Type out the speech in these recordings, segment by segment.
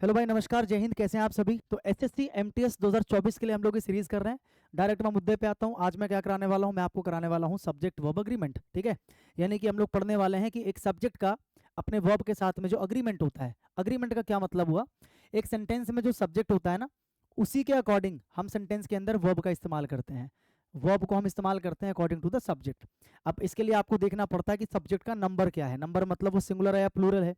Hello भाई, नमस्कार, जय हिंद। कैसे हैं आप सभी। तो एसएससी एमटीएस 2024 के लिए हम लोग ये सीरीज कर रहे हैं। डायरेक्ट मैं मुद्दे पे आता हूँ। आज मैं क्या कराने वाला हूँ, मैं आपको कराने वाला हूँ सब्जेक्ट वर्ब अग्रीमेंट। ठीक है, यानी कि हम लोग पढ़ने वाले हैं कि एक सब्जेक्ट का अपने वर्ब के साथ में जो अग्रीमेंट होता है। अग्रीमेंट का क्या मतलब हुआ, एक सेंटेंस में जो सब्जेक्ट होता है ना, उसी के अकॉर्डिंग हम सेंटेंस के अंदर वर्ब का इस्तेमाल करते हैं। वर्ब को हम इस्तेमाल करते हैं अकॉर्डिंग टू द सब्जेक्ट। अब इसके लिए आपको देखना पड़ता है कि सब्जेक्ट का नंबर क्या है। नंबर मतलब वो सिंगुलर है या प्लूरल है,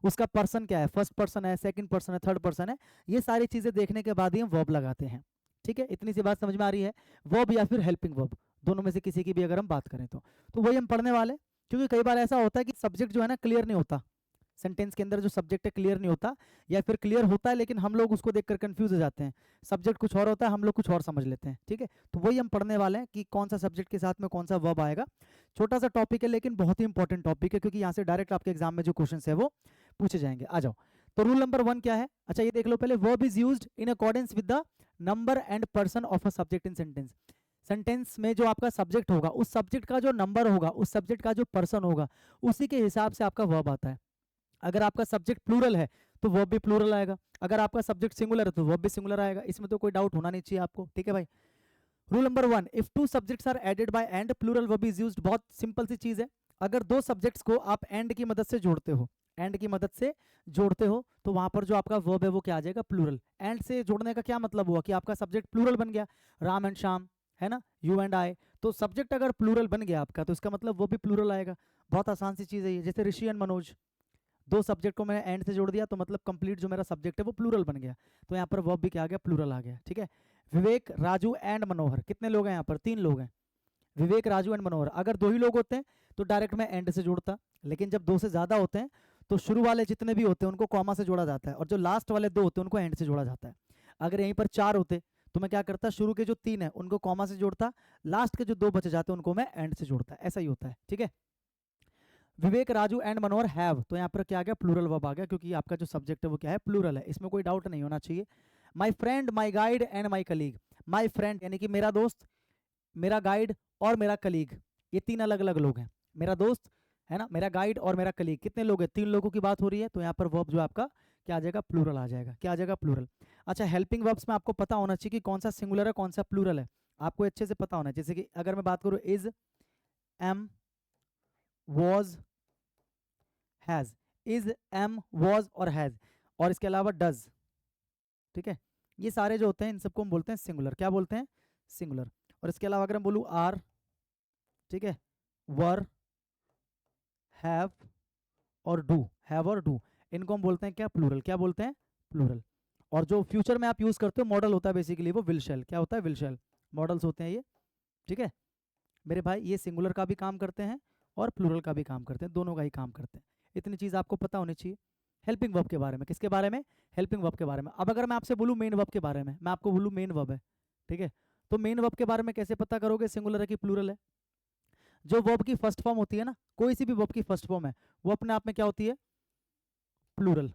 उसका पर्सन क्या है, फर्स्ट पर्सन है, सेकंड पर्सन है, थर्ड पर्सन है। ये सारी चीजें देखने के बाद ही हम वर्ब लगाते हैं। ठीक है, इतनी सी बात समझ में आ रही है। वर्ब या फिर हेल्पिंग वर्ब, दोनों में से किसी की भी अगर हम बात करें तो वही हम पढ़ने वाले। क्योंकि कई बार ऐसा होता है कि सब्जेक्ट जो है ना क्लियर नहीं होता, सेंटेंस के अंदर जो सब्जेक्ट है क्लियर नहीं होता, या फिर क्लियर होता है लेकिन हम लोग उसको देखकर कंफ्यूज हो जाते हैं। सब्जेक्ट कुछ और होता है, हम लोग कुछ और समझ लेते हैं। ठीक है, तो वही हम पढ़ने वाले हैं कि कौन सा सब्जेक्ट के साथ में कौन सा वर्ब आएगा। छोटा सा टॉपिक है लेकिन बहुत ही इंपॉर्टेंट टॉपिक है, क्योंकि यहाँ से डायरेक्ट आपके एग्जाम में जो क्वेश्चन है वो पूछे जाएंगे। आ जाओ। तो रूल नंबर 1 क्या है, अच्छा ये देख लो पहले। Verb is used in accordance with the number and person of a subject in sentence. Sentence में जो आपका सब्जेक्ट होगा, उस सब्जेक्ट का जो नंबर होगा, उस सब्जेक्ट का जो पर्सन होगा, उसी के हिसाब से आपका वर्ब आता है। अगर आपका सब्जेक्ट प्लूरल है तो वर्ब भी प्लूरल आएगा, अगर आपका सब्जेक्ट सिंगुलर है तो वर्ब भी सिंगुलर आएगा। इसमें तो कोई डाउट होना नहीं चाहिए आपको। ठीक है भाई। Rule number 1, if two subjects are added by and plural verb is used. बहुत सिंपल सी चीज है। अगर दो सब्जेक्ट्स को आप एंड की मदद से जोड़ते हो, एंड की मदद से जोड़ते हो, तो वहां पर जो आपका वर्ब है वो क्या आ जाएगा, प्लूरल। एंड से जोड़ने का क्या मतलब हुआ कि आपका सब्जेक्ट प्लूरल बन गया। राम एंड श्याम है ना, यू एंड आई। तो सब्जेक्ट अगर प्लूरल बन गया आपका, तो इसका मतलब वो भी प्लूरल आएगा। बहुत आसान सी चीज है ये। जैसे ऋषि एंड मनोज, दो सब्जेक्ट को मैंने एंड से जोड़ दिया, तो मतलब कंप्लीट जो मेरा सब्जेक्ट है वो प्लूरल बन गया। तो यहाँ पर वर्ब भी क्या आ गया, प्लूरल आ गया। ठीक है। विवेक, राजू एंड मनोहर, कितने लोग हैं यहाँ पर, 3 लोग हैं। विवेक, राजू एंड मनोहर। अगर 2 ही लोग होते हैं तो डायरेक्ट मैं एंड से जोड़ता, लेकिन जब 2 से ज्यादा होते हैं तो शुरू वाले जितने भी होते हैं उनको कॉमा से जोड़ा जाता है, और जो लास्ट वाले 2 होते हैं उनको एंड से जोड़ा जाता है। अगर यहीं पर 4 होते तो मैं क्या करता, शुरू के जो 3 है उनको कॉमा से जोड़ता, लास्ट के जो 2 बचे जाते हैं उनको मैं एंड से जोड़ता। ऐसा ही होता है। ठीक है। विवेक, राजू एंड मनोहर हैव, तो यहाँ पर क्या आ गया, प्लूरल वर्ब आ गया, क्योंकि आपका जो सब्जेक्ट है वो क्या है, प्लूरल है। इसमें कोई डाउट नहीं होना चाहिए। My friend, my guide and my colleague. My friend यानी कि मेरा दोस्त, मेरा गाइड और मेरा कलीग, ये 3 अलग अलग लोग हैं। मेरा दोस्त है ना, मेरा गाइड और मेरा कलीग, कितने लोग हैं, 3 लोगों की बात हो रही है। तो यहाँ पर वर्ब जो आपका क्या आ जाएगा, प्लूरल आ जाएगा। क्या आ जाएगा, प्लूरल। अच्छा, हेल्पिंग वर्ब्स में आपको पता होना चाहिए कि कौन सा सिंगुलर है कौन सा प्लूरल है, आपको अच्छे से पता होना है। जैसे कि अगर मैं बात करूँ is, am, was, has. Is, am, was और हैज, और इसके अलावा डज। ठीक है, ये सारे जो होते हैं इन सबको हम बोलते हैं सिंगुलर। क्या बोलते हैं, सिंगुलर। और इसके अलावा अगर हम बोलूँ आर, ठीक है, वर, हैव और डू, हैव और डू, इनको हम बोलते हैं क्या, प्लूरल। क्या बोलते हैं, प्लूरल। और जो फ्यूचर में आप यूज करते हो मॉडल होता है बेसिकली वो विल शैल। क्या होता है, विल शैल, मॉडल्स होते हैं ये। ठीक है मेरे भाई, ये सिंगुलर का भी काम करते हैं और प्लूरल का भी काम करते हैं, दोनों का ही काम करते हैं। इतनी चीज आपको पता होनी चाहिए हेल्पिंग वर्ब के बारे में। किसके बारे में, हेल्पिंग वर्ब के बारे में। अब अगर मैं आपसे बोलूँ मेन वर्ब के बारे में, मैं आपको बोलूँ मेन वर्ब है, ठीक है, तो मेन वर्ब के बारे में कैसे पता करोगे सिंगुलर है कि प्लूरल है। जो वर्ब की फर्स्ट फॉर्म होती है ना, कोई सी भी वर्ब की फर्स्ट फॉर्म है, वो अपने आप में क्या होती है, प्लूरल।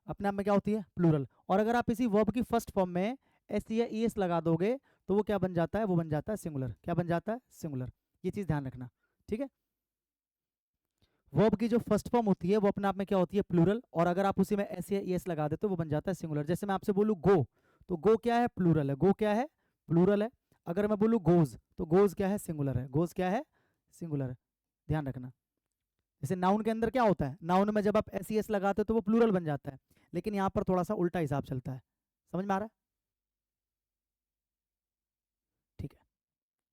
अपने आप में क्या होती है, प्लूरल। और अगर आप इसी वर्ब की फर्स्ट फॉर्म में एस या ई एस लगा दोगे तो वो क्या बन जाता है, वो बन जाता है सिंगुलर। क्या बन जाता है, सिंगुलर। ये चीज ध्यान रखना। ठीक है, वर्ब की जो फर्स्ट फॉर्म होती है वो अपने आप में क्या होती है, प्लूरल। और अगर आप उसी में एस या ई एस लगा देते हो वो बन जाता है सिंगुलर। जैसे मैं आपसे बोलूँ गो, तो गो क्या है, प्लूरल है। गो क्या है, प्लूरल है। अगर मैं बोलूँ गोज, तो गोज क्या है, सिंगुलर है। गोज क्या है, सिंगुलर है। ध्यान रखना। जैसे नाउन के अंदर क्या होता है, नाउन में जब आप एस ई एस लगाते हो तो वो प्लूरल बन जाता है, लेकिन यहाँ पर थोड़ा सा उल्टा हिसाब चलता है। समझ में आ रहा है, ठीक है,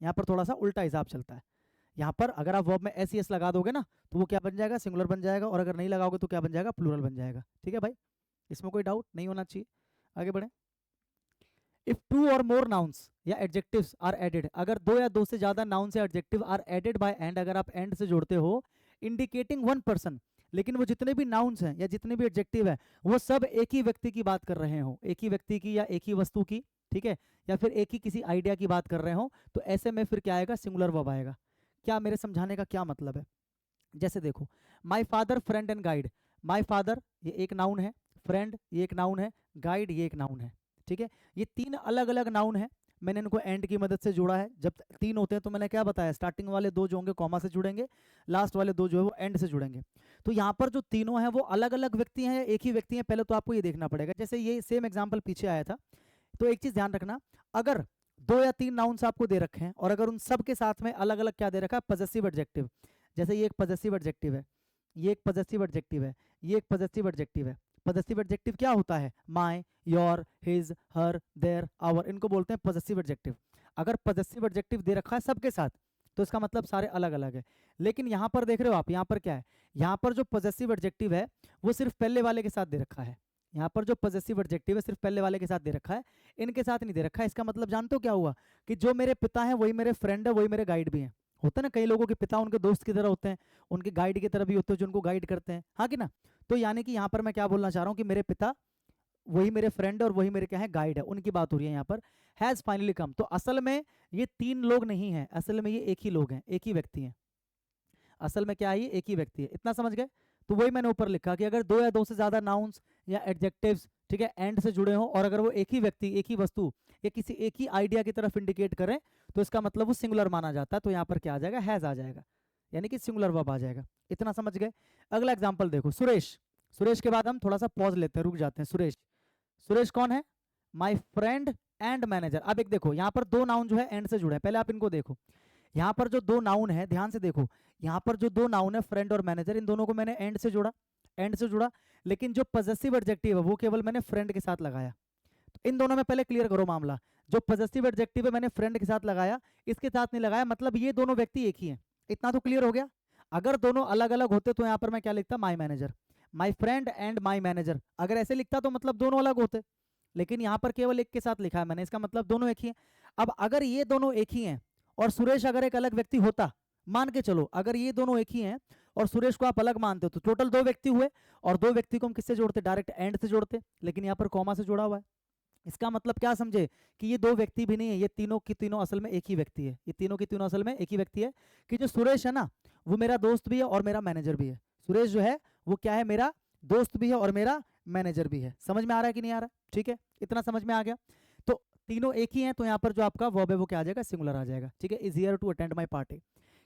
यहाँ पर थोड़ा सा उल्टा हिसाब चलता है। यहाँ पर अगर आप वर्ब में एस ई एस लगा दोगे ना तो वो क्या बन जाएगा, सिंगुलर बन जाएगा, और अगर नहीं लगाओगे तो क्या बन जाएगा, प्लूरल बन जाएगा। ठीक है भाई, इसमें कोई डाउट नहीं होना चाहिए। आगे बढ़े। इफ टू और मोर नाउन्स या एडजेक्टिव्स आर एडेड, अगर 2 या 2 से ज्यादा नाउन्स या adjective are added by and, अगर आप एंड से जोड़ते हो, इंडिकेटिंग वन पर्सन, लेकिन वो जितने भी नाउन्स हैं या जितने भी एडजेक्टिव है वो सब एक ही व्यक्ति की बात कर रहे हो, एक ही व्यक्ति की या एक ही वस्तु की, ठीक है, या फिर एक ही किसी आइडिया की बात कर रहे हो, तो ऐसे में फिर क्या आएगा, सिंगुलर वर्ब आएगा। क्या मेरे समझाने का क्या मतलब है, जैसे देखो, my father, friend and guide. My father ये एक नाउन है, फ्रेंड ये एक नाउन है, गाइड ये एक नाउन है। ठीक है, ये 3 अलग अलग नाउन है, मैंने इनको एंड की मदद से जोड़ा है। जब 3 होते हैं तो मैंने क्या बताया, स्टार्टिंग वाले 2 जो होंगे कॉमा से जुड़ेंगे, लास्ट वाले 2 जो है वो एंड से जुड़ेंगे। तो यहाँ पर जो तीनों हैं वो अलग अलग व्यक्ति हैं या एक ही व्यक्ति हैं, पहले तो आपको ये देखना पड़ेगा। जैसे ये सेम एग्जाम्पल पीछे आया था, तो एक चीज ध्यान रखना, अगर 2 या 3 नाउन्स आपको दे रखे हैं और अगर उन सब के साथ में अलग अलग क्या दे रखा है, पजेसिव एडजेक्टिव, जैसे ये एक पजेसिव एडजेक्टिव है, ये एक पजेसिव एडजेक्टिव है, ये एक पजेसिव एडजेक्टिव है। पजेसिव एडजेक्टिव क्या होता है, my, your, his, her, their, our, इनको बोलते हैं पजेसिव एडजेक्टिव। अगर पजेसिव एडजेक्टिव दे रखा है सबके साथ तो इसका मतलब सारे अलग अलग है। लेकिन यहाँ पर देख रहे हो आप, यहाँ पर क्या है, यहाँ पर जो पजेसिव एडजेक्टिव है वो सिर्फ पहले वाले के साथ दे रखा है। यहाँ पर जो पजेसिव एडजेक्टिव है सिर्फ पहले वाले के साथ दे रखा है, इनके साथ नहीं दे रखा है। इसका मतलब जानते हो क्या हुआ, कि जो मेरे पिता हैं वही मेरे फ्रेंड है, वही मेरे गाइड भी हैं। होता है ना, कई लोगों के पिता उनके दोस्त की तरह होते हैं, उनके गाइड की तरह भी होते हैं, जो उनको गाइड करते हैं, हाँ कि ना। तो यानी कि यहाँ पर मैं क्या बोलना चाह रहा हूँ कि मेरे पिता वही मेरे फ्रेंड है और वही मेरे क्या है, गाइड है, उनकी बात हो रही है यहाँ पर। हैज फाइनली कम, तो असल में ये 3 लोग नहीं है, असल में ये एक ही लोग हैं, एक ही व्यक्ति हैं। असल में क्या है, ये एक ही व्यक्ति है, इतना समझ गए। तो वही मैंने ऊपर लिखा कि अगर 2 या 2 से ज्यादा नाउन्स या एडजेक्टिव्स, ठीक है, एंड से जुड़े हों और अगर वो एक ही व्यक्ति, एक ही वस्तु या किसी एक ही आइडिया की तरफ इंडिकेट करें तो इसका मतलब वो सिंगुलर माना जाता है। तो यहाँ पर क्या आ जाएगा, हैज आ जाएगा, यानी कि सिंगुलर वर्ब आ जाएगा। इतना समझ गए। अगला एग्जाम्पल देखो, सुरेश। सुरेश के बाद हम थोड़ा सा पॉज लेते हैं, रुक जाते हैं। सुरेश, सुरेश कौन है, माई फ्रेंड एंड मैनेजर। अब एक देखो, यहाँ पर 2 नाउन जो है एंड से जुड़े हैं, पहले आप इनको देखो। यहाँ पर जो 2 नाउन है, ध्यान से देखो, यहाँ पर जो 2 नाउन है फ्रेंड और मैनेजर, इन दोनों को मैंने एंड से जोड़ा, एंड से जुड़ा। लेकिन जो पजेसिव एडजेक्टिव है वो केवल मैंने फ्रेंड के साथ लगाया। तो इन दोनों में पहले क्लियर करो मामला, जो पजेसिव एडजेक्टिव है मैंने फ्रेंड के साथ लगाया, इसके साथ नहीं लगाया, मतलब ये दोनों व्यक्ति एक ही हैं। इतना तो क्लियर हो गया। अगर दोनों अलग अलग होते तो यहाँ पर मैं क्या लिखता, my manager, my friend and my manager. अगर ऐसे लिखता तो मतलब दोनों अलग होते, लेकिन यहाँ पर केवल एक के साथ लिखा है मैंने, इसका मतलब दोनों एक ही हैं। अब अगर ये दोनों एक ही हैं और सुरेश अगर एक अलग व्यक्ति होता, मान के चलो अगर ये दोनों एक ही हैं और सुरेश को आप अलग मानते हो, तो टोटल 2 व्यक्ति हुए, और 2 व्यक्ति को हम किससे जोड़ते, डायरेक्ट एंड से जोड़ते, लेकिन यहाँ पर कॉमा से जोड़ा हुआ है। इसका मतलब क्या समझे, कि ये 2 व्यक्ति भी नहीं है, ये तीनों की तीनों असल में एक ही व्यक्ति है, ये तीनों की तीनों असल में एक ही व्यक्ति है। कि जो सुरेश है ना, वो मेरा दोस्त भी है और मेरा मैनेजर भी है। सुरेश जो है वो क्या है, मेरा दोस्त भी है और मेरा मैनेजर भी है। समझ में आ रहा है कि नहीं आ रहा, ठीक है, इतना समझ में आ गया। तो तीनों एक ही हैं, तो यहाँ पर जो आपका वर्ब है वो क्या आ जाएगा, सिंगुलर आ जाएगा, ठीक है। Is here to attend my party.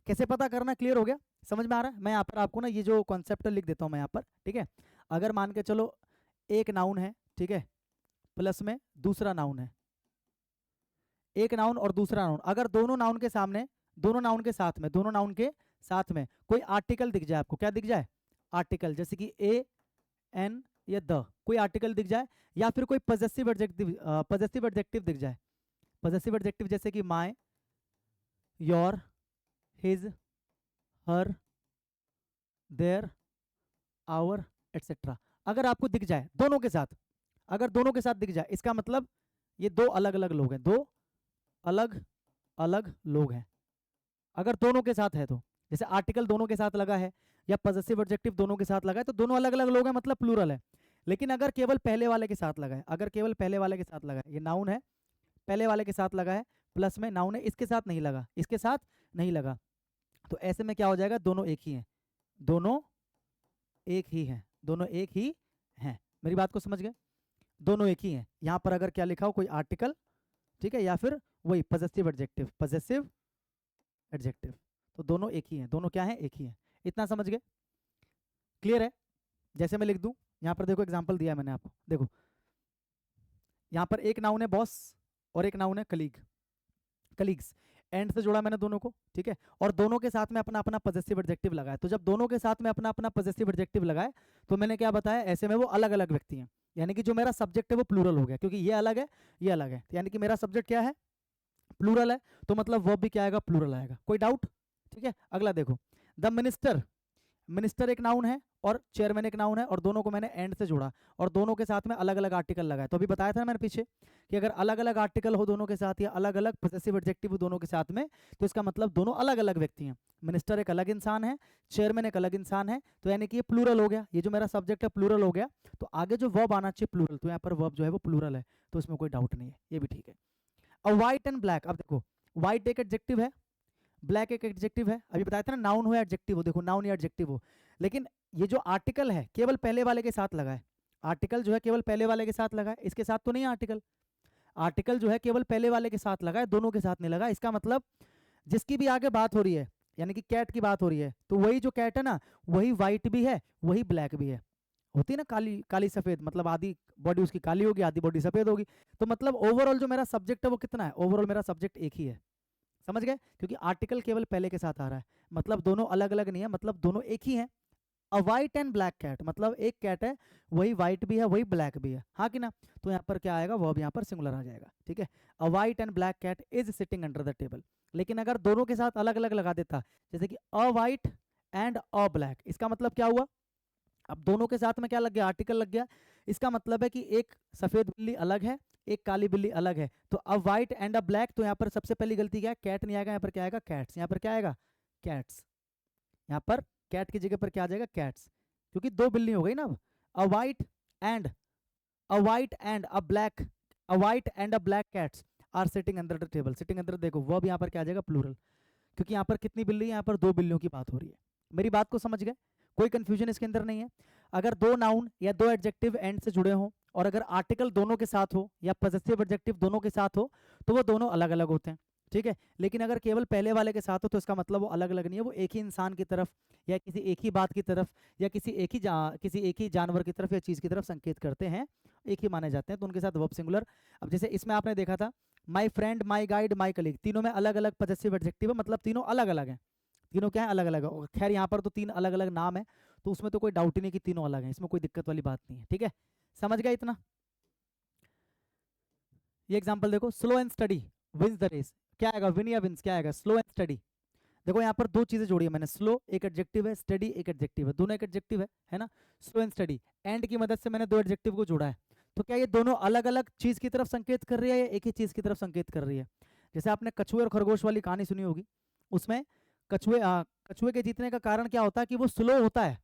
कैसे पता करना, क्लियर हो गया, समझ में आ रहा है। मैं यहाँ पर आपको ना ये जो कॉन्सेप्ट लिख देता हूँ मैं यहाँ पर, ठीक है। अगर मान के चलो एक नाउन है, ठीक है, प्लस में दूसरा नाउन है, एक नाउन और दूसरा नाउन, अगर दोनों नाउन के सामने, दोनों नाउन के साथ में, दोनों नाउन के साथ में कोई आर्टिकल दिख जाए आपको, क्या दिख जाए, आर्टिकल, जैसे कि ए एन या द, कोई आर्टिकल दिख जाए, या फिर कोई पजेसिव एडजेक्टिव दिख जाए, पजेसिव एडजेक्टिव जैसे कि my, your, his, her, their, our, etcetera, अगर आपको दिख जाए दोनों के साथ, अगर दोनों के साथ दिख जाए, इसका मतलब ये 2 अलग अलग लोग हैं, 2 अलग अलग लोग हैं। अगर दोनों के साथ है तो, जैसे आर्टिकल दोनों के साथ लगा है या पजेसिव एडजेक्टिव दोनों के साथ लगा है, तो दोनों अलग अलग लोग हैं, मतलब प्लूरल है। लेकिन अगर केवल पहले वाले के साथ लगा है, अगर केवल पहले वाले के साथ लगा है, ये नाउन है, पहले वाले के साथ लगा है, प्लस में नाउन है, इसके साथ नहीं लगा, इसके साथ नहीं लगा, तो ऐसे में क्या हो जाएगा, दोनों एक ही हैं, दोनों एक ही हैं, दोनों एक ही हैं। मेरी बात को समझ गए, दोनों एक ही हैं। यहाँ पर अगर क्या लिखा हो, कोई आर्टिकल, ठीक है, या फिर वही पजेसिव एडजेक्टिव, पजेसिव एडजेक्टिव, तो दोनों एक ही हैं, दोनों क्या हैं, एक ही हैं। इतना समझ गए, क्लियर है। जैसे मैं लिख दूं, यहाँ पर देखो एग्जांपल दिया है मैंने आपको, देखो यहाँ पर एक नाउन है बॉस और एक नाउन है कलीग, कलीग्स, एंड से जोड़ा मैंने दोनों को, ठीक है, और दोनों के साथ में अपना अपना पजेसिव एडजेक्टिव लगाया। तो जब दोनों के साथ में अपना अपना पजेसिव एडजेक्टिव लगाए तो मैंने क्या बताया, ऐसे में वो अलग अलग व्यक्ति हैं, यानी कि जो मेरा सब्जेक्ट है वो प्लूरल हो गया, क्योंकि ये अलग है ये अलग है, यानी कि मेरा सब्जेक्ट क्या है, प्लूरल है, तो मतलब वर्ब भी क्या आएगा, प्लूरल आएगा। कोई डाउट, ठीक है। अगला देखो, द मिनिस्टर, मिनिस्टर एक नाउन है और चेयरमैन एक नाउन है, और दोनों को मैंने एंड से जोड़ा और दोनों के साथ में अलग अलग आर्टिकल लगाया। तो अभी बताया था मैंने पीछे कि अगर अलग अलग आर्टिकल हो दोनों के साथ या अलग अलग पजेसिव एडजेक्टिव हो दोनों के साथ में, तो इसका मतलब दोनों अलग अलग व्यक्ति हैं। मिनिस्टर एक अलग इंसान है, चेयरमैन एक अलग इंसान है, तो यानी कि ये प्लूरल हो गया, ये जो मेरा सब्जेक्ट है प्लूरल हो गया, तो आगे जो वर्ब आना चाहिए प्लूरल, तो यहाँ पर वर्ब जो है वो प्लूरल है, तो इसमें कोई डाउट नहीं है, ये भी ठीक है। अब व्हाइट एंड ब्लैक, अब देखो व्हाइट एक एडजेक्टिव है, ब्लैक एक एडजेक्टिव है, अभी बताया था ना नाउन हो या एडजेक्टिव हो, देखो नाउन या एडजेक्टिव हो, लेकिन ये जो आर्टिकल है केवल पहले वाले के साथ लगा है, आर्टिकल जो है केवल पहले वाले के साथ लगा है, इसके साथ तो नहीं है आर्टिकल। आर्टिकल जो है केवल पहले वाले के साथ लगा है, दोनों के साथ नहीं लगा। इसका मतलब जिसकी भी आगे बात हो रही है, यानी कि कैट की बात हो रही है, तो वही जो कैट है ना, वही वाइट भी है, वही ब्लैक भी है। होती है ना काली काली सफेद, मतलब आधी बॉडी उसकी काली होगी, आधी बॉडी सफेद होगी। तो मतलब ओवरऑल जो मेरा सब्जेक्ट है वो कितना है, ओवरऑल मेरा सब्जेक्ट एक ही है। समझ गए? क्योंकि आर्टिकल केवल पहले के साथ आ रहा है, मतलब दोनों अलग अलग नहीं है, मतलब दोनों एक ही है। A white and black cat, मतलब एक कैट है, वही वाइट भी है, वही ब्लैक भी है, हाँ कि ना? तो यहाँ पर क्या आएगा, वर्ब यहाँ पर सिंगुलर आ जाएगा। ठीक है, a white and black cat is sitting under the table. लेकिन अगर दोनों के साथ अलग अलग लगा देता, जैसे कि अ वाइट एंड अ ब्लैक, इसका मतलब क्या हुआ, अब दोनों के साथ में क्या लग गया, आर्टिकल लग गया। इसका मतलब है कि एक सफेद बिल्ली अलग है, एक काली बिल्ली अलग है। तो अ वाइट एंड अ ब्लैक, तो यहाँ पर सबसे पहली गलती क्या है, कैट नहीं आएगा, यहाँ पर क्या आएगा, कैट्स। यहाँ पर क्या आएगा, कैट्स। यहाँ पर कैट की जगह पर क्या आ जाएगा, कैट्स, क्योंकि दो बिल्ली हो गई ना अब। A white and a white and a black, a white and a black cats are sitting under the table. Sitting under, देखो वर्ब यहाँ पर क्या आ जाएगा, प्लूरल, क्योंकि यहाँ पर कितनी बिल्ली है, यहाँ पर दो बिल्लियों की बात हो रही है। मेरी बात को समझ गए? कोई कंफ्यूजन इसके अंदर नहीं है। अगर दो नाउन या दो एडजेक्टिव एंड से जुड़े हों, और अगर आर्टिकल दोनों के साथ हो या पॉजेसिव एडजेक्टिव दोनों के साथ हो, तो वो दोनों अलग अलग होते हैं। ठीक है, लेकिन अगर केवल पहले वाले के साथ हो, तो इसका मतलब वो अलग अलग नहीं है, वो एक ही इंसान की तरफ या किसी एक ही बात की तरफ या किसी एक ही जानवर की तरफ या चीज की तरफ संकेत करते हैं, एक ही माने जाते हैं, तो उनके साथ वर्ब सिंगुलर। अब जैसे इसमें आपने देखा था, my friend, my guide, my colleague, तीनों में अलग अलग पॉजेसिव एडजेक्टिव है, मतलब तीनों अलग अलग हैं। तीनों क्या है, अलग अलग है। खैर यहाँ पर तो तीन अलग अलग नाम है, तो उसमें तो कोई डाउट ही नहीं कि तीनों अलग हैं, इसमें कोई दिक्कत वाली बात नहीं है। ठीक है, समझ गया इतना? ये एग्जांपल देखो, slow and study wins the race, क्या आएगा, विन या विंस, क्या आएगा, स्लो एंड स्टडी। देखो यहाँ पर दो चीजें जोड़ी है मैंने, स्लो एक एडजेक्टिव है, स्टडी एक एडजेक्टिव है, दोनों एक एडजेक्टिव है ना? स्लो एंड स्टडी, एंड की मदद से मैंने दो एडजेक्टिव को जोड़ा है। तो क्या ये दोनों अलग अलग चीज की तरफ संकेत कर रही है या एक ही चीज की तरफ संकेत कर रही है? जैसे आपने कछुए और खरगोश वाली कहानी सुनी होगी, उसमें कछुए के जीतने का कारण क्या होता है कि वो स्लो होता है,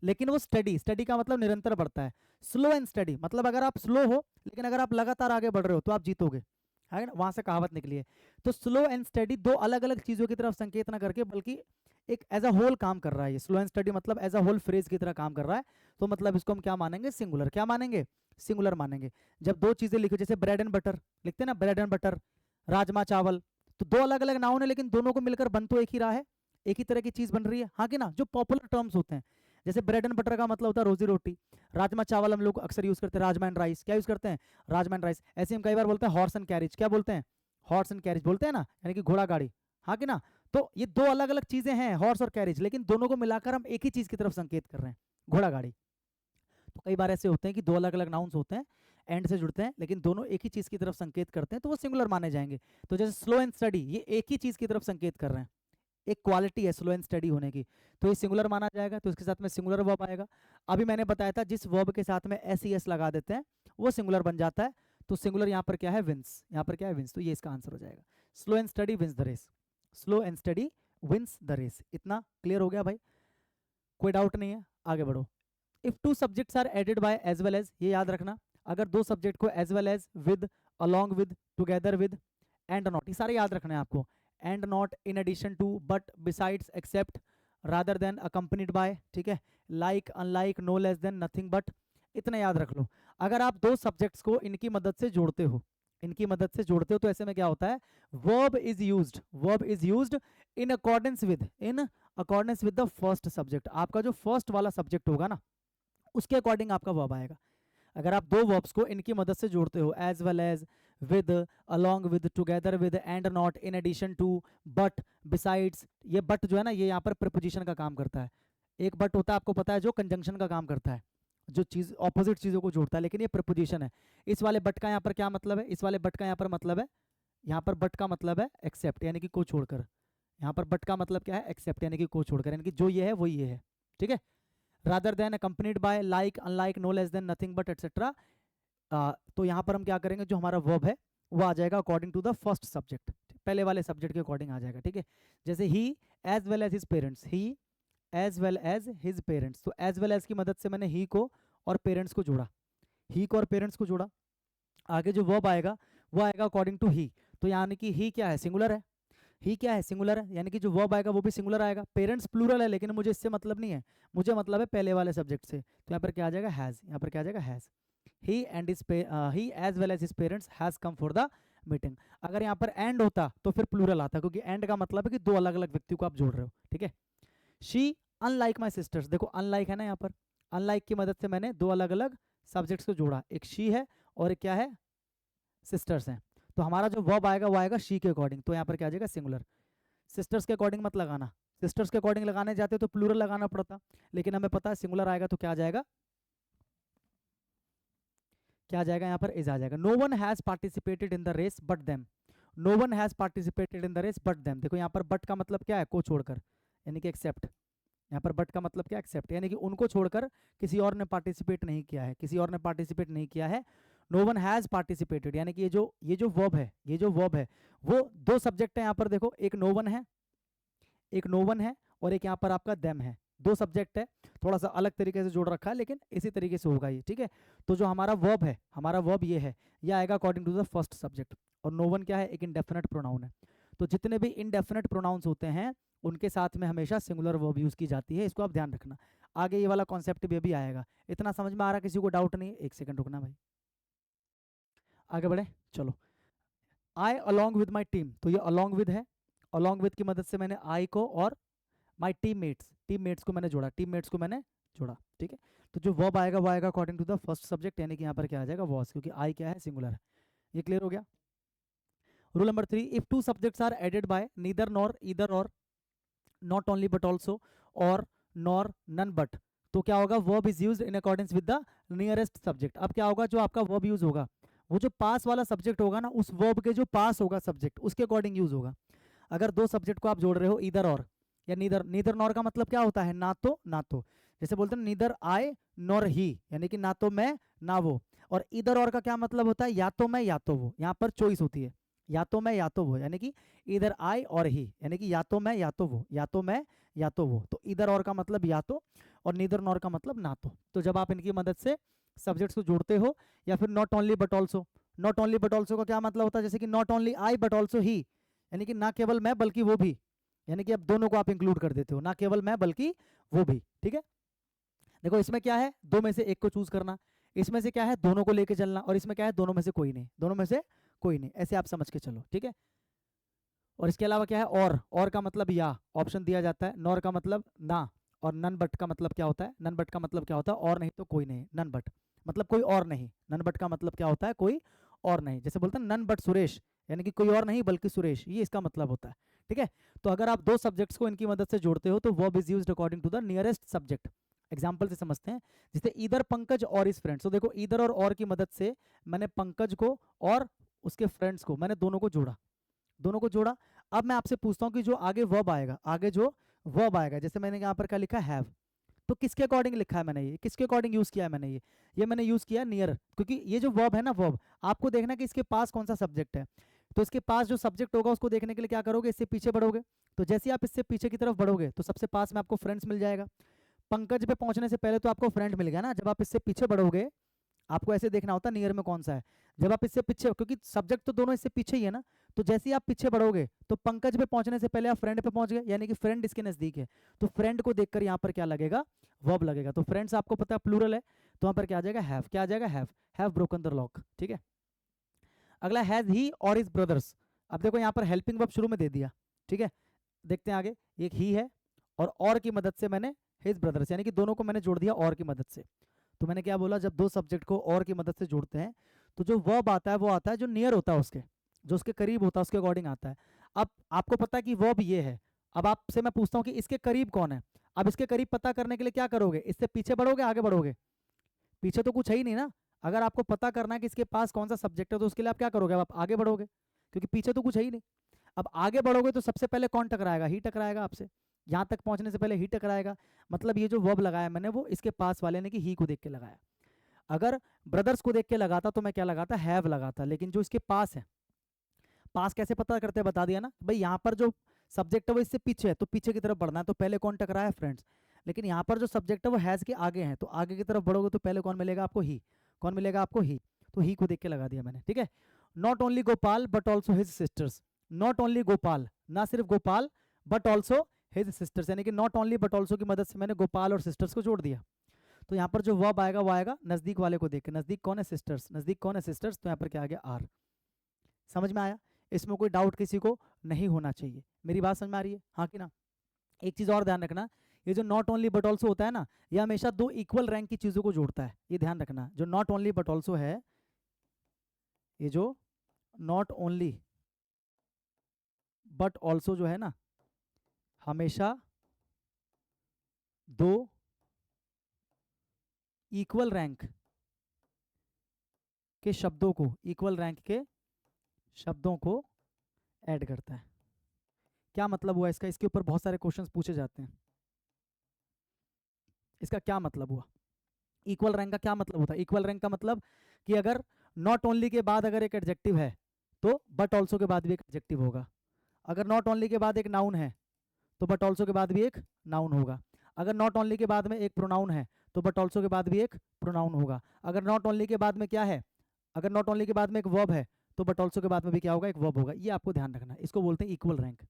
लेकिन वो स्टडी, स्टडी का मतलब निरंतर बढ़ता है। स्लो एंड स्टडी मतलब अगर आप स्लो हो, लेकिन अगर आप लगातार आगे बढ़ रहे हो तो आप जीतोगे, है ना? वहां से कहावत निकली है। तो स्लो एंड स्टडी दो अलग अलग चीजों की तरफ संकेत ना करके, बल्कि एक एज अ होल काम कर रहा है। ये स्लो एंड स्टडी मतलब एज अ होल फ्रेज की तरह काम कर रहा है, तो मतलब इसको हम क्या मानेंगे, सिंगुलर। क्या मानेंगे, सिंगुलर मानेंगे। जब दो चीजें लिखो, जैसे ब्रेड एंड बटर लिखते हैं ना, ब्रेड एंड बटर, राजमा चावल, तो दो अलग अलग नाउन है, लेकिन दोनों को मिलकर बन तो एक ही रहा है, एक ही तरह की चीज बन रही है, हाँ कि ना? जो पॉपुलर टर्म्स होते हैं, जैसे ब्रेड एंड बटर का मतलब होता है रोजी रोटी, राजमा चावल हम लोग अक्सर यूज करते हैं, राजमा एंड राइस, क्या यूज करते हैं, राजमा एंड राइस। ऐसे हम कई बार बोलते हैं हॉर्स एंड कैरिज, क्या बोलते हैं, हॉर्स एंड कैरिज बोलते हैं ना, यानी कि घोड़ा गाड़ी, हाँ कि ना? तो ये दो अलग अलग चीजें हैं, हॉर्स और कैरिज, लेकिन दोनों को मिलाकर हम एक ही चीज की तरफ संकेत कर रहे हैं, घोड़ा गाड़ी। तो कई बार ऐसे होते हैं कि दो अलग अलग नाउन्स होते हैं, एंड से जुड़ते हैं, लेकिन दोनों एक ही चीज की तरफ संकेत करते हैं, तो वो सिंगुलर माने जाएंगे। तो जैसे स्लो एंड स्टडी, ये एक ही चीज की तरफ संकेत कर रहे हैं, एक क्वालिटी है स्लो एंड स्टडी होने की, तो ये सिंगुलर माना जाएगा, तो इसके साथ में सिंगुलर वर्ब आएगा। अभी मैंने बताया था जिस वर्ब के साथ में एस ई एस लगा देते हैं वो सिंगुलर बन जाता है, तो सिंगुलर यहाँ पर क्या है, विंस, यहाँ पर क्या है, विंस, तो ये इसका आंसर हो जाएगा, slow and study wins the race, slow and study wins the race. इतना क्लियर हो गया भाई? कोई डाउट नहीं है? आगे बढ़ो। If two subjects are added by as well as, ये याद रखना, अगर दो सब्जेक्ट को as well as, with, along with, together with, and not, ये सारे याद रखना है आपको। And not, in addition to, but, besides, except, rather than, accompanied bye, ठीक है, like, unlike, no less than, nothing but, इतना याद रख लो। अगर आप दो सब्जेक्ट्स को इनकी मदद से जोड़ते हो, इनकी मदद से जोड़ते हो, तो ऐसे में क्या होता है, verb is used, verb is used in accordance with, in accordance with the first subject. आपका जो फर्स्ट वाला सब्जेक्ट होगा ना, उसके अकॉर्डिंग आपका वर्ब आएगा। अगर आप दो वर्ब्स को इनकी मदद से जोड़ते हो, as well as, with, along with, together with, and not, in addition to, but, besides, ये बट जो है ना, ये यहाँ पर प्रीपोजिशन का काम करता है। एक बट होता है, आपको पता है, जो कंजंक्शन का काम करता है, जो चीज ऑपोजिट चीजों को जोड़ता है, लेकिन ये प्रीपोजिशन है। इस वाले बट का यहाँ पर क्या मतलब है, इस वाले बट का यहाँ पर मतलब है, यहाँ पर बट का मतलब है एक्सेप्ट, यानी कि को छोड़कर। यहाँ पर बट का मतलब क्या है, एक्सेप्ट, यानी कि को छोड़कर, यानी कि जो ये है वो ये है, ठीक है। Rather than, accompanied by, like, unlike, no less than, nothing but, etcetera. तो यहाँ पर हम क्या करेंगे, जो हमारा वर्ब है वो आ जाएगा according to the first subject, पहले वाले सब्जेक्ट के अकॉर्डिंग आ जाएगा, ठीक है। जैसे he as well as his parents, he as well as his parents, तो एज वेल एज की मदद से मैंने ही को और पेरेंट्स को जोड़ा, ही को और पेरेंट्स को जोड़ा। आगे जो वर्ब आएगा वो आएगा अकॉर्डिंग टू ही, तो यानी कि ही क्या है, सिंगुलर है, ही क्या है, सिंगुलर है, यानी कि जो वर्ब आएगा वो भी सिंगुलर आएगा। पेरेंट्स प्लूरल है, लेकिन मुझे इससे मतलब नहीं है, मुझे मतलब है पहले वाले सब्जेक्ट से, तो यहाँ पर क्या आ जाएगा, हैज, यहाँ पर क्या आ जाएगा, has. He as well as his parents has come for the meeting. अगर यहाँ पर एंड होता तो फिर प्लूरल आता, क्योंकि एंड का मतलब है कि दो अलग अलग व्यक्ति को आप जोड़ रहे हो, ठीक है। शी अनलाइक माई सिस्टर्स, देखो अनलाइक है ना यहाँ पर, अनलाइक की मदद से मैंने दो अलग अलग सब्जेक्ट्स को जोड़ा, एक शी है और एक क्या है, सिस्टर्स हैं। तो हमारा जो वर्ब आएगा वो आएगा शी के अकॉर्डिंग, तो यहाँ पर क्या आ जाएगा, सिंगुलर। सिस्टर्स के अकॉर्डिंग मत लगाना, सिस्टर्स के अकॉर्डिंग लगाने जाते तो प्लूरल लगाना पड़ता, लेकिन हमें पता है सिंगुलर आएगा तो क्या आ जाएगा, क्या आ जाएगा यहाँ पर, इज आ जाएगा। No one has participated in the race but them, no one has participated in the race but them. देखो यहाँ पर बट का मतलब क्या है, को छोड़कर, यानी कि एक्सेप्ट। यहाँ पर बट का मतलब क्या, एक्सेप्ट, यानी कि उनको छोड़कर किसी और ने पार्टिसिपेट नहीं किया है, किसी और ने पार्टिसिपेट नहीं किया है। नो वन हैज पार्टिसिपेटेड, यानी कि ये जो वर्ब है, ये जो वर्ब है वो दो सब्जेक्ट है यहाँ पर, देखो एक नो वन है, एक नो वन है और एक यहाँ पर आपका देम है, दो सब्जेक्ट है, थोड़ा सा अलग तरीके से जोड़ रखा है लेकिन इसी तरीके से होगा ये, ठीक है। तो जो हमारा वर्ब है, हमारा वर्ब ये है, ये आएगा according to the first subject. और नो वन क्या है, एक इंडेफिनेट प्रोनाउन है। तो जितने भी इंडेफिनेट प्रोनाउंस होते हैं उनके साथ में हमेशा सिंगुलर वर्ब यूज की जाती है, इसको आप ध्यान रखना। आगे ये वाला कॉन्सेप्ट भी अभी आएगा। इतना समझ में आ रहा, किसी को डाउट नहीं? एक सेकंड रुकना भाई, आगे बढ़े, चलो। आई अलॉन्ग विद माई टीम, तो ये अलॉन्ग विद है, अलॉन्ग विद की मदद से मैंने आई को और माई टीममेट्स को मैंने जोड़ा, टीममेट्स को मैंने जोड़ा, ठीक है। तो जो वर्ब आएगा वो आएगा according to the first subject, यानी कि यहाँ पर क्या आ जाएगा, वॉज, क्योंकि आई क्या है, सिंगुलर है। ये क्लियर हो गया। Rule number 3, if two subjects are added by neither nor, either or, not only but also, or nor, none but, तो क्या होगा, verb is used in accordance with the nearest subject. अब क्या होगा, जो आपका वर्ब यूज होगा वो जो पास वाला सब्जेक्ट होगा ना, उस वर्ब के जो पास होगा सब्जेक्ट उसके अकॉर्डिंग यूज होगा। अगर दो सब्जेक्ट को आप जोड़ रहे हो, ईदर और या नीदर, नीदर नॉर का मतलब क्या होता है, ना तो ना तो, जैसे बोलते हैं नीदर आई नॉर ही, यानी कि ना तो मैं ना वो। और ईदर और का क्या मतलब होता है, या तो मैं या तो वो, यहाँ पर चॉइस होती है, या तो मैं या तो वो, यानी कि इधर आई और ही, यानी कि या तो मैं या तो वो, या तो मैं या तो वो। तो इधर और का मतलब या तो, और नीदर नॉर का मतलब ना तो जब आप इनकी मदद से सब्जेक्ट्स को जोड़ते हो, या फिर not only but also, not only but also का क्या मतलब होता है, जैसे कि not only I but also he, यानी कि ना केवल मैं बल्कि वो भी, यानी कि अब दोनों को आप इंक्लूड कर देते हो, ना केवल मैं बल्कि वो भी, ठीक है। देखो इसमें क्या है, दो में से एक को चूज करना, इसमें से क्या है, दोनों को लेके चलना, और इसमें क्या है, दोनों में से कोई नहीं, दोनों में से कोई नहीं, ऐसे आप समझ के चलो, ठीक है। और इसके अलावा क्या है, और का मतलब या, ऑप्शन दिया जाता है, नॉर का मतलब ना, और नन बट का मतलब क्या होता है, नन बट का मतलब क्या होता है, और नहीं तो कोई नहीं, नन बट मतलब कोई और नहीं, नन बट का मतलब क्या होता है, कोई और नहीं। जैसे बोलते हैं नन बट सुरेश, यानी कि कोई और नहीं बल्कि सुरेश, ये इसका मतलब होता है, ठीक है। तो अगर आप दो सब्जेक्ट्स को इनकी मदद से जोड़ते हो तो verb is used according to the nearest subject. Example से समझते हैं, जैसे इधर पंकज और इस फ्रेंड्स, तो देखो इधर और की मदद से मैंने पंकज को और उसके फ्रेंड्स को, मैंने दोनों को जोड़ा, दोनों को जोड़ा। अब मैं आपसे पूछता हूँ कि जो आगे वर्ब आएगा, आगे जो वर्ब आएगा, जैसे मैंने यहाँ पर क्या लिखा है, हैव, तो किसके अकॉर्डिंग लिखा है मैंने, ये किसके अकॉर्डिंग यूज किया है मैंने, ये मैंने यूज किया नियर, क्योंकि ये जो वर्ब है ना, वर्ब आपको देखना कि इसके पास कौन सा सब्जेक्ट है, तो इसके पास जो सब्जेक्ट होगा उसको देखने के लिए क्या करोगे, इससे पीछे बढ़ोगे। तो जैसे ही आप इससे पीछे की तरफ बढ़ोगे तो सबसे पास में आपको फ्रेंड्स मिल जाएगा। पंकज पे पहुंचने से पहले तो आपको फ्रेंड मिल गया ना, जब आप इससे पीछे बढ़ोगे आपको ऐसे देखना होता है नियर में कौन सा है। जब आप इससे पीछे, क्योंकि सब्जेक्ट तो दोनों इससे पीछे ही है ना, तो जैसे ही आप पीछे बढ़ोगे तो पंकज पे पहुंचने से पहले आप फ्रेंड पे पहुंच गए, यानी कि फ्रेंड इसके नजदीक है, तो फ्रेंड को देखकर यहाँ पर क्या लगेगा, वर्ब लगेगा। तो फ्रेंड्स आपको पता है प्लूरल है, तो यहाँ पर क्या आ जाएगा, हैव, क्या आ जाएगा, हैव ब्रोकन द लॉक, ठीक है। अगला हैज ही और हिज ब्रदर्स। अब देखो यहाँ पर हेल्पिंग वर्ब शुरू में दे दिया, ठीक है। देखते हैं आगे, एक ही है और की मदद से मैंने हिज ब्रदर्स, यानी कि दोनों को मैंने जोड़ दिया और की मदद से। तो मैंने क्या बोला, जब दो सब्जेक्ट को और की मदद से जोड़ते हैं तो जो वर्ब आता है वो आता है जो नियर होता है उसके, जो उसके करीब होता है उसके अकॉर्डिंग आता है। अब आपको पता है कि वर्ब ये है, अब आपसे मैं पूछता हूँ कि इसके करीब कौन है। अब इसके करीब पता करने के लिए क्या करोगे, इससे पीछे बढ़ोगे आगे बढ़ोगे, पीछे तो कुछ है ही नहीं ना। अगर आपको पता करना है कि इसके पास कौन सा सब्जेक्ट है तो उसके लिए आप क्या करोगे, अब आप आगे बढ़ोगे, क्योंकि पीछे तो कुछ है ही नहीं। अब आगे बढ़ोगे तो सबसे पहले कौन टकराएगा, ही टकराएगा आपसे, यहाँ तक पहुंचने से पहले ही टकराएगा। मतलब ये जो वर्ब लगाया मैंने वो इसके पास वाले ने कि ही को देख के लगाया। अगर ब्रदर्स को देख के लगाता तो मैं क्या लगाता, हैव लगाता, लेकिन जो इसके पास है, पास कैसे पता करते बता दिया ना भाई, यहाँ पर जो सब्जेक्ट है वो इससे पीछे है तो पीछे की तरफ बढ़ना है, तो पहले कौन टकराया है, फ्रेंड्स। लेकिन यहाँ पर जो सब्जेक्ट है वो हैज के आगे है, तो आगे की तरफ बढ़ोगे तो पहले कौन मिलेगा आपको, ही, कौन मिलेगा आपको, ही, तो ही को देख के लगा दिया मैंने, ठीक है। Not only Gopal but also his sisters, not only Gopal, ना सिर्फ Gopal, but also his sisters, यानी कि नॉट ओनली बट ऑल्सो की मदद से मैंने गोपाल और सिस्टर्स को जोड़ दिया। तो यहाँ पर जो वर्ब आएगा वो आएगा नजदीक वाले को देख के, नजदीक कौन है सिस्टर्स, नजदीक कौन है सिस्टर्स, तो यहाँ पर क्या आ गया आर। समझ में आया? इसमें कोई डाउट किसी को नहीं होना चाहिए। मेरी बात समझ में आ रही है, हाँ कि ना? एक चीज और ध्यान रखना, ये जो नॉट ओनली बट ऑल्सो होता है ना, ये हमेशा दो इक्वल रैंक की चीजों को जोड़ता है, ये ध्यान रखना। जो नॉट ओनली बट ऑल्सो है, ये जो नॉट ओनली बट ऑल्सो जो है ना, हमेशा दो इक्वल रैंक के शब्दों को, इक्वल रैंक के शब्दों को ऐड करता है। क्या मतलब हुआ इसका? इसके ऊपर बहुत सारे क्वेश्चंस पूछे जाते हैं। इसका क्या मतलब हुआ? इक्वल रैंक का क्या मतलब होता है? इक्वल रैंक का मतलब कि अगर नॉट ओनली के बाद अगर एक एडजेक्टिव है तो बट ऑल्सो के बाद भी एक एडजेक्टिव होगा। अगर नॉट ओनली के बाद एक नाउन है तो बट ऑल्सो के बाद भी एक नाउन होगा। अगर नॉट ओनली के बाद में एक प्रोनाउन है तो बट ऑल्सो के बाद भी एक प्रोनाउन होगा। अगर नॉट ओनली के बाद में क्या है, अगर नॉट ओनली के बाद में एक वर्ब है तो बट ऑल्सो के बाद में भी क्या होगा, एक वर्ब होगा। ये आपको ध्यान रखना है, इसको बोलते हैं इक्वल रैंक।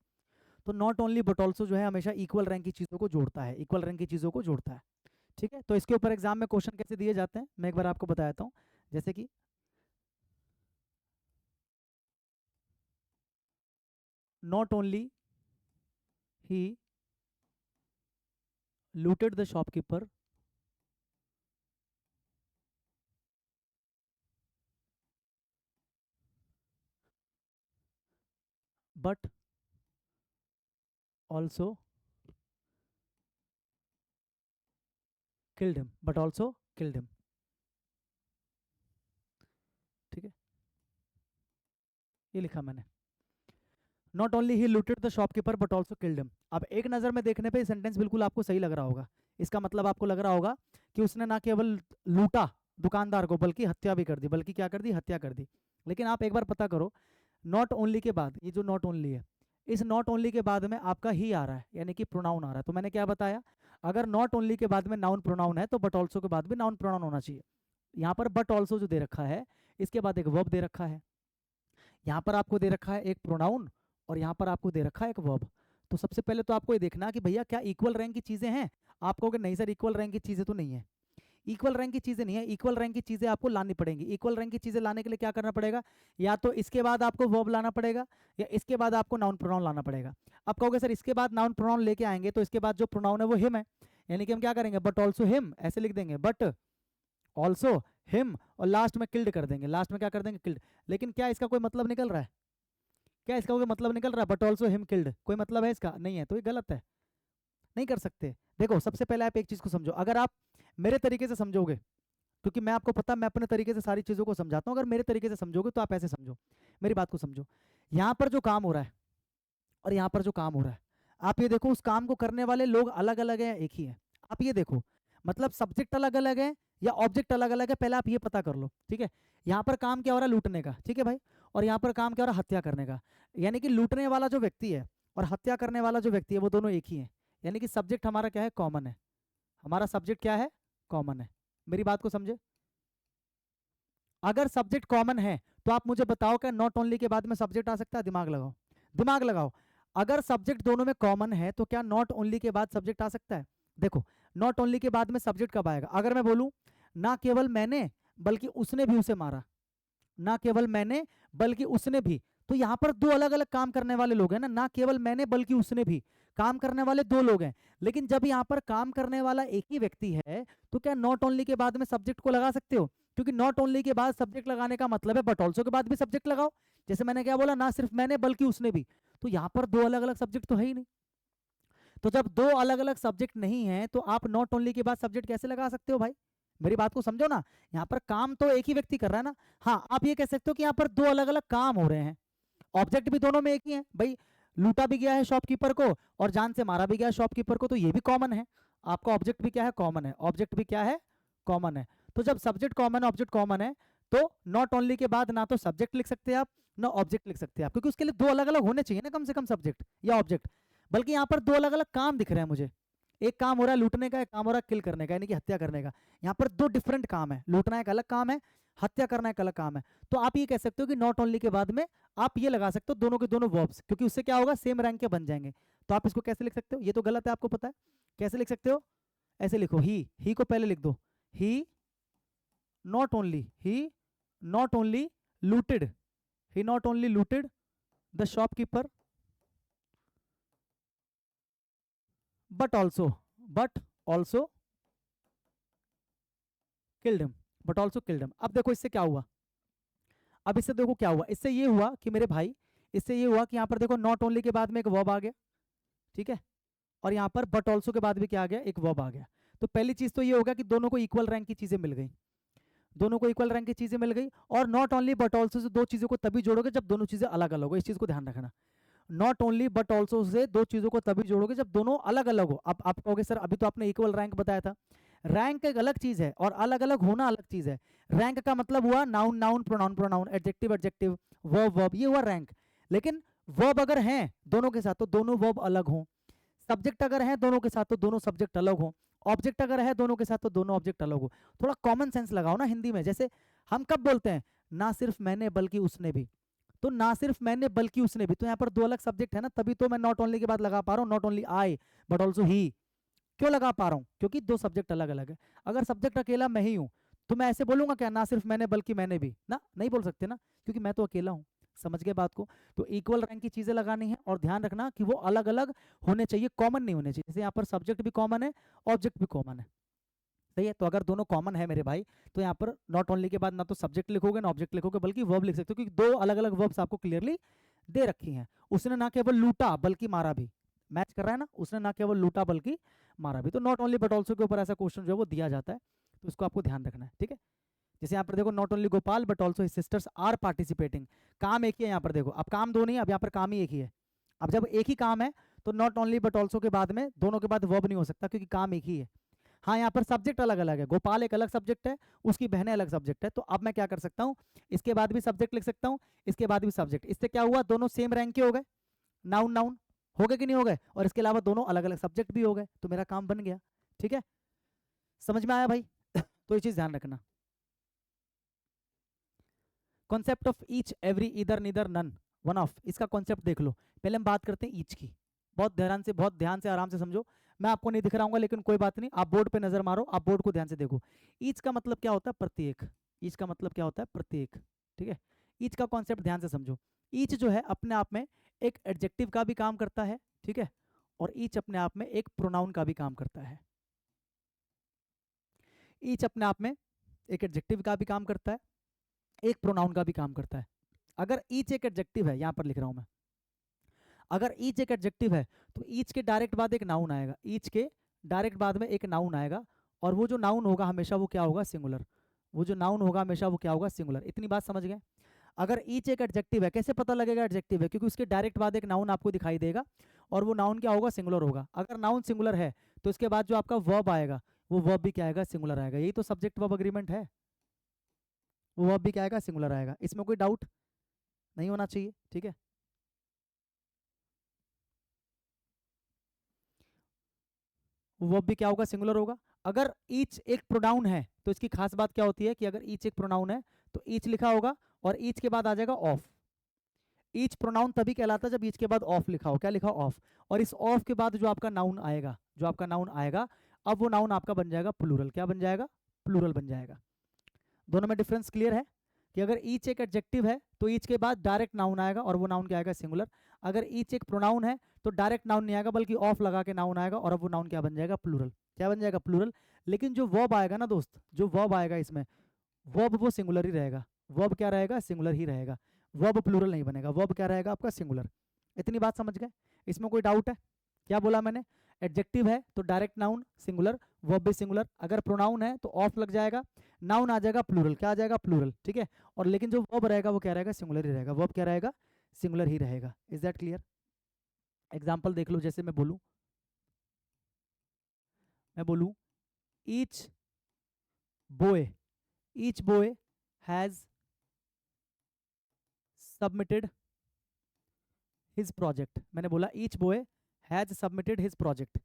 तो नॉट ओनली बट ऑल्सो जो है हमेशा इक्वल रैंक की चीज़ों को जोड़ता है, इक्वल रैंक की चीज़ों को जोड़ता है। ठीक है, तो इसके ऊपर एग्जाम में क्वेश्चन कैसे दिए जाते हैं मैं एक बार आपको बताता हूँ। जैसे कि not only he looted the shopkeeper but also killed him, but also killed him। ठीक है, ये लिखा मैंने, not only he looted the shopkeeper but also killed him. अब एक नज़र में देखने पे सेंटेंस बिल्कुल आपको सही लग रहा होगा। इसका मतलब आपको लग रहा होगा कि उसने ना केवल लूटा दुकानदार को बल्कि हत्या भी कर दी, बल्कि क्या कर दी, हत्या कर दी। लेकिन आप एक बार पता करो, नॉट ओनली के बाद, ये जो नॉट ओनली है, इस नॉट ओनली के बाद में आपका ही आ रहा है, यानी कि प्रोनाउन आ रहा है। तो मैंने क्या बताया, अगर नॉट ओनली के बाद में नाउन प्रोनाउन है तो बट ऑल्सो के बाद भी नाउन प्रोनाउन होना चाहिए। यहाँ पर बट ऑल्सो जो दे रखा है, इसके बाद एक वर्ब दे रखा है, यहाँ पर आपको दे रखा है एक प्रोनाउन, और यहाँ पर आपको दे रखा है एक वर्ब। तो सबसे पहले तो आपको ये देखना कि भैया क्या इक्वल रैंक की चीजें हैं। आप कहोगे नहीं सर इक्वल रैंक की चीजें तो नहीं है। इक्वल रैंक की चीजें नहीं है, इक्वल रैंक की चीजें आपको लानी पड़ेंगी। इक्वल रैंक की चीजें लाने के लिए क्या करना पड़ेगा, या तो इसके बाद आपको वर्ब लाना पड़ेगा या इसके बाद आपको नाउन प्रोनाउन लाना पड़ेगा। आप कहोगे सर इसके बाद नाउन प्रोनाउन लेके आएंगे तो इसके बाद जो प्रोनाउन है वो हिम है, यानी कि हम क्या करेंगे, बट ऑल्सो हिम ऐसे लिख देंगे, बट ऑल्सो हिम, और लास्ट में किल्ड कर देंगे, लास्ट में क्या कर देंगे, किल्ड। लेकिन क्या इसका कोई मतलब निकल रहा है, क्या इसका कोई मतलब निकल रहा है, बट ऑल्सो हिम किल्ड, कोई मतलब है इसका? नहीं है, तो ये गलत है, नहीं कर सकते। देखो सबसे पहले आप एक चीज को समझो, अगर आप मेरे तरीके से समझोगे, क्योंकि मैं आपको पता मैं अपने तरीके से सारी चीजों को समझाता हूँ, अगर मेरे तरीके से समझोगे तो आप ऐसे समझो, मेरी बात को समझो। यहाँ पर जो काम हो रहा है और यहाँ पर जो काम हो रहा है, आप ये देखो उस काम को करने वाले लोग अलग अलग हैं, एक ही है। आप ये देखो, मतलब सब्जेक्ट अलग अलग है या ऑब्जेक्ट अलग अलग है, पहले आप ये पता कर लो। ठीक है, यहाँ पर काम क्या हो रहा है, लूटने का, ठीक है भाई, और यहाँ पर काम क्या हो रहा है, हत्या करने का। यानी कि लूटने वाला जो व्यक्ति है और हत्या करने वाला जो व्यक्ति है वो दोनों एक ही है, यानी कि सब्जेक्ट हमारा क्या है, कॉमन है। हमारा सब्जेक्ट क्या है, कॉमन है। मेरी बात को समझे, अगर सब्जेक्ट कॉमन है तो आप मुझे बताओ क्या नॉट ओनली के बाद में सब्जेक्ट आ सकता है? दिमाग लगाओ, दिमाग लगाओ। अगर सब्जेक्ट दोनों में कॉमन है तो क्या नॉट ओनली के बाद सब्जेक्ट आ सकता है? देखो नॉट ओनली के बाद में सब्जेक्ट कब आएगा, अगर मैं बोलूं ना केवल मैंने बल्कि उसने भी उसे मारा, ना केवल मैंने बल्कि उसने भी, तो यहाँ पर दो अलग अलग काम करने वाले लोग हैं ना, ना केवल मैंने बल्कि उसने भी, काम करने वाले दो लोग हैं। लेकिन जब यहाँ पर काम करने वाला एक ही व्यक्ति है तो क्या नॉट ओनली के बाद में सब्जेक्ट को लगा सकते हो? क्योंकि नॉट ओनली के बाद सब्जेक्ट लगाने का मतलब है बट ऑल्सो के बाद भी सब्जेक्ट लगाओ। जैसे मैंने क्या बोला, ना सिर्फ मैंने बल्कि उसने भी, तो यहाँ पर दो अलग अलग सब्जेक्ट तो है ही नहीं। तो जब दो अलग अलग सब्जेक्ट नहीं है तो आप नॉट ओनली के बाद सब्जेक्ट कैसे लगा सकते हो भाई? मेरी बात को समझो ना, यहाँ पर काम तो एक ही व्यक्ति कर रहा है ना। हाँ आप ये कह सकते हो कि यहाँ पर दो अलग अलग काम हो रहे हैं, ऑब्जेक्ट भी दोनों में एक ही है भाई, लूटा भी गया है शॉपकीपर को और जान से मारा भी गया है शॉपकीपर को, तो ये भी कॉमन है। आपका ऑब्जेक्ट भी क्या है, कॉमन है, ऑब्जेक्ट भी क्या है, कॉमन है। तो जब सब्जेक्ट कॉमन है, ऑब्जेक्ट कॉमन है, तो नॉट ओनली के बाद ना तो सब्जेक्ट लिख सकते हैं आप ना ऑब्जेक्ट लिख सकते हैं आप, क्योंकि उसके लिए दो अलग अलग होने चाहिए ना कम से कम सब्जेक्ट या ऑब्जेक्ट। बल्कि यहाँ पर दो अलग अलग काम दिख रहे हैं मुझे, एक काम हो रहा है लूटने का, एक काम हो रहा है किल करने का, यानी कि हत्या करने का। यहाँ पर दो डिफरेंट काम है, लूटना एक अलग काम है, हत्या करना एक अलग काम है। तो आप ये कह सकते हो कि नॉट ओनली के बाद में आप ये लगा सकते हो दोनों के दोनों वर्ब्स, क्योंकि उससे क्या होगा, सेम रैंक के बन जाएंगे। तो आप इसको कैसे लिख सकते हो, ये तो गलत है आपको पता है, कैसे लिख सकते हो, ऐसे लिखो, ही को पहले लिख दो, he not only looted the shopkeeper but also killed him. अब देखो इससे क्या हुआ, अब इससे देखो क्या हुआ, इससे ये हुआ कि मेरे भाई, इससे ये हुआ कि यहाँ पर देखो नॉट ओनली के बाद में एक वर्ब आ गया, ठीक है, और यहाँ पर बट ऑल्सो के बाद भी क्या आ गया, एक वर्ब आ गया। तो पहली चीज तो ये होगा कि दोनों को इक्वल रैंक की चीजें मिल गई, दोनों को इक्वल रैंक की चीजें मिल गई। और not only but also say दो चीजों को तभी जोड़ोगे जब दोनों चीजें अलग अलग हो, इस चीज को ध्यान रखना। Not only but also say दो चीजों को तभी जोड़ोगे जब दोनों अलग अलग हो। अब आप कहोगे सर अभी तो आपने इक्वल रैंक बताया था, रैंक एक अलग चीज है और अलग अलग होना अलग चीज है। रैंक का मतलब हुआ noun noun, pronoun pronoun, adjective adjective, verb verb, ये हुआ रैंक। लेकिन वर्ब अगर हैं दोनों के साथ तो दोनों वर्ब अलग हों, सब्जेक्ट अगर है दोनों के साथ तो दोनों सब्जेक्ट अलग हो, ऑब्जेक्ट अगर है दोनों के साथ तो दोनों ऑब्जेक्ट अलग हो। थोड़ा कॉमन सेंस लगाओ ना हिंदी में। जैसे हम कब बोलते हैं, ना सिर्फ मैंने बल्कि उसने भी, तो ना सिर्फ मैंने बल्कि उसने भी, तो यहाँ पर दो अलग सब्जेक्ट है ना, तभी तो मैं नॉट ओनली के बाद लगा पा रहा हूँ not only I but also he. क्यों लगा पा रहा हूँ, क्योंकि दो सब्जेक्ट अलग अलग है। अगर सब्जेक्ट अकेला मैं ही हूँ तो मैं ऐसे बोलूंगा क्या, ना सिर्फ मैंने बल्कि मैंने भी, ना नहीं बोल सकते ना, क्योंकि मैं तो अकेला हूँ। समझ गए बात को। तो इक्वल रैंक की चीजें लगानी है और ध्यान रखना कि वो अलग अलग होने चाहिए, कॉमन नहीं होने चाहिए। जैसे यहाँ पर सब्जेक्ट भी कॉमन है, ऑब्जेक्ट भी कॉमन है, सही है। तो अगर दोनों कॉमन है मेरे भाई तो यहाँ पर नॉट ओनली के बाद ना तो सब्जेक्ट लिखोगे ना ऑब्जेक्ट लिखोगे, बल्कि वर्ब लिख सकते हो, क्योंकि दो अलग अलग वर्ब्स आपको क्लियरली दे रखी हैं। उसने ना केवल लूटा बल्कि मारा भी, मैच कर रहा है ना, उसने ना केवल लूटा बल्कि मारा भी। तो नॉट ओनली बट ऑल्सो के ऊपर ऐसा क्वेश्चन जो है वो दिया जाता है, तो इसको आपको ध्यान रखना है, ठीक है। जैसे यहाँ पर देखो not only Gopal but also his sisters are participating, काम एक ही है यहाँ पर देखो, अब काम दो नहीं है, अब यहाँ पर काम ही एक ही है। अब जब एक ही काम है तो नॉट ओनली बट ऑल्सो के बाद में दोनों के बाद वर्ब नहीं हो सकता, क्योंकि काम एक ही है। हाँ यहाँ पर सब्जेक्ट अलग अलग है, गोपाल एक अलग सब्जेक्ट है, उसकी बहनें अलग सब्जेक्ट है। तो अब मैं क्या कर सकता हूँ, इसके बाद भी सब्जेक्ट लिख सकता हूँ, इसके बाद भी सब्जेक्ट। इससे क्या हुआ, दोनों सेम रैंक के हो गए, नाउन नाउन हो गए कि नहीं हो गए, और इसके अलावा दोनों अलग अलग सब्जेक्ट भी हो गए, तो मेरा काम बन गया, ठीक है। समझ में आया भाई? तो ये चीज ध्यान रखना। कॉन्सेप्ट ऑफ ईच एवरी इधर नीदर नन वन ऑफ, इसका कॉन्सेप्ट देख लो। पहले हम बात करते हैं ईच की, बहुत ध्यान से आराम से समझो। मैं आपको नहीं दिख रहा हूँ लेकिन कोई बात नहीं, आप बोर्ड पे नजर मारो, आप बोर्ड को ध्यान से देखो। ईच का मतलब क्या होता है, प्रत्येक। ईच का मतलब क्या होता है, प्रत्येक, ठीक है। ईच का कॉन्सेप्ट ध्यान से समझो। ईच जो है अपने आप में एक एडजेक्टिव का भी काम करता है, ठीक है, और ईच अपने आप में एक प्रोनाउन का भी काम करता है। ईच अपने आप में एक एडजेक्टिव का भी काम करता है, एक प्रोनाउन का भी काम करता है। अगर ईच एक एडजेक्टिव है, यहां पर लिख रहा हूं मैं, अगर ईच एक एडजेक्टिव है तो ईच के डायरेक्ट बाद एक नाउन आएगा, ईच के डायरेक्ट बाद में एक नाउन आएगा, और वो जो नाउन होगा हमेशा वो क्या होगा, सिंगुलर। वो जो नाउन होगा हमेशा वो क्या होगा, सिंगुलर। इतनी बात समझ गए। अगर ईच एक एडजेक्टिव है, कैसे पता लगेगा एडजेक्टिव है, क्योंकि उसके डायरेक्ट बाद एक नाउन आपको दिखाई देगा, और वो नाउन क्या होगा, सिंगुलर होगा। अगर नाउन सिंगुलर है तो इसके बाद जो आपका वर्ब आएगा वो वर्ब भी क्या आएगा, सिंगुलर आएगा। यही तो सब्जेक्ट वर्ब अग्रीमेंट है, वो वर्ब भी क्या आएगा, सिंगुलर आएगा। इसमें कोई डाउट नहीं होना चाहिए, ठीक है। वर्ब भी क्या होगा, सिंगुलर होगा। अगर ईच एक प्रोनाउन है तो इसकी खास बात क्या होती है कि अगर ईच एक प्रोनाउन है तो ईच लिखा होगा और ईच के बाद आ जाएगा ऑफ। ईच प्रोनाउन तभी कहलाता है जब ईच के बाद ऑफ लिखा हो, क्या लिखा हो, ऑफ। और इस ऑफ के बाद जो आपका नाउन आएगा, जो आपका नाउन आएगा, अब वो नाउन आपका बन जाएगा प्लूरल। क्या बन जाएगा, प्लूरल बन जाएगा। दोनों में डिफरेंस क्लियर है कि अगर ईच एक एडजेक्टिव है तो ईच के बाद डायरेक्ट नाउन आएगा और वो नाउन क्या आएगा, सिंगुलर। अगर ईच एक प्रोनाउन है तो डायरेक्ट नाउन नहीं आएगा बल्कि ऑफ लगा के नाउन आएगा, और अब वो नाउन क्या बन जाएगा, प्लूरल। क्या बन जाएगा, प्लूरल। लेकिन जो वर्ब आएगा ना दोस्त, जो वर्ब आएगा इसमें, वर्ब वो सिंगुलर ही रहेगा। वर्ब क्या रहेगा, सिंगुलर ही रहेगा। वर्ब प्लूरल नहीं बनेगा, वर्ब क्या रहेगा आपका, सिंगुलर। इतनी बात समझ गए? इसमें कोई डाउट है? क्या बोला मैंने, एडजेक्टिव है तो डायरेक्ट नाउन सिंगुलर, वर्ब भी सिंगुलर। अगर प्रोनाउन है तो ऑफ लग जाएगा, नाउन आ जाएगा प्लूरल। क्या आ जाएगा, प्लूरल, ठीक है। और लेकिन जो वर्ब रहेगा वो क्या रहेगा, सिंगुलर ही रहेगा। वर्ब क्या रहेगा, सिंगुलर ही रहेगा। Is that clear? एग्जाम्पल देख लो। जैसे मैं बोलूं each boy, each boy has submitted his project. मैंने बोला each boy has submitted his project,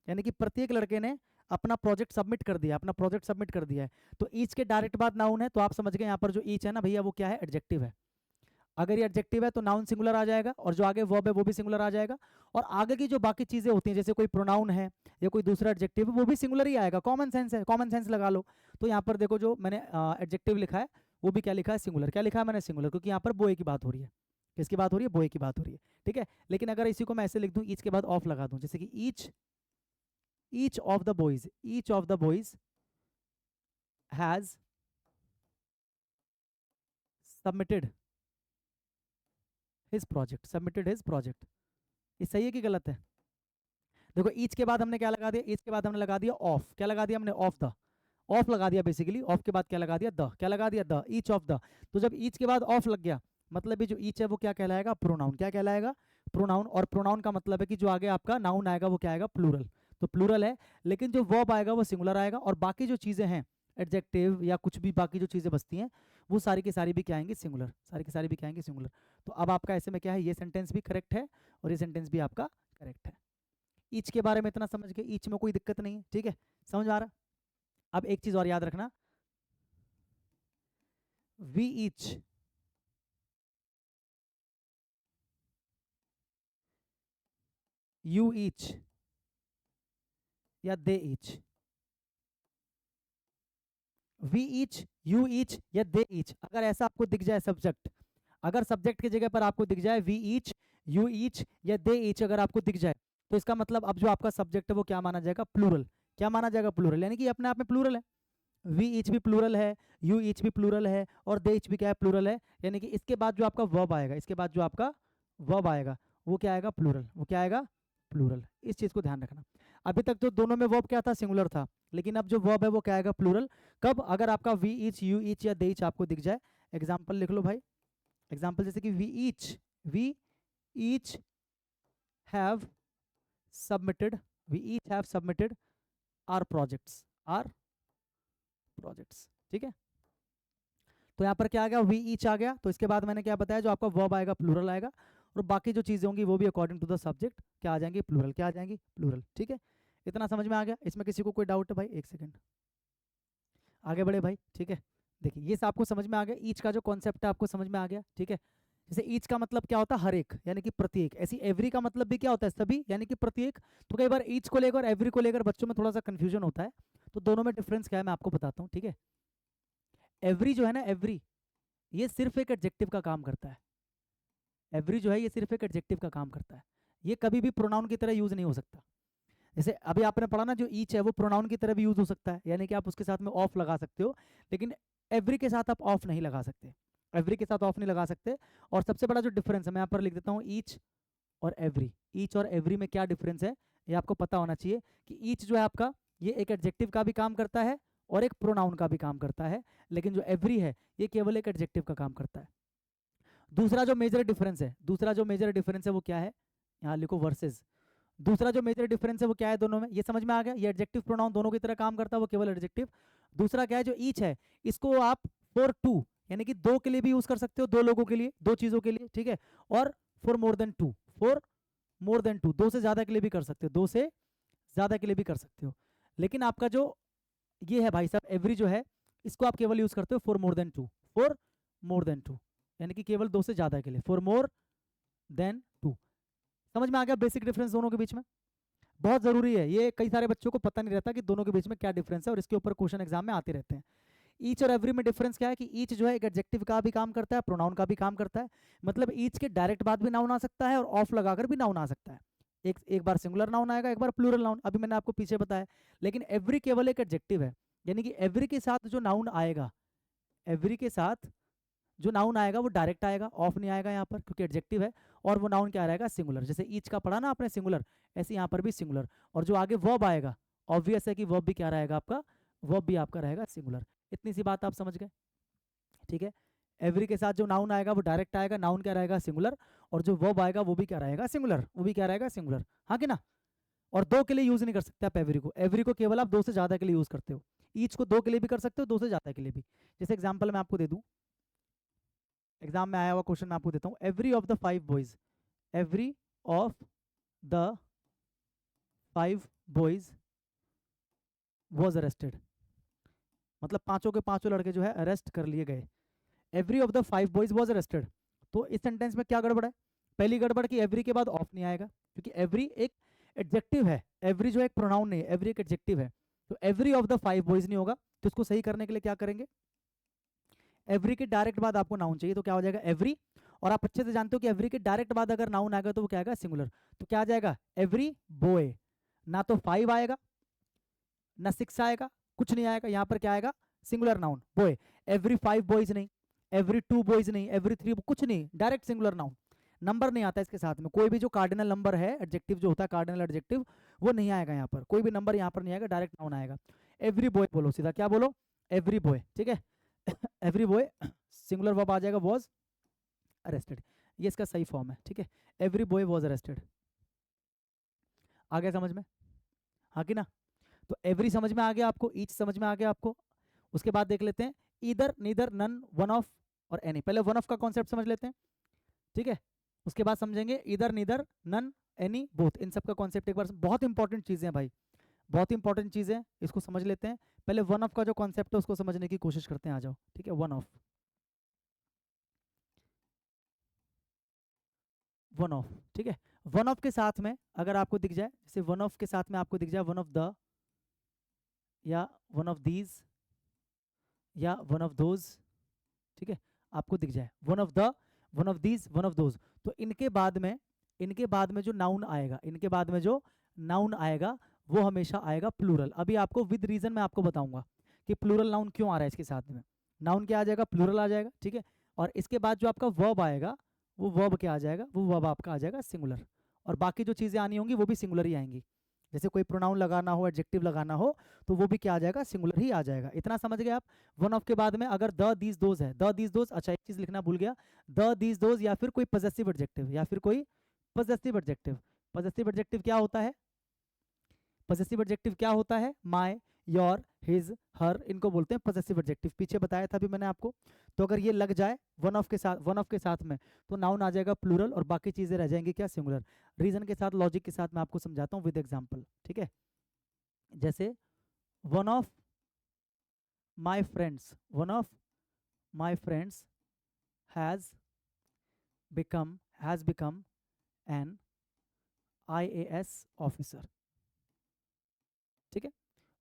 यानी कि प्रत्येक लड़के ने अपना प्रोजेक्ट सबमिट कर दिया, अपना प्रोजेक्ट सबमिट कर दिया है। तो ईच के डायरेक्ट बाद नाउन है, तो आप समझ गए यहाँ पर जो ईच है ना भैया वो क्या है, एडजेक्टिव है। अगर ये एडजेक्टिव है तो नाउन सिंगुलर आ जाएगा, और जो आगे वर्ब है वो भी सिंगुलर आ जाएगा, और आगे की जो बाकी चीजें होती हैं जैसे कोई प्रोनाउन है या कोई दूसरा एडजेक्टिव है वो भी सिंगुलर ही आएगा। कॉमन सेंस है, कॉमन सेंस लगा लो। तो यहाँ पर देखो जो मैंने एडजेक्टिव लिखा है वो भी क्या लिखा है, सिंगुलर। क्या लिखा है मैंने, सिंगुलर, क्योंकि यहाँ पर बोए की बात हो रही है। किसकी बात हो रही है, बोए की बात हो रही है, ठीक है। लेकिन अगर इसी को मैं ऐसे लिख दूं, ईच के बाद ऑफ लगा दूं, जैसे कि each of the boys, each of the boys has submitted his project, submitted his project, ये सही है कि गलत है? देखो ईच के बाद हमने क्या लगा दिया, ईच के बाद हमने लगा दिया ऑफ। क्या लगा दिया हमने, ऑफ द, ऑफ लगा दिया बेसिकली। ऑफ के बाद क्या लगा दिया, द। क्या लगा दिया, द, ईच ऑफ द। तो जब ईच के बाद ऑफ लग गया, मतलब ये जो ईच है वो क्या कहलाएगा, प्रोनाउन। क्या कहलाएगा, प्रोनाउन। और प्रोनाउन का मतलब है कि जो आगे आपका नाउन आएगा वो क्या आएगा, प्लूरल। तो प्लूरल है, लेकिन जो वर्ब आएगा वो सिंगुलर आएगा, और बाकी जो चीजें हैं एडजेक्टिव या कुछ भी बाकी जो चीजें बचती हैं वो सारी की सारी भी क्या आएंगी, सिंगुलर। सारी की सारी भी क्या आएंगी, सिंगुलर। तो अब आपका ऐसे में क्या है, ये सेंटेंस भी करेक्ट है और ये सेंटेंस भी आपका करेक्ट है। ईच के बारे में इतना समझ के, ईच में कोई दिक्कत नहीं है, ठीक है, समझ में आ रहा। अब एक चीज और याद रखना, वी ईच, यू ईच या they each. We each, you each या दे ईच, अगर ऐसा आपको दिख जाए सब्जेक्ट, अगर सब्जेक्ट की जगह पर आपको दिख जाए वी ईच, यू ईच या दे ईच, अगर आपको दिख जाए तो इसका मतलब अब जो आपका सब्जेक्ट है वो क्या माना जाएगा, प्लूरल। क्या माना जाएगा, प्लूरल, यानी कि अपने आप में प्लूरल है। वी ईच भी प्लूरल है, यू ईच भी प्लूरल है, और दे ईच भी क्या है, प्लूरल है। यानी कि इसके बाद जो आपका वर्ब आएगा, इसके बाद जो आपका वर्ब आएगा वो क्या आएगा, प्लूरल। वो क्या आएगा, प्लूरल। इस चीज को ध्यान रखना। अभी तक तो दोनों में वर्ब क्या था, सिंगुलर था, लेकिन अब जो वर्ब है वो क्या आएगा, प्लूरल। कब, अगर आपका वी ईच, यू ईच या दे ईच आपको दिख जाए। एग्जाम्पल लिख लो भाई, एग्जाम्पल जैसे कि we each have submitted, we each have submitted our projects, our projects, ठीक है। तो यहाँ पर क्या आ गया, वी ईच आ गया, तो इसके बाद मैंने क्या बताया, जो आपका वर्ब आएगा प्लूरल आएगा, और बाकी जो चीजें होंगी वो भी अकॉर्डिंग टू द सब्जेक्ट क्या आ जाएंगी, प्लूरल। क्या आ जाएंगी, प्लूरल, ठीक है। इतना समझ में आ गया, इसमें किसी को कोई डाउट है भाई, एक सेकेंड आगे बढ़े भाई, ठीक है। देखिए ये आपको समझ में आ गया, ईच का जो कॉन्सेप्ट है आपको समझ में आ गया, ठीक है। जैसे ईच का मतलब क्या होता है, हर एक, यानी कि प्रत्येक। ऐसी एवरी का मतलब भी क्या होता है, सभी, यानी कि प्रत्येक। तो कई बार ईच को लेकर और एवरी को लेकर बच्चों में थोड़ा सा कंफ्यूजन होता है, तो दोनों में डिफरेंस क्या है मैं आपको बताता हूँ, ठीक है। एवरी जो है ना, एवरी, ये सिर्फ एक एडजेक्टिव का काम करता है। एवरी जो है ये सिर्फ एक एडजेक्टिव का काम करता है, ये कभी भी प्रोनाउन की तरह यूज नहीं हो सकता। जैसे अभी आपने पढ़ा ना, जो ईच है वो प्रोनाउन की तरह भी यूज हो सकता है, यानी कि आप उसके साथ में ऑफ लगा सकते हो, लेकिन एवरी के साथ आप ऑफ नहीं लगा सकते। एवरी के साथ ऑफ नहीं लगा सकते। और सबसे बड़ा जो डिफरेंस है मैं यहाँ पर लिख देता हूँ, ईच और एवरी। ईच और एवरी में क्या डिफरेंस है ये आपको पता होना चाहिए, कि ईच जो है आपका ये एक एडजेक्टिव का भी काम करता है और एक प्रोनाउन का भी काम करता है, लेकिन जो एवरी है ये केवल एक एडजेक्टिव का काम करता है। दूसरा जो मेजर डिफरेंस है, दूसरा जो मेजर डिफरेंस है वो क्या है, यहाँ लिखो वर्सेस। दूसरा जो मेजर डिफरेंस है वो क्या है दोनों में, ये समझ में आ गया, ये एडजेक्टिव प्रोनाउन दोनों की तरह काम करता है, वो केवल एडजेक्टिव। दूसरा क्या है, जो ईच है इसको आप फॉर टू, यानी कि दो के लिए भी यूज कर सकते हो, दो लोगों के लिए, दो चीजों के लिए, ठीक है। और for more than two, for more than two, दो से ज्यादा के लिए भी कर सकते हो, दो से ज्यादा के लिए भी कर सकते हो। लेकिन आपका जो ये है भाई साहब एवरी जो है, इसको आप केवल यूज करते हो for more than two, for more than two, यानी कि केवल दो से ज्यादा के लिए, फॉर मोर देन टू। समझ में आ गया बेसिक डिफरेंस दोनों के बीच में, बहुत जरूरी है ये, कई सारे बच्चों को पता नहीं रहता कि दोनों के बीच में क्या डिफरेंस है, और इसके ऊपर क्वेश्चन एग्जाम में आते रहते हैं। ईच और एवरी में डिफरेंस क्या है, कि ईच जो है एक एडजेक्टिव का भी काम करता है, प्रोनाउन का भी काम करता है। मतलब ईच के डायरेक्ट बाद भी नाउन आ सकता है और ऑफ लगाकर भी नाउन आ सकता है। एक बार सिंगुलर नाउन आएगा, एक बार प्लूरल नाउन, अभी मैंने आपको पीछे बताया। लेकिन एवरी केवल एक एडजेक्टिव है, यानी कि एवरी के साथ जो नाउन आएगा, एवरी के साथ जो नाउन आएगा वो डायरेक्ट आएगा, ऑफ नहीं आएगा यहाँ पर, क्योंकि एडजेक्टिव है। और वो नाउन क्या रहेगा, सिंगुलर। जैसे ईच का पढ़ा ना आपने सिंगुलर, ऐसे यहाँ पर भी सिंगुलर। और जो आगे वर्ब आएगा, ऑब्वियस है कि वर्ब भी क्या रहेगा आपका, वर्ब भी आपका रहेगा सिंगुलर। इतनी सी बात आप समझ गए, ठीक है। एवरी के साथ जो नाउन आएगा वो डायरेक्ट आएगा, नाउन क्या रहेगा, सिंगुलर। और जो वर्ब आएगा वो भी क्या रहेगा, सिंगुलर, वो भी क्या रहेगा, सिंगुलर, हाँ कि ना। और दो के लिए यूज नहीं कर सकते आप एवरी को, एवरी को केवल आप दो से ज्यादा के लिए यूज करते हो। ईच को दो के लिए भी कर सकते हो, दो से ज्यादा के लिए भी। जैसे एग्जाम्पल मैं आपको दे दूं, एग्जाम में आया हुआ क्वेश्चन मैं आपको देता हूँ, every of the 5 boys, every of the 5 boys was arrested, मतलब पांचों के पांचों लड़के जो है अरेस्ट कर लिए गए। Every of the 5 boys was arrested, तो इस सेंटेंस में क्या गड़बड़ है? पहली गड़बड़ कि एवरी के बाद ऑफ नहीं आएगा, क्योंकि एवरी एक एडजेक्टिव है, एवरी जो एक प्रोनाउन नहीं है, एवरी एक एडजेक्टिव है, तो एवरी ऑफ द 5 बॉयज नहीं होगा। तो इसको सही करने के लिए क्या करेंगे, एवरी के डायरेक्ट बाद आपको नाउन चाहिए, तो क्या हो जाएगा एवरी, और आप अच्छे से जानते हो कि एवरी के डायरेक्ट बाद अगर नाउन आएगा तो वो क्या आएगा, सिंगुलर। तो क्या आ जाएगा, एवरी बॉय, ना तो 5 आएगा ना 6 आएगा, कुछ नहीं आएगा, यहाँ पर क्या आएगा, singular noun boy. Every 5 boys नहीं, एवरी 2 बॉयज नहीं, एवरी 3, कुछ नहीं, डायरेक्ट सिंगुलर नाउन, नंबर नहीं आता इसके साथ में, कोई भी जो कार्डिनल नंबर है, एडजेक्टिव जो होता है कार्डिनल एडजेक्टिव, वो नहीं आएगा यहाँ पर, कोई भी नंबर यहाँ पर नहीं आएगा, डायरेक्ट नाउन आएगा। एवरी बॉय बोलो सीधा, क्या बोलो, एवरी बॉय, ठीक है। एवरी बॉय सिंगुलर वर्ब आ जाएगा, वॉज अरेस्टेड, ये इसका सही फॉर्म है, ठीक है। एवरी बॉय वॉज अरेस्टेड, आ गया समझ में, हाँ कि ना। तो एवरी समझ में आ गया आपको, ईच समझ में आ गया आपको। उसके बाद देख लेते हैं either, neither, none, one of और एनी। पहले वन ऑफ का कॉन्सेप्ट समझ लेते हैं, ठीक है। उसके बाद समझेंगे either, neither, none, any, both, इन सब का कॉन्सेप्ट एक बार, बहुत इंपॉर्टेंट चीजें हैं भाई, बहुत इंपॉर्टेंट चीज है, इसको समझ लेते हैं। पहले वन ऑफ का जो कॉन्सेप्ट है उसको समझने की कोशिश करते हैं, आ जाओ, ठीक है। वन ऑफ, वन ऑफ, ठीक है। वन ऑफ के साथ में अगर आपको दिख जाए, जैसे वन ऑफ के साथ में आपको दिख जाए वन ऑफ द, या वन ऑफ दीज, या वन ऑफ दोज, ठीक है, आपको दिख जाए one of the, one of these, one of those, तो इनके बाद में जो नाउन आएगा, इनके बाद में जो नाउन आएगा वो हमेशा आएगा प्लूरल। अभी आपको विद रीजन मैं आपको बताऊंगा कि प्लूरल नाउन क्यों आ रहा है इसके साथ में, नाउन क्या आ जाएगा, प्लूरल आ जाएगा, ठीक है। और इसके बाद जो आपका वर्ब आएगा वो वर्ब क्या आ जाएगा, वो वर्ब आपका आ जाएगा सिंगुलर, और बाकी जो चीज़ें आनी होंगी वो भी सिंगुलर ही आएंगी। जैसे कोई प्रोनाउन लगाना हो, एडजेक्टिव लगाना हो, तो वो भी क्या आ जाएगा, सिंगुलर ही आ जाएगा। इतना समझ गए आप। वन ऑफ के बाद में अगर द दीज दोज है, द दीज दोज, अच्छा एक चीज़ लिखना भूल गया, द दीज दोज या फिर कोई पजेसिव एडजेक्टिव, या फिर कोई पजेसिव एडजेक्टिव। पजेसिव एडजेक्टिव क्या होता है, पजेसिव एडजेक्टिव क्या होता है, माय, योर, हिज, हर, इनको बोलते हैं पजेसिव एडजेक्टिव, पीछे बताया था अभी मैंने आपको। तो अगर ये लग जाए वन ऑफ के साथ, वन ऑफ के साथ में, तो नाउन आ जाएगा प्लूरल और बाकी चीजें रह जाएंगी क्या, सिंगुलर। रीजन के साथ, लॉजिक के साथ मैं आपको समझाता हूँ विद एग्जांपल, ठीक है। जैसे one of my friends, one of my friends has become an IAS officer, ठीक है।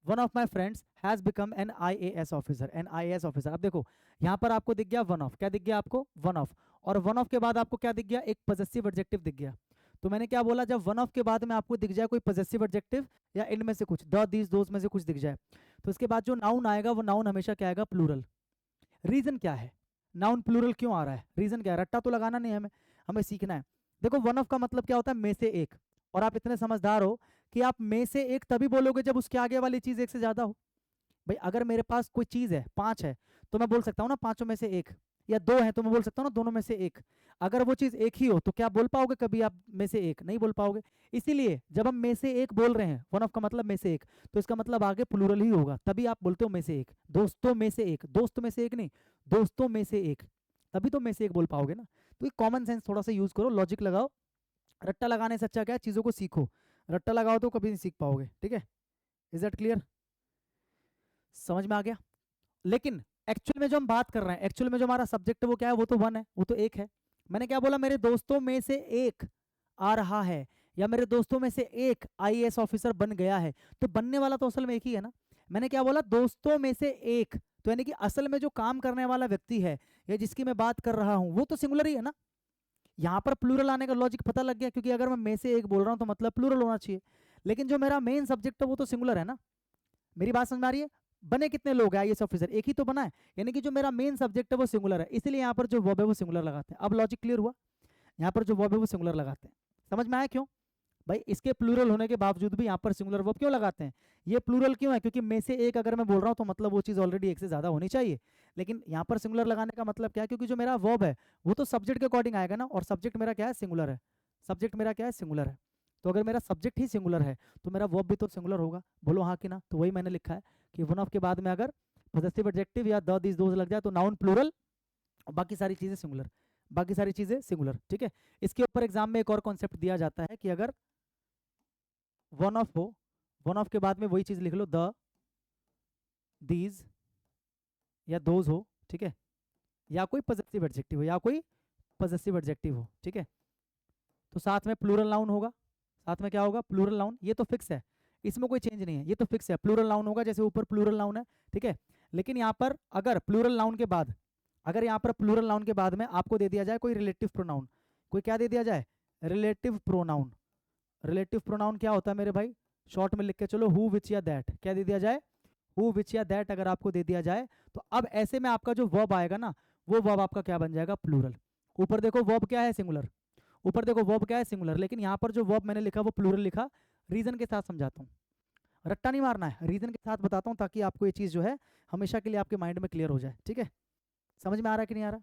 One of my friends has become an IAS officer, an IAS officer. अब देखो यहाँ पर आपको दिख गया वन ऑफ, क्या दिख गया आपको, वन ऑफ, और वन ऑफ के बाद आपको क्या दिख गया, एक पजेसिव एडजेक्टिव दिख गया। तो मैंने क्या बोला, जब वन ऑफ के बाद में आपको दिख जाए कोई पजेसिव एडजेक्टिव या इनमें से कुछ, द दीज दोज में से कुछ दिख जाए, तो इसके बाद जो नाउन आएगा वो नाउन हमेशा क्या आएगा, प्लूरल। रीजन क्या है, नाउन प्लूरल क्यों आ रहा है, रीजन क्या है, रट्टा तो लगाना नहीं है हमें, हमें सीखना है। देखो वन ऑफ का मतलब क्या होता है, में से एक, और आप इतने समझदार हो कि आप में से एक तभी बोलोगे जब उसके आगे वाली चीज एक से ज्यादा हो। भाई अगर मेरे पास कोई चीज है 5 है तो मैं बोल सकता हूँ ना पांचों में से एक, या 2 है तो मैं बोल सकता हूँ ना दोनों में से एक। अगर वो चीज एक ही हो तो क्या बोल पाओगे कभी आप में से एक, नहीं बोल पाओगे। इसीलिए जब हम में से एक बोल रहे हैं, वन ऑफ का मतलब में से एक, तो इसका मतलब आगे प्लूरल ही होगा, तभी आप बोलते हो में से एक। दोस्तों में से एक, दोस्त में से एक नहीं, दोस्तों में से एक, तभी तो में से एक बोल पाओगे ना। तो ये कॉमन सेंस थोड़ा सा यूज करो, लॉजिक लगाओ। रट्टा लगाने से अच्छा क्या है, चीजों को सीखो, रट्टा लगाओ तो कभी नहीं सीख पाओगे, ठीक है। इज दैट क्लियर, समझ में आ गया। लेकिन एक्चुअल में जो हम बात कर रहे हैं, एक्चुअल में जो हमारा सब्जेक्ट है वो क्या है, वो तो वन है, वो तो एक है। मैंने क्या बोला, मेरे दोस्तों में से एक आ रहा है, या मेरे दोस्तों में से एक IAS ऑफिसर बन गया है, तो बनने वाला तो असल में एक ही है ना। मैंने क्या बोला, दोस्तों में से एक, तो यानी कि असल में जो काम करने वाला व्यक्ति है या जिसकी मैं बात कर रहा हूं वो तो सिंगुलर ही है ना। यहाँ पर प्लूरल आने का लॉजिक पता लग गया, क्योंकि अगर मैं में से एक बोल रहा हूँ तो मतलब प्लूरल होना चाहिए। लेकिन जो मेरा मेन सब्जेक्ट है वो तो सिंगुलर है ना। मेरी बात समझ में आ रही है। बने कितने लोग हैं IAS ऑफिसर, एक ही तो बना है, यानी कि जो मेरा मेन सब्जेक्ट है वो सिंगुलर है, इसलिए यहाँ पर जो वर्ब है वो सिंगुलर लगाते हैं। अब लॉजिक क्लियर हुआ, यहाँ पर जो वर्ब है वो सिंगुलर लगाते हैं। समझ में आया क्यों भाई, इसके प्लूरल होने के बावजूद भी यहाँ पर सिंगुलर वर्ब क्यों लगाते हैं, ये प्लूरल क्यों है, क्योंकि में से एक अगर मैं बोल रहा हूँ तो मतलब वो चीज़ ऑलरेडी एक से ज़्यादा होनी चाहिए। लेकिन यहाँ पर सिंगुलर लगाने का मतलब क्या है, क्योंकि जो मेरा वर्ब है वो तो सब्जेक्ट के अकॉर्डिंग आएगा ना, और सब्जेक्ट मेरा क्या है, सिंगुलर है। सब्जेक्ट मेरा क्या है, सिंगुलर है। तो अगर मेरा सब्जेक्ट ही सिंगुलर है तो मेरा वर्ब भी तो सिंगुलर होगा, बोलो हाँ कि ना। तो वही मैंने लिखा है कि वन ऑफ के बाद में अगर पॉजिटिव एडजेक्टिव या द दिस दोज लग जाए तो नाउन प्लूरल, और बाकी सारी चीज़ें सिंगुलर, बाकी सारी चीज़ें सिंगुलर, ठीक है। इसके ऊपर एग्जाम में एक और कॉन्सेप्ट दिया जाता है कि अगर वन ऑफ हो, वन ऑफ के बाद में वही चीज़ लिख लो, द दीज या दोज हो, ठीक है, या कोई पॉजिटिव एडजेक्टिव हो या कोई पजेसिव एडजेक्टिव हो, ठीक है। तो साथ में प्लूरल नाउन होगा, साथ में क्या होगा, प्लूरल नाउन। ये तो फिक्स है, इसमें कोई चेंज नहीं है, ये तो फिक्स है, प्लूरल नाउन होगा, जैसे ऊपर प्लूरल नाउन है, ठीक है। लेकिन यहाँ पर अगर प्लूरल नाउन के बाद, अगर यहाँ पर प्लूरल नाउन के बाद में आपको दे दिया जाए कोई रिलेटिव प्रोनाउन, कोई क्या दे दिया जाए, रिलेटिव प्रोनाउन। रिलेटिव प्रोनाउन क्या होता है मेरे भाई, शॉर्ट में लिख के चलो, हु विच या दैट। क्या दे दिया जाए, हु विच या दैट अगर आपको दे दिया जाए, तो अब ऐसे में आपका जो वर्ब आएगा ना, वो वर्ब आपका क्या बन जाएगा, प्लूरल। ऊपर देखो वर्ब क्या है, सिंगुलर। ऊपर देखो वर्ब क्या है, सिंगुलर, लेकिन यहाँ पर जो वर्ब मैंने लिखा वो प्लूरल लिखा। रीजन के साथ समझाता हूँ, रट्टा नहीं मारना है, रीजन के साथ बताता हूँ, ताकि आपको ये चीज़ जो है हमेशा के लिए आपके माइंड में क्लियर हो जाए, ठीक है। समझ में आ रहा है कि नहीं आ रहा,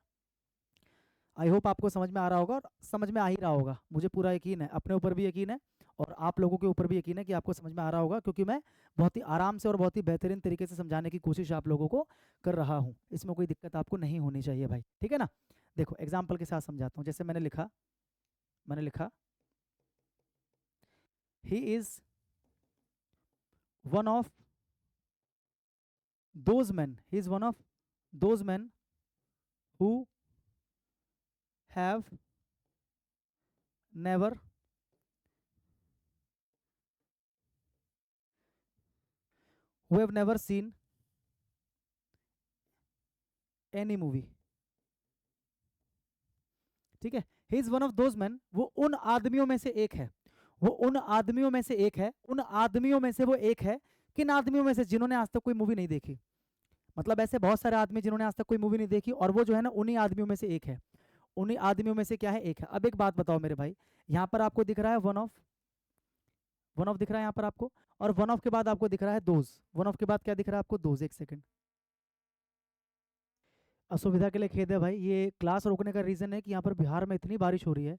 आई होप आपको समझ में आ रहा होगा, और समझ में आ ही रहा होगा, मुझे पूरा यकीन है, अपने ऊपर भी यकीन है और आप लोगों के ऊपर भी यकीन है कि आपको समझ में आ रहा होगा, क्योंकि मैं बहुत ही आराम से और बहुत ही बेहतरीन तरीके से समझाने की कोशिश आप लोगों को कर रहा हूँ। इसमें कोई दिक्कत आपको नहीं होनी चाहिए भाई, ठीक है ना। देखो एग्जाम्पल के साथ समझाता हूँ, जैसे मैंने लिखा he is one of those man, he is one of those man who have never seen any movie, ठीक है। He is one of those man, वो उन आदमियों में से एक है, वो उन आदमियों में से एक है, उन आदमियों में से वो एक है। किन आदमियों में से, जिन्होंने आज तक कोई मूवी नहीं देखी। मतलब ऐसे बहुत सारे आदमी जिन्होंने आज तक कोई मूवी नहीं देखी, और वो जो है ना उन्हीं आदमियों में से एक है, उन्हीं आदमियों में से क्या है, एक है। अब एक बात बताओ मेरे भाई, यहाँ पर आपको दिख रहा है वन ऑफ दिख रहा है यहाँ पर आपको, और वन ऑफ के बाद आपको दिख रहा है दोज। वन ऑफ के बाद क्या दिख रहा है आपको, दोज। एक सेकंड, असुविधा के लिए खेद है भाई, ये क्लास रोकने का रीज़न है कि यहाँ पर बिहार में इतनी बारिश हो रही है,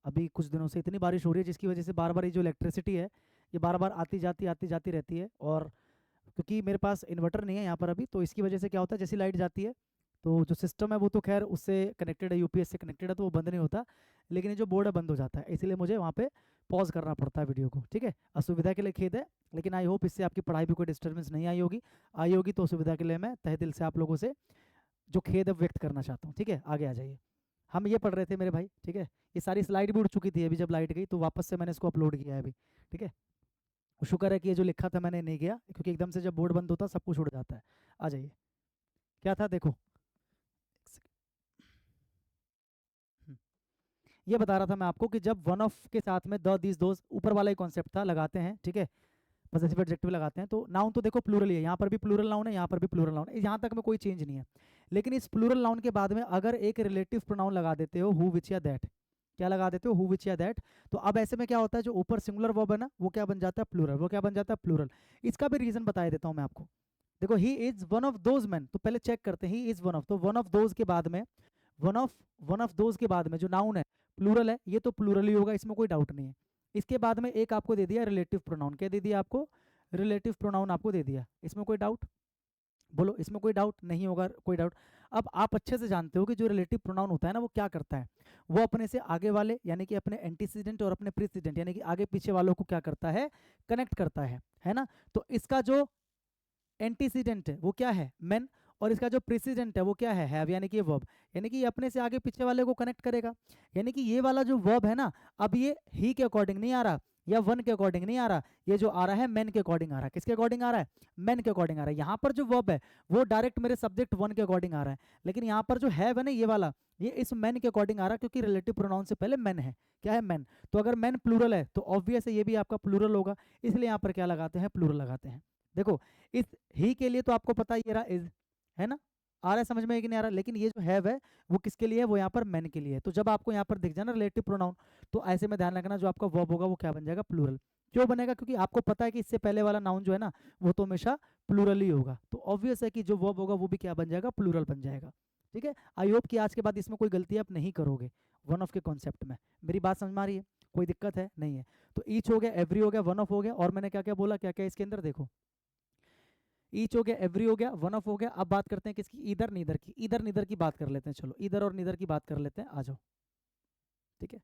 अभी कुछ दिनों से इतनी बारिश हो रही है, जिसकी वजह से बार बार ये जो इलेक्ट्रिसिटी है ये बार बार आती जाती रहती है। और क्योंकि मेरे पास इन्वर्टर नहीं है यहाँ पर अभी, तो इसकी वजह से क्या होता है, जैसी लाइट जाती है तो जो सिस्टम है वो तो खैर उससे कनेक्टेड है, यूपीएस से कनेक्टेड है, तो वो बंद नहीं होता, लेकिन ये जो बोर्ड है बंद हो जाता है, इसलिए मुझे वहाँ पे पॉज करना पड़ता है वीडियो को, ठीक है। असुविधा के लिए खेद है, लेकिन आई होप इससे आपकी पढ़ाई भी कोई डिस्टर्बेंस नहीं आई होगी तो असुविधा के लिए मैं तहे दिल से आप लोगों से जो खेद व्यक्त करना चाहता हूँ, ठीक है। आगे आ जाइए, हम ये पढ़ रहे थे मेरे भाई, ठीक है। ये सारी स्लाइड भी उड़ चुकी थी अभी, जब लाइट गई तो वापस से मैंने इसको अपलोड किया है अभी, ठीक है। शुक्र है कि ये जो लिखा था मैंने नहीं गया, क्योंकि एकदम से जब बोर्ड बंद होता सब कुछ उड़ जाता है। आ जाइए, क्या था देखो, ये बता रहा था मैं आपको कि जब वन ऑफ के साथ में द, दिस, दोस, ऊपर वाला ही कॉन्सेप्ट था, लगाते हैं, ठीक है, पॉसेसिव एडजेक्टिव लगाते हैं, तो नाउन तो देखो प्लूरल ही है, यहाँ पर भी प्लूरल नाउन है, यहाँ पर भी प्लूरल नाउन है, यहाँ तक में कोई चेंज नहीं है। लेकिन इस प्लूरल नाउन के बाद में अगर एक रिलेटिव प्रोनाउन लगा देते हो, हु, विच या दैट, क्या लगा देते हो, हु, विच या दैट, तो अब ऐसे में क्या होता है, जो ऊपर सिंगुलर वर्ब है ना वो क्या बन जाता है, प्लूरल। वो क्या बन जाता है, प्लूरल। इसका भी रीजन बता देता हूँ मैं आपको। देखो he is one of those man, तो पहले चेक करते हैं, ही इज वन ऑफ, तो वन ऑफ दोज के बाद में, वन ऑफ दोज के बाद में जो नाउन है प्लूरल है, ये तो प्लूरल ही होगा, इसमें कोई डाउट नहीं है। इसके बाद में एक आपको दे दिया रिलेटिव प्रोनाउन, क्या दे दिया आपको, रिलेटिव प्रोनाउन आपको दे दिया, इसमें कोई डाउट, बोलो इसमें कोई डाउट नहीं होगा, कोई डाउट। अब आप अच्छे से जानते हो कि जो रिलेटिव प्रोनाउन होता है ना वो क्या करता है, वो अपने से आगे वाले यानी कि अपने एंटीसीडेंट और अपने प्रीसीडेंट यानी कि आगे पीछे वालों को क्या करता है, कनेक्ट करता है ना। तो इसका जो एंटीसीडेंट है वो क्या है, मेन, और इसका जो प्रेसिडेंट है वो क्या है, हैव, यानी कि वर्ब, यानी कि ये अपने से आगे पीछे वाले को कनेक्ट करेगा। यानी कि ये वाला जो वर्ब है ना, अब ये ही के अकॉर्डिंग नहीं आ रहा या वन के अकॉर्डिंग नहीं आ रहा, ये जो आ रहा है मैन के अकॉर्डिंग आ रहा है। किसके अकॉर्डिंग आ रहा है, मैन के अकॉर्डिंग आ रहा है। यहाँ पर जो वर्ब है वो डायरेक्ट मेरे सब्जेक्ट वन के अकॉर्डिंग आ रहा है, लेकिन यहाँ पर जो है ना ये वाला, ये इस मैन के अकॉर्डिंग आ रहा है, क्योंकि रिलेटिव प्रोनाउन से पहले मैन है। क्या है, मैन। तो अगर मैन प्लूरल है तो ऑब्वियस है ये भी आपका प्लूरल होगा, इसलिए यहाँ पर क्या लगाते हैं, प्लूरल लगाते हैं। देखो इस ही के लिए तो आपको पता ही रहा इज, है ना, आ रहा है समझ में कि नहीं आ रहा, लेकिन ये जो हैव है वो किसके लिए है, वो यहाँ पर मैन के लिए है। तो जब आपको यहाँ पर दिख जाए ना रिलेटिव प्रोनाउन, तो ऐसे में ध्यान रखना जो आपका वर्ब होगा वो क्या बन जाएगा, प्लूरल। क्यों बनेगा, क्योंकि आपको पता है कि इससे पहले वाला नाउन जो है ना वो तो हमेशा प्लूरल ही होगा, तो ऑब्वियस है कि जो वर्ब होगा वो भी क्या बन जाएगा, प्लूरल बन जाएगा। ठीक है, आई होप कि आज के बाद इसमें कोई गलती आप नहीं करोगे वन ऑफ के कॉन्सेप्ट में। मेरी बात समझ में आ रही है, कोई दिक्कत है नहीं है। तो ईच हो गया, एवरी हो गया, वन ऑफ हो गया, और मैंने क्या क्या बोला, क्या क्या इसके अंदर देखो, ईच हो गया, एवरी हो गया, वन ऑफ हो गया। अब बात करते हैं किसकी, इधर नीदर की। इधर नीदर की बात कर लेते हैं, चलो इधर और नीदर की बात कर लेते हैं, आ जाओ। ठीक है,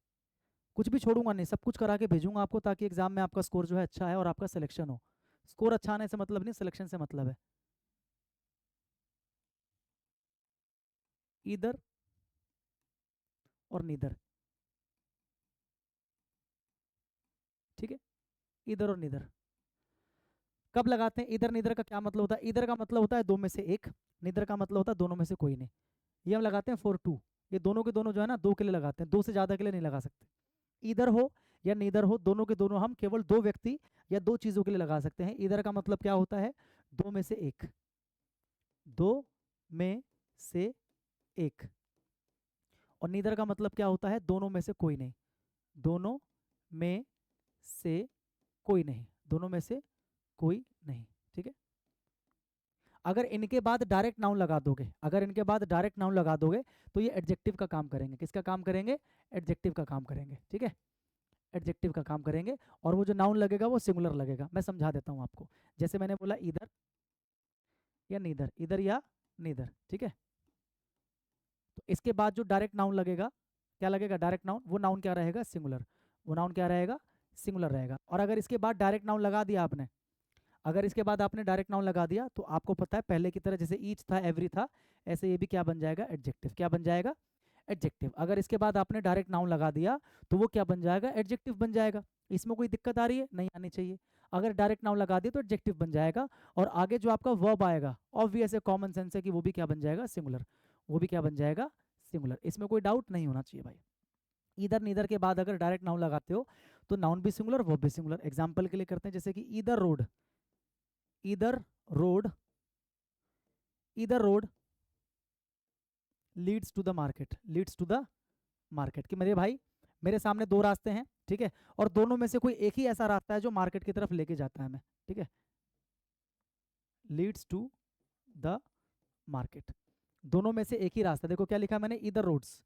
कुछ भी छोड़ूंगा नहीं, सब कुछ करा के भेजूंगा आपको, ताकि एग्जाम में आपका स्कोर जो है अच्छा है और आपका सिलेक्शन हो। स्कोर अच्छा आने से मतलब नहीं, सिलेक्शन से मतलब है। इधर और नीदर, ठीक है, इधर और नीदर। कब लगाते हैं इधर नीदर का क्या मतलब होता है? इधर का मतलब होता है दो में से एक, नीदर का मतलब होता है दोनों में से कोई नहीं। ये हम लगाते हैं फॉर टू, ये दोनों के दोनों जो है ना दो के लिए लगाते हैं, दो से ज्यादा के लिए नहीं लगा सकते। इधर हो या नीदर हो, दोनों के दोनों हम केवल दो व्यक्ति या दो चीजों के लिए लगा सकते हैं। इधर का मतलब क्या होता है? दो में से एक, दो में से एक। और नीदर का मतलब क्या होता है? दोनों में से कोई नहीं, दोनों में से कोई नहीं, दोनों में से कोई नहीं, ठीक है। अगर इनके बाद डायरेक्ट नाउन लगा दोगे, अगर इनके बाद डायरेक्ट नाउन लगा दोगे तो ये एडजेक्टिव का काम करेंगे। किसका काम करेंगे? एडजेक्टिव का काम करेंगे, ठीक है, एडजेक्टिव का काम करेंगे। और वो जो नाउन लगेगा वो सिंगुलर लगेगा। मैं समझा देता हूँ आपको। जैसे मैंने बोला इधर या नीदर, इधर या नीदर, ठीक है। तो इसके बाद जो डायरेक्ट नाउन लगेगा, क्या लगेगा? Direct noun. वो नाउन क्या रहेगा? सिंगुलर। वो नाउन क्या रहेगा? सिंगुलर रहेगा। और अगर इसके बाद डायरेक्ट नाउन लगा दिया आपने, अगर इसके बाद आपने डायरेक्ट नाउन लगा दिया तो आपको पता है पहले की तरह जैसे ईच था, एवरी था, ऐसे ये भी क्या बन जाएगा? एडजेक्टिव। क्या बन जाएगा? एडजेक्टिव। अगर इसके बाद आपने डायरेक्ट नाउन लगा दिया तो वो क्या बन जाएगा? एडजेक्टिव बन जाएगा। इसमें कोई दिक्कत आ रही है? नहीं आनी चाहिए। अगर डायरेक्ट नाउन लगा दिया तो एडजेक्टिव बन जाएगा। और आगे जो आपका वर्ब आएगा, ऑब्वियस है, कॉमन सेंस है कि वो भी क्या बन जाएगा? सिंगुलर। वो भी क्या बन जाएगा? सिंगुलर। इसमें कोई डाउट नहीं होना चाहिए भाई। इधर नीदर के बाद अगर डायरेक्ट नाउन लगाते हो तो नाउन भी सिंगुलर, वर्ब भी सिंगुलर। एग्जाम्पल के लिए करते हैं, जैसे कि इधर रोड, इधर रोड, इधर road leads to the market, leads to the market. कि मेरे भाई मेरे सामने दो रास्ते हैं, ठीक है, और दोनों में से कोई एक ही ऐसा रास्ता है जो मार्केट की तरफ लेके जाता है हमें, ठीक है, लीड्स टू द मार्केट। दोनों में से एक ही रास्ता। देखो क्या लिखा है मैंने? इधर रोड्स,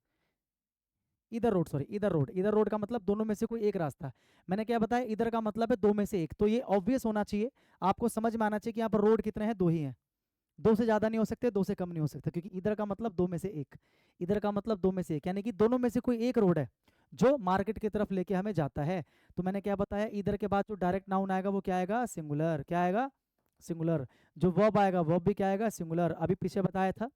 इधर रोड, सॉरी इधर रोड। इधर रोड का मतलब दोनों में से कोई एक रास्ता है। मैंने क्या बताया? इधर का मतलब है दो में से एक। तो ये ऑब्वियस होना चाहिए, आपको समझ में आना चाहिए कि यहाँ पर रोड कितने हैं? दो ही हैं। दो से ज्यादा नहीं हो सकते, दो से कम नहीं हो सकते, क्योंकि इधर का मतलब दो में से एक, इधर का मतलब दो में से एक, यानी कि दोनों में से कोई एक रोड है जो मार्केट की तरफ लेके हमें जाता है। तो मैंने क्या बताया? इधर के बाद जो डायरेक्ट नाउन आएगा वो क्या आएगा? सिंगुलर। क्या आएगा? सिंगुलर। जो वर्ब आएगा, वर्ब भी क्या आएगा? सिंगुलर। अभी पीछे बताया था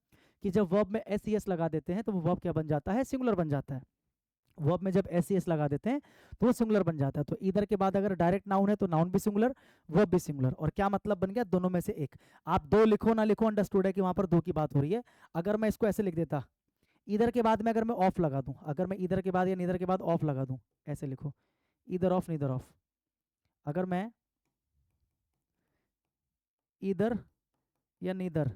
कि जब वर्ब में एस ई एस लगा देते हैं तो वो वर्ब क्या बन जाता है? सिंगुलर बन जाता है। वर्ब में जब एस सी एस लगा देते हैं तो वो सिंगुलर बन जाता है। तो इधर के बाद अगर डायरेक्ट नाउन है तो नाउन भी सिंगुलर, वर्ब भी सिंगुलर। और क्या मतलब बन गया? दोनों में से एक। आप दो लिखो ना लिखो, अंडरस्टूड है कि वहां पर दो की बात हो रही है। अगर मैं इसको ऐसे लिख देता, इधर के बाद में अगर मैं ऑफ लगा दूं, अगर मैं इधर के बाद या नीदर के बाद ऑफ लगा दूं, ऐसे लिखो, इधर ऑफ नीदर ऑफ। अगर मैं इधर या नीदर,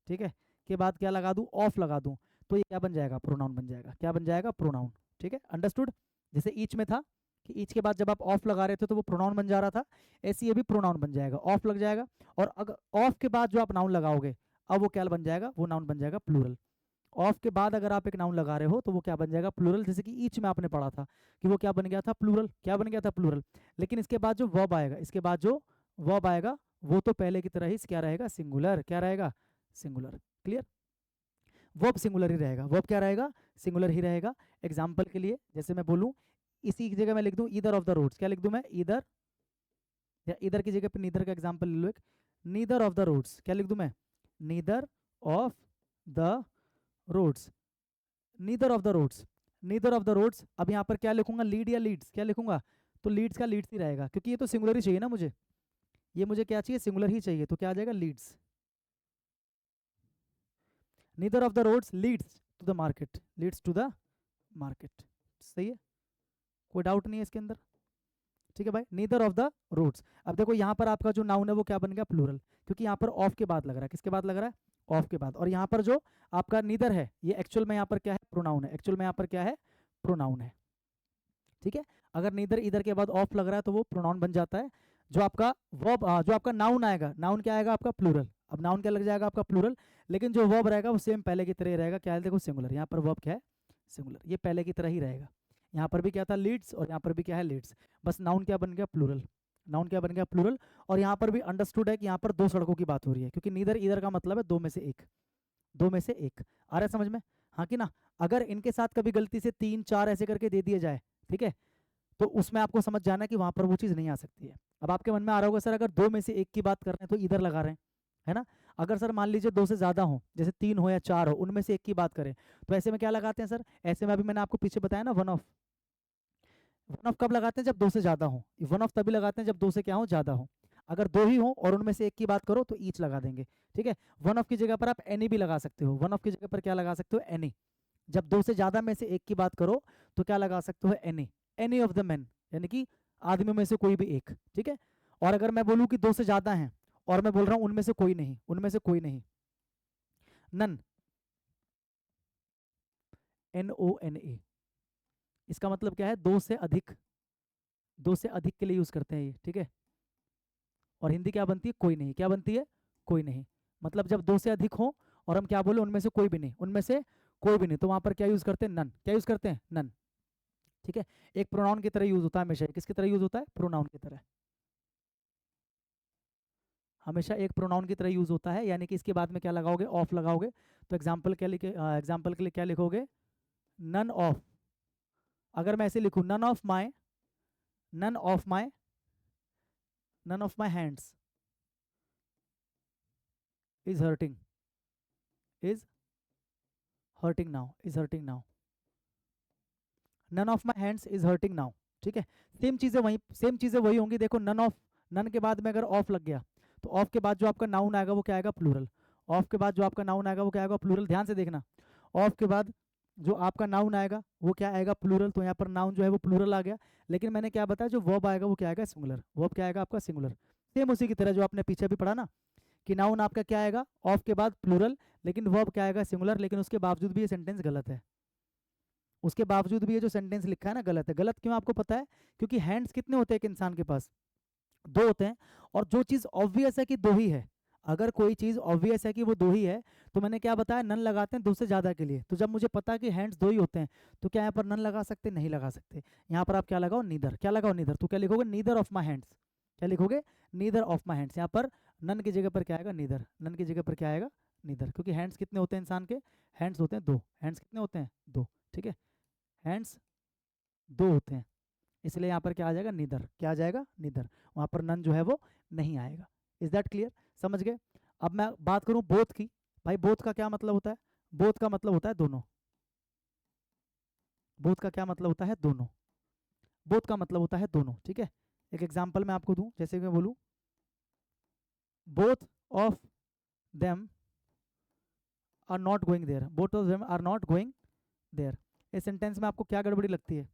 ठीक है, के बाद क्या लगा दूं? ऑफ लगा दूं, तो ये क्या बन जाएगा? प्रोनाउन बन जाएगा। क्या बन जाएगा? प्रोनाउन। ठीक है, अंडरस्टूड। जैसे ईच में था कि ईच के बाद जब आप ऑफ लगा रहे थे तो वो प्रोनाउन बन जा रहा था, ऐसे ये भी प्रोनाउन बन जाएगा, ऑफ लग जाएगा। और अगर ऑफ के बाद जो आप नाउन लगाओगे, अब वो क्या बन जाएगा? वो नाउन बन जाएगा प्लूरल। ऑफ के बाद अगर आप एक नाउन लगा रहे हो तो वो क्या बन जाएगा? प्लूरल। जैसे कि ईच में आपने पढ़ा था कि वो क्या बन गया था? प्लूरल। क्या बन गया था? प्लूरल। लेकिन इसके बाद जो वर्ब आएगा, इसके बाद जो वर्ब आएगा वो तो पहले की तरह ही क्या रहेगा? सिंगुलर। क्या रहेगा? सिंगुलर। क्लियर? वर्ब सिंगुलर ही रहेगा। वर्ब क्या रहेगा? सिंगुलर ही रहेगा। एग्जाम्पल के लिए जैसे मैं बोलूं, इसी की जगह मैं लिख दूं ईदर ऑफ द रोड्स। क्या लिख दूं मैं? ईदर, या इधर की जगह पे नीदर का एग्जाम्पल ले लो एक, नीदर ऑफ द रोड्स। क्या लिख दूं मैं? Neither of the roads, neither of the roads, neither of the roads. अब यहाँ पर क्या लिखूंगा? लीड या लीड्स? क्या लिखूंगा? तो लीड्स का लीड्स ही रहेगा, क्योंकि ये तो सिंगुलर ही चाहिए ना मुझे, ये मुझे क्या चाहिए? सिंगुलर ही चाहिए। तो क्या आ जाएगा? Leads. Neither of the roads leads to the market, leads to the market. सही है, कोई डाउट नहीं है इसके अंदर। ठीक है भाई, नीदर ऑफ द रोड्स। अब देखो यहाँ पर आपका जो नाउन है वो क्या बन गया? प्लूरल, क्योंकि यहाँ पर ऑफ के बाद लग रहा है। किसके बाद लग रहा है? ऑफ के बाद। और यहाँ पर जो आपका नीदर है ये एक्चुअल में यहाँ पर क्या है? प्रोनाउन है। एक्चुअल में यहाँ पर क्या है? प्रोनाउन है। ठीक है, अगर नीदर इधर के बाद ऑफ लग रहा है तो वो प्रोनाउन बन जाता है। जो आपका वर्ब, जो आपका नाउन आएगा, नाउन क्या आएगा आपका? प्लूरल। अब नाउन क्या लग जाएगा आपका? प्लूरल। लेकिन जो वर्ब रहेगा वो सेम पहले की तरह ही रहेगा। क्या है? देखो सिंगुलर। यहाँ पर वर्ब क्या है? सिंगुलर। ये पहले की तरह ही रहेगा। यहाँ पर भी क्या था? लीड्स, और यहाँ पर भी क्या है? लीड्स। बस नाउन क्या बन गया? प्लूरल। नाउन क्या बन गया? प्लूरल। और यहाँ पर भी अंडरस्टूड है कि यहाँ पर दो सड़कों की बात हो रही है, क्योंकि नीदर इधर का मतलब है दो में से एक, दो में से एक। आ रहा है समझ में? हाँ कि ना? अगर इनके साथ कभी गलती से तीन चार ऐसे करके दे दिया जाए, ठीक है, तो उसमें आपको समझ जाना कि वहां पर वो चीज़ नहीं आ सकती है। अब आपके मन में आ रहा होगा सर अगर दो में से एक की बात कर रहे हैं तो इधर लगा रहे हैं, है ना? अगर सर मान लीजिए 2 से ज़्यादा हो, जैसे 3 हो या 4 हो, उनमें से एक की बात करें, तो ऐसे में क्या लगाते हैं सर? ऐसे में अभी मैंने आपको पीछे बताया ना, वन ऑफ कब लगाते हैं? जब 2 से ज़्यादा हो। वन ऑफ तभी लगाते हैं जब 2 से क्या हो, ज़्यादा हो। अगर 2 ही हो और उनमें से एक की बात करो तो ईच लगा देंगे, ठीक है। वन ऑफ की जगह पर आप एनी भी लगा सकते हो, वन ऑफ की जगह पर क्या लगा सकते हो? एनी। जब 2 से ज़्यादा में से एक की बात करो तो क्या लगा सकते हो? Any. Any of the man, यानी कि आदमियों में से कोई भी एक, ठीक है। और अगर मैं बोलूँ कि 2 से ज़्यादा हैं और मैं बोल रहा हूँ उनमें से कोई नहीं, उनमें से कोई नहीं, नन, NONA, इसका मतलब क्या है? 2 से अधिक, 2 से अधिक के लिए यूज करते हैं ये, ठीक है। और हिंदी क्या बनती है? कोई नहीं। क्या बनती है? कोई नहीं। मतलब जब 2 से अधिक हो और हम क्या बोले? उनमें से कोई भी नहीं, उनमें से कोई भी नहीं, तो वहां पर क्या यूज करते हैं? नन। क्या यूज करते हैं? नन, ठीक है। एक प्रोनाउन की तरह यूज होता है हमेशा। किसकी तरह यूज होता है? प्रोनाउन की तरह, हमेशा एक प्रोनाउन की तरह यूज होता है। यानी कि इसके बाद में क्या लगाओगे? ऑफ लगाओगे। तो एग्जाम्पल क्या लिखे, एग्जाम्पल के लिए क्या लिखोगे? None of. अगर मैं ऐसे लिखूं, none of my, none of my, none of my hands is hurting, is hurting now, is hurting now, none of my hands is hurting now, ठीक है। सेम चीजें वही होंगी। देखो, नन ऑफ, नन के बाद में अगर ऑफ लग गया तो ऑफ के बाद जो आपका नाउन आएगा वो क्या आएगा? प्लूरल। ऑफ के बाद जो आपका नाउन आएगा वो क्या आएगा? प्लूरल। ध्यान से देखना, ऑफ के बाद जो आपका नाउन आएगा वो क्या आएगा? प्लूरल। तो यहाँ पर नाउन जो है वो प्लूरल आ गया। लेकिन मैंने क्या बताया? जो वर्ब आएगा वो क्या आएगा? सिंगुलर। वर्ब क्या आएगा आपका? सिंगुलर। सेम उसी की तरह जो आपने पीछे भी पढ़ा ना, कि नाउन आपका क्या आएगा? ऑफ के बाद प्लूरल, लेकिन वर्ब क्या आएगा? सिंगुलर। लेकिन उसके बावजूद भी ये सेंटेंस गलत है, उसके बावजूद भी ये जो सेंटेंस लिखा है ना, गलत है। गलत क्यों आपको पता है? क्योंकि हैंड्स कितने होते हैं एक इंसान के पास? 2 होते हैं। और जो चीज़ ऑब्वियस है कि 2 ही है, अगर कोई चीज़ ऑब्वियस है कि वो 2 ही है, तो मैंने क्या बताया? नन लगाते हैं 2 से ज़्यादा के लिए। तो जब मुझे पता है कि हैंड्स 2 ही होते हैं, तो क्या यहाँ पर नन लगा सकते? नहीं लगा सकते। यहाँ पर आप क्या लगाओ? नीदर। क्या लगाओ? नीदर। तो क्या लिखोगे? Neither of my hands. क्या लिखोगे? Neither of my hands. यहाँ पर नन की जगह पर क्या आएगा? नीदर। नन की जगह पर क्या आएगा? नीदर। क्योंकि हैंड्स कितने होते हैं इंसान के? हैंड्स होते हैं 2। हैंड्स कितने होते हैं? 2, ठीक है। हैंड्स 2 होते हैं, इसलिए यहाँ पर क्या आ जाएगा? नीदर। क्या आ जाएगा? नीदर। वहाँ पर नन जो है वो नहीं आएगा। Is that clear? समझ गए? अब मैं बात करूँ बोथ की। भाई बोथ का क्या मतलब होता है? बोथ का मतलब होता है दोनों। बोथ का क्या मतलब होता है? दोनों। बोथ का मतलब होता है दोनों, ठीक है। एक एग्जांपल मैं आपको दूं, जैसे कि मैं बोलूं both of them are not going there, both of them are not going there. इस सेंटेंस में आपको क्या गड़बड़ी लगती है?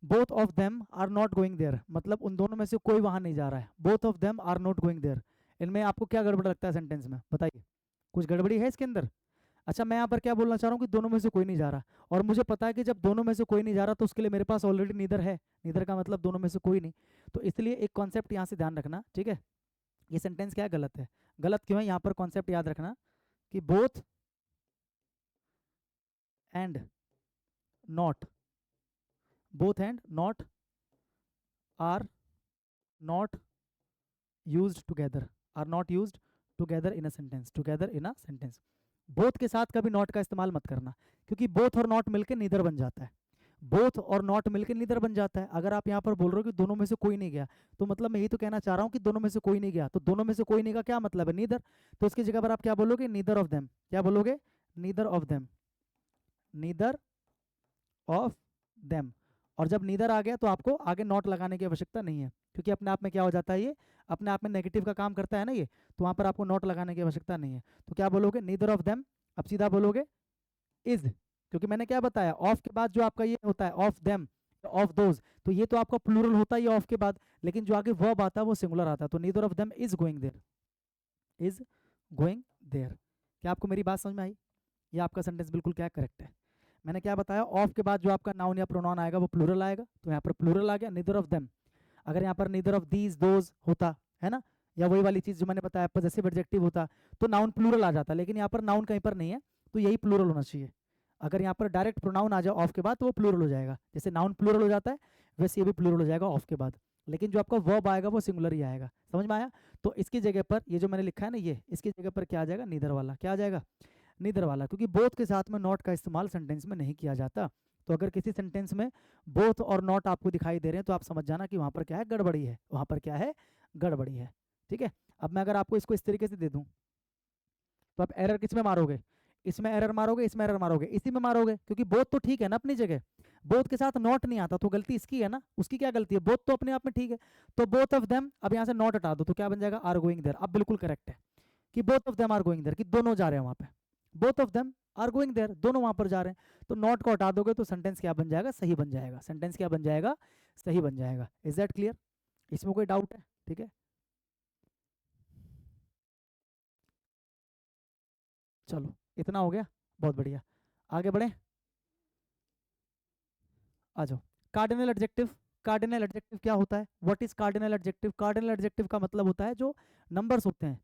Both of them are not going there मतलब उन दोनों में से कोई वहां नहीं जा रहा है। Both of them are not going there, इनमें आपको क्या गड़बड़ लगता है सेंटेंस में? बताइए, कुछ गड़बड़ी है इसके अंदर? अच्छा, मैं यहाँ पर क्या बोलना चाह रहा हूँ कि दोनों में से कोई नहीं जा रहा, और मुझे पता है कि जब दोनों में से कोई नहीं जा रहा तो उसके लिए मेरे पास ऑलरेडी नीदर है। नीदर का मतलब दोनों में से कोई नहीं। तो इसलिए एक कॉन्सेप्ट यहाँ से ध्यान रखना, ठीक है। ये सेंटेंस क्या है? गलत है। गलत क्यों है? यहाँ पर कॉन्सेप्ट याद रखना कि both and not, both and not are not used together, are not used together in a sentence, together in a sentence. Both के साथ कभी नॉट का इस्तेमाल मत करना, क्योंकि बोथ और नॉट मिलकर नीदर बन जाता है। बोथ और नॉट मिलकर नीदर बन जाता है। अगर आप यहाँ पर बोल रहे हो कि दोनों में से कोई नहीं गया, तो मतलब मैं यही तो कहना चाह रहा हूँ कि दोनों में से कोई नहीं गया, तो दोनों में से कोई नहीं का क्या मतलब है? नीदर। तो इसकी जगह पर आप क्या बोलोगे? Neither of them. क्या बोलोगे? Neither of them, neither of them. और जब नीदर आ गया तो आपको आगे नॉट लगाने की आवश्यकता नहीं है, क्योंकि अपने आप में क्या हो जाता है? ये अपने आप में नेगेटिव का काम करता है ना ये, तो वहां पर आपको नॉट लगाने की आवश्यकता नहीं है। तो क्या बोलोगे? Neither of them. अब सीधा बोलोगे इज, क्योंकि मैंने क्या बताया? ऑफ के बाद जो आपका ये होता है ऑफ देम, ऑफ दोज, तो ये तो आपका प्लूरल होता है ऑफ के बाद, लेकिन जो आगे वर्ब आता है वो सिंगुलर आता है। तो neither of them is going there, is going there. क्या आपको मेरी बात समझ में आई? ये आपका सेंटेंस बिल्कुल क्या करेक्ट है। मैंने क्या बताया? ऑफ के बाद जो आपका नाउन या प्रोनाउन आएगा वो प्लूरल आएगा, तो यहाँ पर प्लूरल आ गया, नीदर ऑफ देम। अगर यहाँ पर नीदर ऑफ दीज दोज होता है ना, या वही वाली चीज जो मैंने बताया पॉजेसिव एडजेक्टिव होता, तो नाउन प्लूरल आ जाता, लेकिन यहाँ पर नाउन कहीं पर नहीं है, तो यही प्लूरल होना चाहिए। अगर यहाँ पर डायरेक्ट प्रोनाउन आ जाए ऑफ के बाद तो वो प्लूरल हो जाएगा, जैसे नाउन प्लूरल हो जाता है वैसे ये भी प्लूरल हो जाएगा ऑफ के बाद, लेकिन जो आपका वर्ब आएगा वो सिंगुलर ही आएगा। समझ में आया? तो इसकी जगह पर ये जो मैंने लिखा है ना, ये इसकी जगह पर क्या आ जाएगा? नीदर वाला। क्या आ जाएगा? नीदर वाला, क्योंकि बोथ के साथ में नॉट का इस्तेमाल सेंटेंस में नहीं किया जाता। तो अगर किसी सेंटेंस में बोथ और नॉट आपको दिखाई दे रहे हैं तो आप समझ जाना कि वहां पर क्या है? गड़बड़ी है, वहां पर क्या है? गड़बड़ी है, ठीक है। अब मैं अगर आपको इसको इस तरीके से दे दूं, तो आप एरर किस में मारोगे, इसमें एरर मारोगे, इसमें एरर मारोगे, इसी में मारोगे, क्योंकि बोथ तो ठीक है ना अपनी जगह, बोथ के साथ नॉट नहीं आता तो गलती इसकी है ना, उसकी क्या गलती है, बोथ तो अपने आप में ठीक है। तो बोथ ऑफ देम, अब यहाँ से नॉट हटा दो तो क्या बन जाएगा, आर गोइंग देयर। अब बिल्कुल करेक्ट है कि both of them are going there, कि दोनों जा रहे हैं वहां पे, both of them are going there, दोनों वहां पर जा रहे हैं। तो नॉट को हटा दोगे तो सेंटेंस क्या बन जाएगा, सही बन जाएगा, सेंटेंस क्या बन जाएगा, सही बन जाएगा। इज दैट क्लियर, इसमें कोई डाउट है, ठीक है। चलो इतना हो गया, बहुत बढ़िया, आगे बढ़े, आ जाओ। कार्डिनल एडजेक्टिव, कार्डिनल एडजेक्टिव क्या होता है, what is cardinal adjective, cardinal adjective का मतलब होता है जो नंबर्स होते हैं,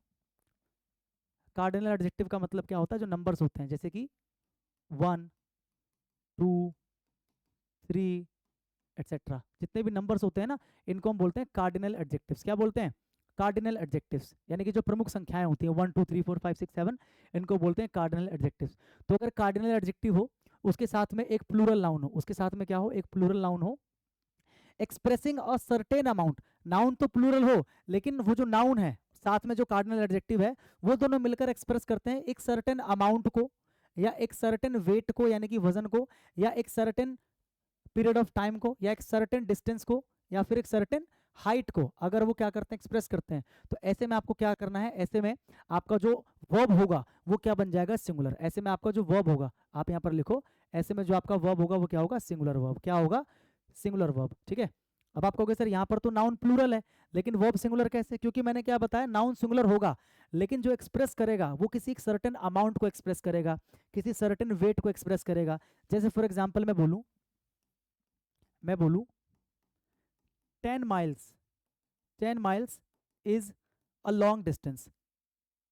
कार्डिनल एडजेक्टिव का मतलब क्या होता है, जो नंबर्स होते हैं, जैसे कि 1 2 3 एटसेट्रा, जितने भी नंबर्स होते हैं ना, इनको हम बोलते हैं कार्डिनल एडजेक्टिव्स। क्या बोलते हैं, कार्डिनल एडजेक्टिव्स, यानी कि जो प्रमुख संख्याएं होती हैं 1 2 3 4 5 6 7, इनको बोलते हैं कार्डिनल एडजेक्टिव्स। तो अगर कार्डिनल एडजेक्टिव हो, उसके साथ में एक प्लूरल नाउन हो, उसके साथ में क्या हो, एक प्लूरल नाउन हो, expressing a certain amount, noun तो प्लूरल हो, लेकिन वो जो नाउन है साथ में जो कार्डिनल एडजेक्टिव है, वो दोनों मिलकर एक्सप्रेस करते हैं एक सर्टेन अमाउंट को, या एक सर्टेन वेट को यानी कि वजन को, या एक सर्टेन पीरियड ऑफ टाइम को, या एक सर्टेन डिस्टेंस को, या फिर एक सर्टेन हाइट को, अगर वो क्या करते हैं, एक्सप्रेस करते हैं। तो ऐसे में आपको क्या करना है, ऐसे में आपका जो वर्ब होगा वो क्या बन जाएगा, सिंगुलर। ऐसे में आपका जो वर्ब होगा, आप यहाँ पर लिखो, ऐसे में जो आपका वर्ब होगा वो क्या होगा, सिंगुलर वर्ब, क्या होगा, सिंगुलर वर्ब, ठीक है। अब आप कहोगे सर यहाँ पर तो नाउन प्लूरल है लेकिन वर्ब सिंगुलर कैसे, क्योंकि मैंने क्या बताया, नाउन सिंगुलर होगा लेकिन जो एक्सप्रेस करेगा वो किसी एक सर्टेन अमाउंट को एक्सप्रेस करेगा, किसी सर्टेन वेट को एक्सप्रेस करेगा। जैसे फॉर एग्जाम्पल मैं बोलूँ 10 miles, 10 miles is a long distance,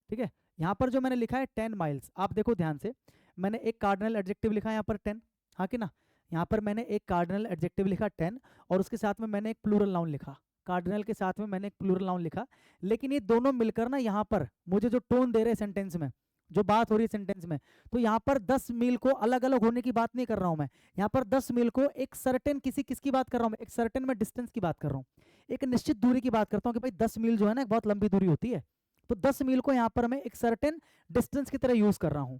ठीक है। यहाँ पर जो मैंने लिखा है 10 माइल्स, आप देखो ध्यान से, मैंने एक कार्डिनल एडजेक्टिव लिखा है यहाँ पर 10, हाँ कि ना, यहाँ पर मैंने एक कार्डिनल एडजेक्टिव लिखा 10 और उसके साथ में मैंने एक प्लूरल नाउन लिखा, कार्डिनल के साथ में मैंने एक प्लूरल नाउन लिखा, लेकिन ये दोनों मिलकर ना यहाँ पर मुझे जो टोन दे रहे हैं सेंटेंस में, जो बात हो रही है सेंटेंस में, तो यहाँ पर 10 मील को अलग अलग होने की बात नहीं कर रहा हूँ मैं, यहाँ पर 10 मील को एक सर्टेन किसकी बात कर रहा हूँ मैं, एक सर्टेन में डिस्टेंस की बात कर रहा हूँ, एक निश्चित दूरी की बात करता हूँ कि भाई 10 मील जो है ना एक बहुत लंबी दूरी होती है, तो 10 मील को यहाँ पर मैं एक सर्टेन डिस्टेंस की तरह यूज कर रहा हूँ।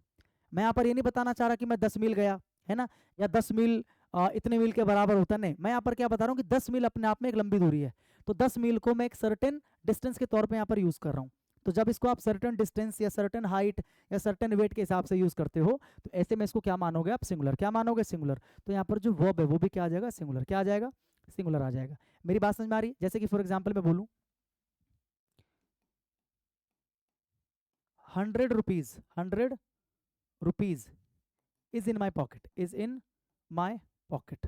मैं यहाँ पर ये नहीं बताना चाह रहा कि मैं 10 मील गया है ना, या 10 मील इतने मील के बराबर होता, नहीं, मैं यहाँ पर क्या बता रहा हूँ कि 10 मील अपने आप में एक लंबी दूरी है, तो 10 मील को मैं एक सर्टेन डिस्टेंस के तौर पे यहाँ पर यूज कर रहा हूँ। तो जब इसको आप सर्टेन डिस्टेंस या सर्टेन हाइट या सर्टेन वेट के हिसाब से यूज करते हो, तो ऐसे में इसको क्या मानोगे आप, सिंगुलर, क्या मानोगे, सिंगुलर। तो यहाँ पर जो वर्ब है वो भी क्या आ जाएगा, सिंगुलर, क्या आ जाएगा, सिंगुलर आ जाएगा। मेरी बात समझ में आ रही है, जैसे कि फॉर एग्जाम्पल मैं बोलूँ 100 rupees is in my pocket, is in my pocket,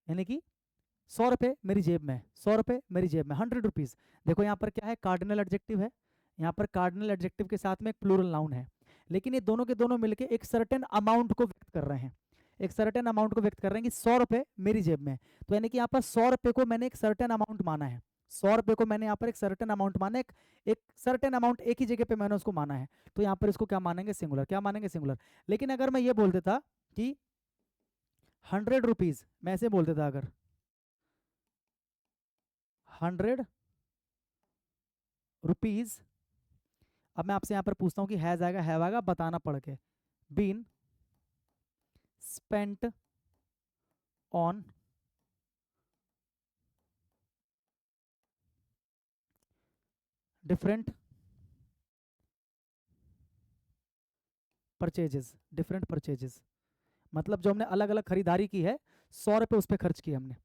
यानी कि 100 रुपये मेरी जेब में है, 100 रुपये मेरी जेब में, 100 रुपीज। देखो यहाँ पर क्या है, कार्डिनल एडजेक्टिव है, यहाँ पर कार्डिनल एडजेक्टिव के साथ में एक प्लूरल नाउन है, लेकिन ये दोनों के दोनों मिलके एक सर्टेन अमाउंट को व्यक्त कर रहे हैं, एक सर्टेन अमाउंट को व्यक्त कर रहे हैं कि 100 रुपये मेरी जेब में है। तो यानी कि यहाँ पर 100 रुपये को मैंने एक सर्टेन अमाउंट माना है, 100 रुपये को मैंने यहाँ पर एक सर्टेन अमाउंट माना है, एक सर्टेन अमाउंट एक ही जगह पे मैंने उसको माना है, तो यहाँ पर इसको क्या मानेंगे, सिंगुलर, क्या मानेंगे, सिंगुलर। लेकिन अगर मैं ये बोल देता कि 100 रुपीज, मैं ऐसे बोल देता अगर 100 रुपीज, अब मैं आपसे यहाँ पर पूछता हूँ कि हैज आएगा, हैव आएगा, बताना पड़ के, been spent on different purchases, different purchases, मतलब जो हमने अलग अलग खरीदारी की है, 100 रुपये उस पर खर्च किए हमने,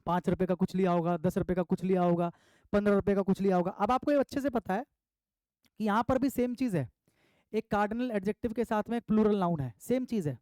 5 रुपये का कुछ लिया होगा, 10 रुपये का कुछ लिया होगा, 15 रुपये का कुछ लिया होगा। अब आपको ये अच्छे से पता है कि यहाँ पर भी सेम चीज़ है, एक कार्डिनल एडजेक्टिव के साथ में एक प्लूरल नाउन है, सेम चीज़ है,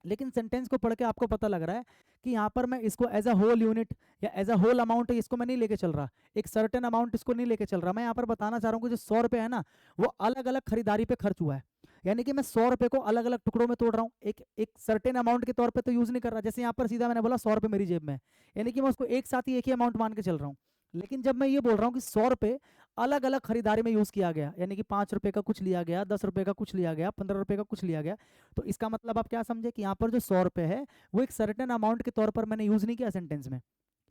लेकिन सेंटेंस को पढ़ के आपको पता लग रहा है कि यहाँ पर मैं इसको एज अ होल यूनिट या एज अ होल अमाउंट इसको मैं नहीं लेके चल रहा, एक सर्टेन अमाउंट इसको नहीं लेके चल रहा, मैं यहाँ पर बताना चाह रहा हूँ कि जो 100 रुपये है ना वो अलग अलग खरीदारी पे खर्च हुआ है, यानी कि मैं 100 रुपये को अलग अलग टुकड़ों में तोड़ रहा हूँ, एक एक सर्टेन अमाउंट के तौर पे तो यूज नहीं कर रहा, जैसे यहाँ पर सीधा मैंने बोला 100 रुपये मेरी जेब में, यानी कि मैं उसको एक साथ ही एक ही अमाउंट मान के चल रहा हूँ। लेकिन जब मैं ये बोल रहा हूँ कि 100 रुपये अलग अलग खरीदारी में यूज किया गया, यानी कि 5 रुपये का कुछ लिया गया, 10 रुपये का कुछ लिया गया, 15 रुपये का कुछ लिया गया, तो इसका मतलब आप क्या समझे कि यहाँ पर जो 100 रुपये है वो एक सर्टेन अमाउंट के तौर पर मैंने यूज नहीं किया सेंटेंस में,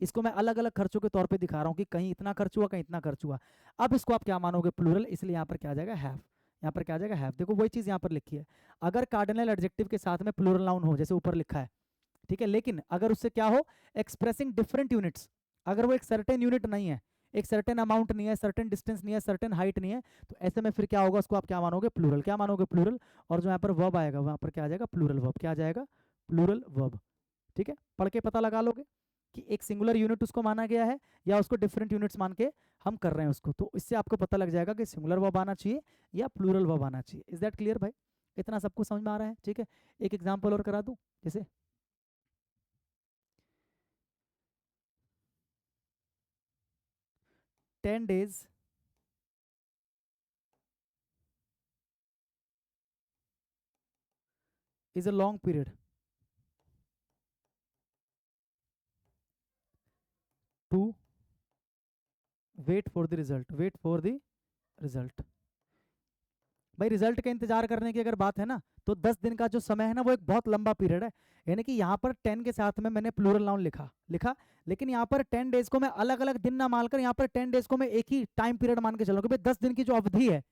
इसको मैं अलग अलग खर्चों के तौर पे दिखा रहा हूँ कि कहीं इतना खर्च हुआ, कहीं इतना खर्च हुआ। अब इसको आप क्या मानोगे, प्लूरल, इसलिए यहाँ पर क्या आ जाएगा, हैव, यहाँ पर क्या आ जाएगा हैव। देखो वही चीज़ यहाँ पर लिखी है, अगर कार्डिनल एडजेक्टिव के साथ में प्लूरल नाउन हो जैसे ऊपर लिखा है, ठीक है, लेकिन अगर उससे क्या हो एक्सप्रेसिंग डिफरेंट यूनिट्स, अगर वो एक सर्टेन यूनिट नहीं है, एक सर्टेन अमाउंट नहीं है, सर्टेन डिस्टेंस नहीं है, सर्टेन हाइट नहीं है, तो ऐसे में फिर क्या होगा, उसको आप क्या मानोगे, प्लूरल। क्या मानोगे, प्लूरल। और जो यहाँ पर वर्ब आएगा वहाँ पर क्या आ जाएगा, प्लूरल वर्ब। क्या आ जाएगा, प्लूरल वर्ब। ठीक है, पढ़ के पता लगा लोगे कि एक सिंगुलर यूनिट उसको माना गया है या उसको डिफरेंट यूनिट्स मान के हम कर रहे हैं उसको, तो इससे आपको पता लग जाएगा कि सिंगुलर वर्ब आना चाहिए या प्लूरल वर्ब आना चाहिए। इज दैट क्लियर भाई, इतना सबको समझ में आ रहा है। ठीक है, एक एग्जाम्पल और करा दूं, जैसे 10 days is a long period to wait for the result, wait for the result। भाई रिजल्ट का इंतजार करने की अगर बात है ना, तो 10 दिन का जो समय है ना वो एक बहुत लंबा पीरियड है। यानी कि यहाँ पर 10 के साथ में मैंने प्लूरल नाउन लिखा लिखा, लेकिन यहाँ पर 10 डेज को मैं अलग अलग दिन ना मानकर यहाँ पर 10 डेज को मैं एक ही टाइम पीरियड मान के चल रहा हूँ कि भाई 10 दिन की जो अवधि है,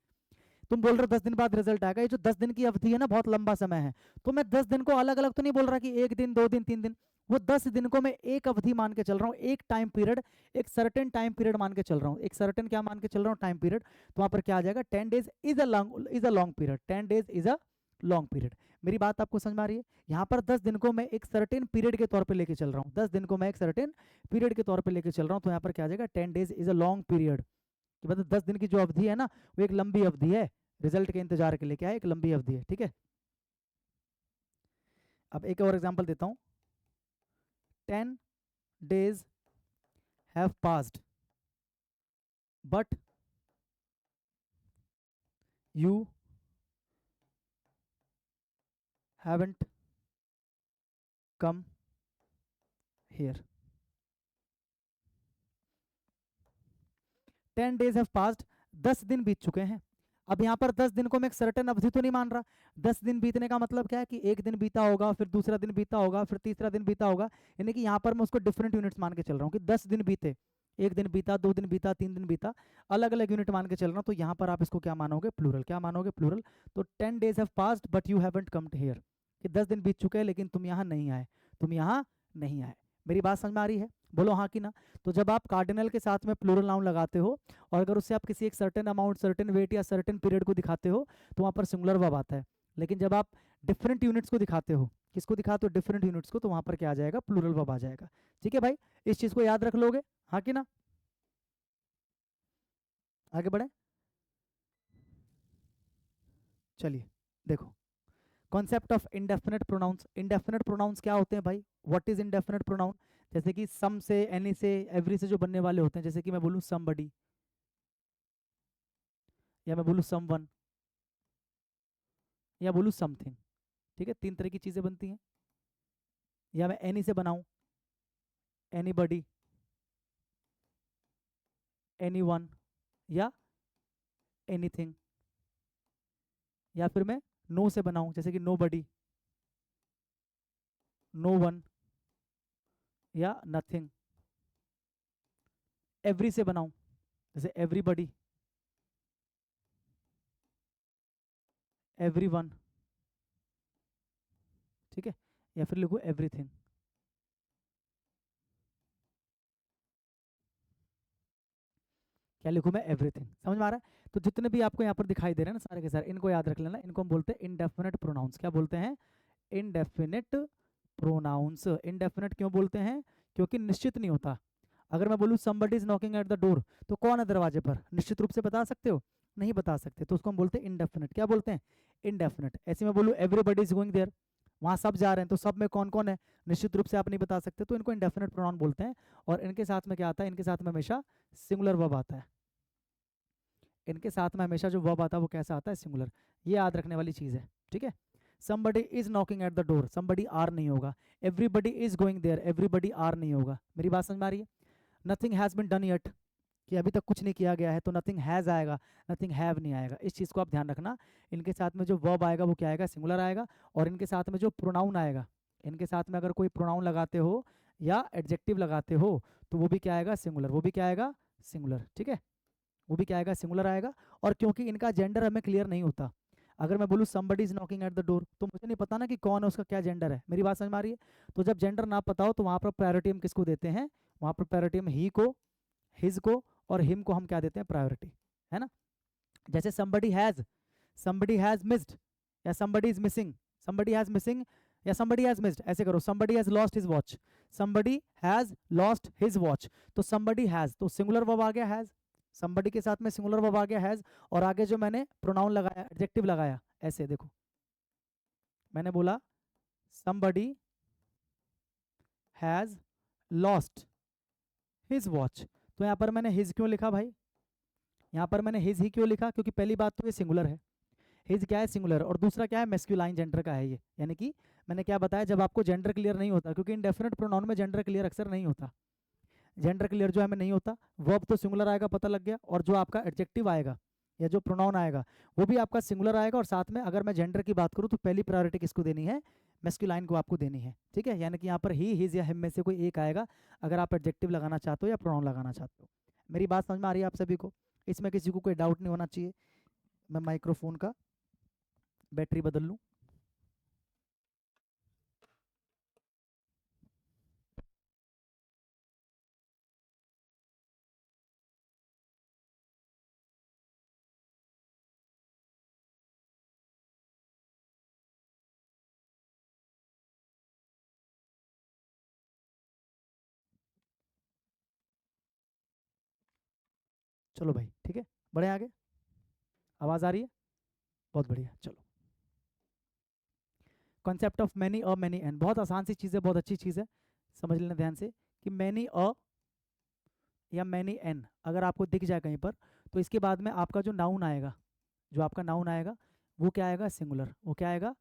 तुम बोल रहे हो 10 दिन बाद रिजल्ट आएगा, ये जो 10 दिन की अवधि है ना बहुत लंबा समय है, तो मैं 10 दिन को अलग अलग तो नहीं बोल रहा कि 1 दिन 2 दिन 3 दिन, वो 10 दिन को मैं एक अवधि मान के चल रहा हूँ, एक टाइम पीरियड, एक सर्टेन टाइम पीरियड मान के चल रहा हूँ, एक सर्टेन क्या मान के चल रहा हूँ, टाइम पीरियड। तो वहां पर क्या आ जाएगा, 10 days is a long period, 10 days is a long period. मेरी बात आपको समझ में आ रही है, यहाँ पर 10 दिन को मैं एक सर्टेन पीरियड के तौर पे लेके चल रहा हूँ, 10 दिन को मैं एक सर्टेन पीरियड के तौर पे लेके चल रहा हूँ, तो यहाँ पर क्या आ जाएगा, 10 days is a long period, कि मतलब 10 दिन की जो अवधि है ना वो एक लंबी अवधि है, रिजल्ट के इंतजार के लिए क्या है, एक लंबी अवधि है। ठीक है, अब एक और एग्जांपल देता हूं, 10 days have passed but you haven't come here। 10 days have passed, 10 दिन बीत चुके हैं। अब यहाँ पर 10 दिन को मैं एक सर्टेन अवधि तो नहीं मान रहा, 10 दिन बीतने का मतलब क्या है कि एक दिन बीता होगा, फिर दूसरा दिन बीता होगा, फिर तीसरा दिन बीता होगा, यानी कि यहाँ पर मैं उसको डिफरेंट यूनिट्स मान के चल रहा हूँ कि 10 दिन बीते, एक दिन बीता, 2 दिन बीता, 3 दिन बीता, अलग अलग यूनिट मान के चल रहा हूँ, तो यहाँ पर आप इसको क्या मानोगे, प्लूरल। क्या मानोगे, प्लूरल। तो 10 days have passed but you haven't come here, कि 10 दिन बीत चुके हैं लेकिन तुम यहाँ नहीं आए, तुम यहाँ नहीं आए। मेरी बात समझ में आ रही है, बोलो हाँ कि ना। तो जब आप कार्डिनल के साथ में प्लूरल नाउन लगाते हो और अगर उससे आप किसी एक सर्टेन अमाउंट, सर्टेन वेट या सर्टेन पीरियड को दिखाते हो तो वहाँ पर सिंगुलर वर्ब आता है, लेकिन जब आप डिफरेंट यूनिट्स को दिखाते हो, किसको दिखाते हो, डिफरेंट यूनिट्स को, तो वहाँ पर क्या आ जाएगा, प्लूरल वर्ब आ जाएगा। ठीक है भाई, इस चीज़ को याद रख लोगे, हाँ कि ना। आगे बढ़े, चलिए देखो, concept of indefinite pronouns. Indefinite pronouns क्या होते हैं भाई, व्हाट इज इंडेफिनेट प्रोनाउन, जैसे कि सम से, एनी से, एवरी से जो बनने वाले होते हैं, जैसे कि मैं बोलूँ समबडी, या मैं बोलूँ समवन, या बोलूँ समथिंग। ठीक है, 3 तरह की चीज़ें बनती हैं। या मैं एनी से बनाऊं, एनीबडी, एनीवन, या एनीथिंग। या फिर मैं नो से बनाऊं, जैसे कि नोबडी, नो वन, या नथिंग। एवरी से बनाऊं, जैसे एवरीबडी, एवरीवन। ठीक है, या फिर लिखो एवरीथिंग। क्या लिखूं मैं, एवरीथिंग। समझ में आ रहा है। तो जितने भी आपको यहाँ पर दिखाई दे रहे हैं ना सारे के सारे, इनको याद रख लेना, इनको हम बोलते हैं इनडेफिनेट प्रोनाउंस। क्या बोलते हैं, इनडेफिनेट प्रोनाउंस। इनडेफिनेट क्यों बोलते हैं, क्योंकि निश्चित नहीं होता। अगर मैं बोलूँ somebody is knocking at the door, तो कौन है दरवाजे पर, निश्चित रूप से बता सकते हो, नहीं बता सकते, तो उसको हम बोलते हैं इनडेफिनेट। क्या बोलते हैं, इनडेफिनेट। ऐसे में बोलूँ एवरीबडी इज गोइंग देयर, वहाँ सब जा रहे हैं, तो सब में कौन कौन है, निश्चित रूप से आप नहीं बता सकते, तो इनको इनडेफिनेट प्रोनाउन बोलते हैं। और इनके साथ में क्या आता है, इनके साथ में हमेशा सिंगुलर वर्ब आता है, इनके साथ में हमेशा जो वर्ब आता है वो कैसा आता है, सिंगुलर। ये याद रखने वाली चीज़ है। ठीक है, somebody is knocking at the door, somebody are नहीं होगा, everybody is going there, everybody are नहीं होगा। मेरी बात समझ में आ रही है। nothing has been done yet, कि अभी तक कुछ नहीं किया गया है, तो nothing has आएगा, nothing have नहीं आएगा। इस चीज़ को आप ध्यान रखना, इनके साथ में जो वर्ब आएगा वो क्या आएगा, सिंगुलर आएगा। और इनके साथ में जो प्रोनाउन आएगा, इनके साथ में अगर कोई प्रोनाउन लगाते हो या एडजेक्टिव लगाते हो तो वो भी क्या आएगा, सिंगुलर, वो भी क्या आएगा, सिंगुलर। ठीक है, वो भी क्या आएगा, सिंगुलर आएगा। और क्योंकि इनका जेंडर हमें क्लियर नहीं होता, अगर मैं बोलूँ somebody is knocking at the door, तो मुझे नहीं पता ना कि कौन है, उसका क्या जेंडर है। मेरी बात समझ में आ रही है? तो जब जेंडर ना पता हो तो वहाँ पर प्रायोरिटी हम किसको देते हैं, वहाँ पर प्रायोरिटी हम ही को, हिज को और हिम को हम क्या देते हैं, प्रायोरिटी, है ना। जैसे somebody has missed या somebody is missing, somebody has missing या somebody has missed, ऐसे करो, somebody has lost his watch, somebody has lost his watch। तो somebody has तो सिंगुलर वर्ब आ गया has, somebody के साथ में सिंगुलर वर्ब आ गया has, और आगे जो मैंने प्रोनाउन लगाया, एडजेक्टिव लगाया, ऐसे देखो, मैंने बोला somebody has lost his watch। तो यहाँ पर मैंने his क्यों लिखा भाई, यहाँ पर मैंने his ही क्यों लिखा, क्योंकि पहली बात तो ये सिंगुलर है, हिज क्या है, सिंगुलर, और दूसरा क्या है, मेस्क्यूलाइन जेंडर का है ये। यानी कि मैंने क्या बताया, जब आपको जेंडर क्लियर नहीं होता, क्योंकि इंडेफिनिट प्रोनाउन में जेंडर क्लियर अक्सर नहीं होता, जेंडर क्लियर जो है हमें नहीं होता, वर्ब तो सिंगुलर आएगा, पता लग गया, और जो आपका एडजेक्टिव आएगा या जो प्रोनाउन आएगा वो भी आपका सिंगुलर आएगा, और साथ में अगर मैं जेंडर की बात करूँ तो पहली प्रायोरिटी किसको देनी है, मेस्क्यूलाइन को आपको देनी है, ठीक है। यानी कि यहाँ पर ही, हिज या हिम में से कोई एक आएगा, अगर आप एडजेक्टिव लगाना चाहते हो या प्रोनाउन लगाना चाहते हो। मेरी बात समझ में आ रही है आप सभी को? इसमें किसी को कोई डाउट नहीं होना चाहिए। मैं माइक्रोफोन का बैटरी बदल लूँ। चलो भाई, ठीक है, बढ़े आगे, आवाज़ आ रही है, बहुत बढ़िया। चलो, concept of many a many an, बहुत आसान सी चीज़ है, बहुत अच्छी चीज़ है, समझ लेना ध्यान से कि मैनी अ या मैनी एन अगर आपको दिख जाए कहीं पर, तो इसके बाद में आपका जो नाउन आएगा, जो आपका नाउन आएगा वो क्या आएगा, सिंगुलर, वो क्या आएगा,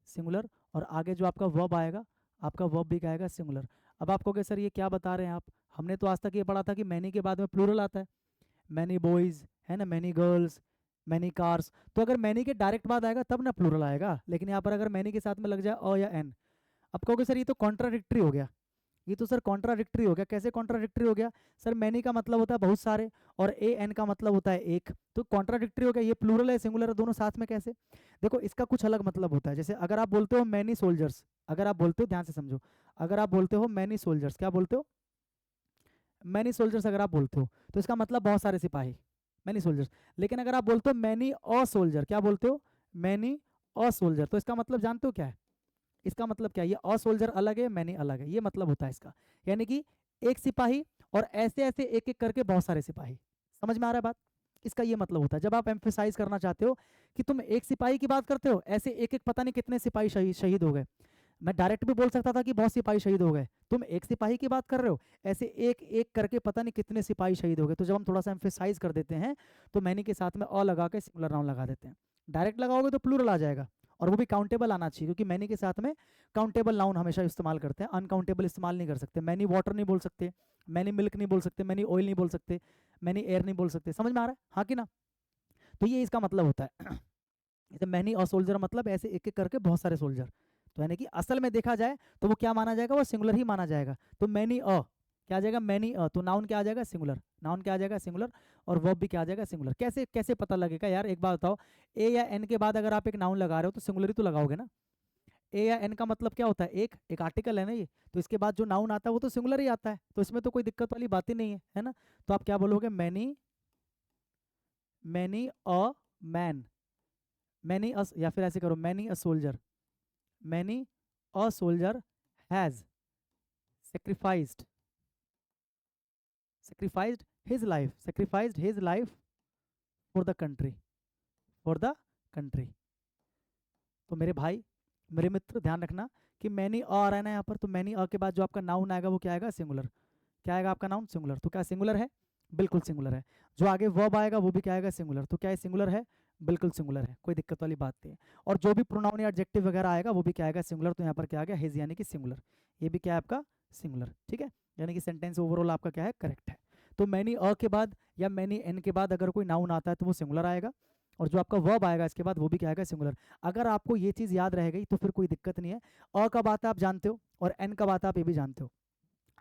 सिंगुलर। और आगे जो आपका वर्ब आएगा, आपका वर्ब भी क्या आएगा, सिंगुलर। अब आप कहोगे सर ये क्या बता रहे हैं आप, हमने तो आज तक ये पढ़ा था कि मैनी के बाद में प्लूरल आता है, मैनी बॉयज़, है ना, मैनी गर्ल्स, मैनी कार्स। तो अगर मैनी के डायरेक्ट बाद आएगा तब ना प्लूरल आएगा, लेकिन यहाँ पर अगर मैनी के साथ में लग जाए अ या एन, अब कहोगे सर ये तो कॉन्ट्राडिक्टरी हो गया, ये तो सर कॉन्ट्राडिक्टरी हो गया। कैसे कॉन्ट्राडिक्टरी हो गया सर, मैनी का मतलब होता है बहुत सारे, और ए एन का मतलब होता है एक, तो कॉन्ट्राडिक्टरी हो गया, ये प्लूरल है सिंगुलर है दोनों साथ में कैसे। देखो इसका कुछ अलग मतलब होता है, जैसे अगर आप बोलते हो मैनी सोल्जर्स, अगर आप बोलते हो, ध्यान से समझो, अगर आप बोलते हो मैनी सोल्जर्स, क्या बोलते हो, मैनी सोल्जर्स अगर आप बोलते हो तो इसका मतलब बहुत सारे सिपाही, मैनी सोल्जर्स। लेकिन अगर आप बोलते हो मैनी अ सोल्जर, क्या बोलते हो, मैनी अ सोल्जर, तो इसका मतलब जानते हो क्या है, इसका मतलब क्या है, ये अ सोल्जर अलग है, मैनी अलग है, ये मतलब होता है इसका। यानी कि एक सिपाही और ऐसे ऐसे एक एक करके बहुत सारे सिपाही, समझ में आ रहा है बात, इसका ये मतलब होता है। जब आप एम्फेसाइज करना चाहते हो कि तुम एक सिपाही की बात करते हो, ऐसे एक एक पता नहीं कितने सिपाही शहीद हो गए, मैं डायरेक्ट भी बोल सकता था कि बहुत सिपाही शहीद हो गए, तुम एक सिपाही की बात कर रहे हो, ऐसे एक एक करके पता नहीं कितने सिपाही शहीद हो गए। तो जब हम थोड़ा सा एम्फेसाइज कर देते हैं तो मैनी के साथ में अ लगा के सिंगुलर नाउन लगा देते हैं। डायरेक्ट लगाओगे तो प्लूरल आ जाएगा, और वो भी काउंटेबल आना चाहिए, क्योंकि मैनी के साथ में काउंटेबल नाउन हमेशा इस्तेमाल करते हैं, अनकाउंटेबल इस्तेमाल नहीं कर सकते। मैनी वाटर नहीं बोल सकते, मैनी मिल्क नहीं बोल सकते, मैनी ऑयल नहीं बोल सकते, मैनी एयर नहीं बोल सकते। समझ में आ रहा है, हाँ कि ना? तो ये इसका मतलब होता है। जैसे मैनी और सोल्जर मतलब ऐसे एक एक करके बहुत सारे सोल्जर, तो यानी कि असल में देखा जाए तो वो क्या माना जाएगा, वो सिंगुलर ही माना जाएगा। तो मैनी अ क्या आ जाएगा, मैनी अ, तो नाउन क्या आ जाएगा, सिंगुलर, नाउन क्या आ जाएगा, सिंगुलर, और वर्ब भी क्या आ जाएगा, सिंगुलर। कैसे कैसे पता लगेगा यार, एक बात बताओ, ए या एन के बाद अगर आप एक नाउन लगा रहे हो तो सिंगुलर ही तो लगाओगे ना। ए या एन का मतलब क्या होता है, एक एक आर्टिकल है ना ये, तो इसके बाद जो नाउन आता है वो तो सिंगुलर ही आता है, तो इसमें तो कोई दिक्कत वाली बात ही नहीं है ना। तो आप क्या बोलोगे, many, many a man, many a, या फिर ऐसे करो, many a soldier, many a soldier has sacrificed sacrificed his life for the country, for the country। तो मेरे भाई, मेरे मित्र, ध्यान रखना कि मैनी अ आ रहा है ना यहाँ पर, तो मैनी अ के बाद जो आपका नाउन आएगा वो क्या आएगा, सिंगुलर। क्या आएगा आपका नाउन, सिंगुलर। तो क्या सिंगुलर है, बिल्कुल सिंगुलर है। जो आगे वर्ब आएगा वो भी क्या आएगा, सिंगुलर। तो क्या है, सिंगुलर है, बिल्कुल सिंगुलर है, कोई दिक्कत वाली बात नहीं है। और जो भी प्रोनाउन या एडजेक्टिव वगैरह आएगा वो भी क्या आएगा, सिंगुलर। तो यहाँ पर क्या आ गया, हिज यानी कि सिंगुलर, ये भी क्या है आपका, सिंगुलर, ठीक है। यानी कि सेंटेंस ओवरऑल आपका क्या है, करेक्ट है। तो मैनी अ के बाद या मैनी एन के बाद अगर कोई नाउन आता है तो वो सिंगुलर आएगा, और जो आपका वर्ब आएगा इसके बाद वो भी क्या आएगा, सिंगुलर। अगर आपको ये चीज़ याद रह गई तो फिर कोई दिक्कत नहीं है। अ कब आता है आप जानते हो, और एन कब आता है आप ये भी जानते हो।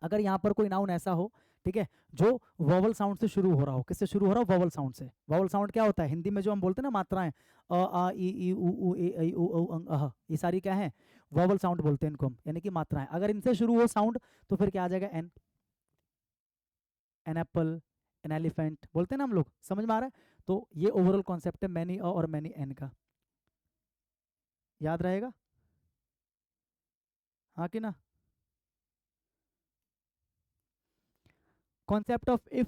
अगर यहाँ पर कोई नाउन ऐसा हो, ठीक है, जो वोवल साउंड से शुरू हो रहा हो। किससे शुरू हो रहा हो? वोवल साउंड से। वोवल साउंड क्या होता है? हिंदी में जो हम बोलते हैं ना मात्राएं, अ आ ई उ ए ऐ ओ औ अं अह, ये सारी क्या है? वोवल साउंड बोलते हैं इनको हम, यानी कि मात्राएं। अगर इनसे शुरू हो साउंड तो फिर क्या आ जाएगा? An, an apple, an elephant बोलते हैं ना हम लोग। समझ में आ रहा है? तो ये ओवरऑल कॉन्सेप्ट है मैनी अ और मैनी एन का। याद रहेगा? हाँ कि ना? कॉन्सेप्ट ऑफ इफ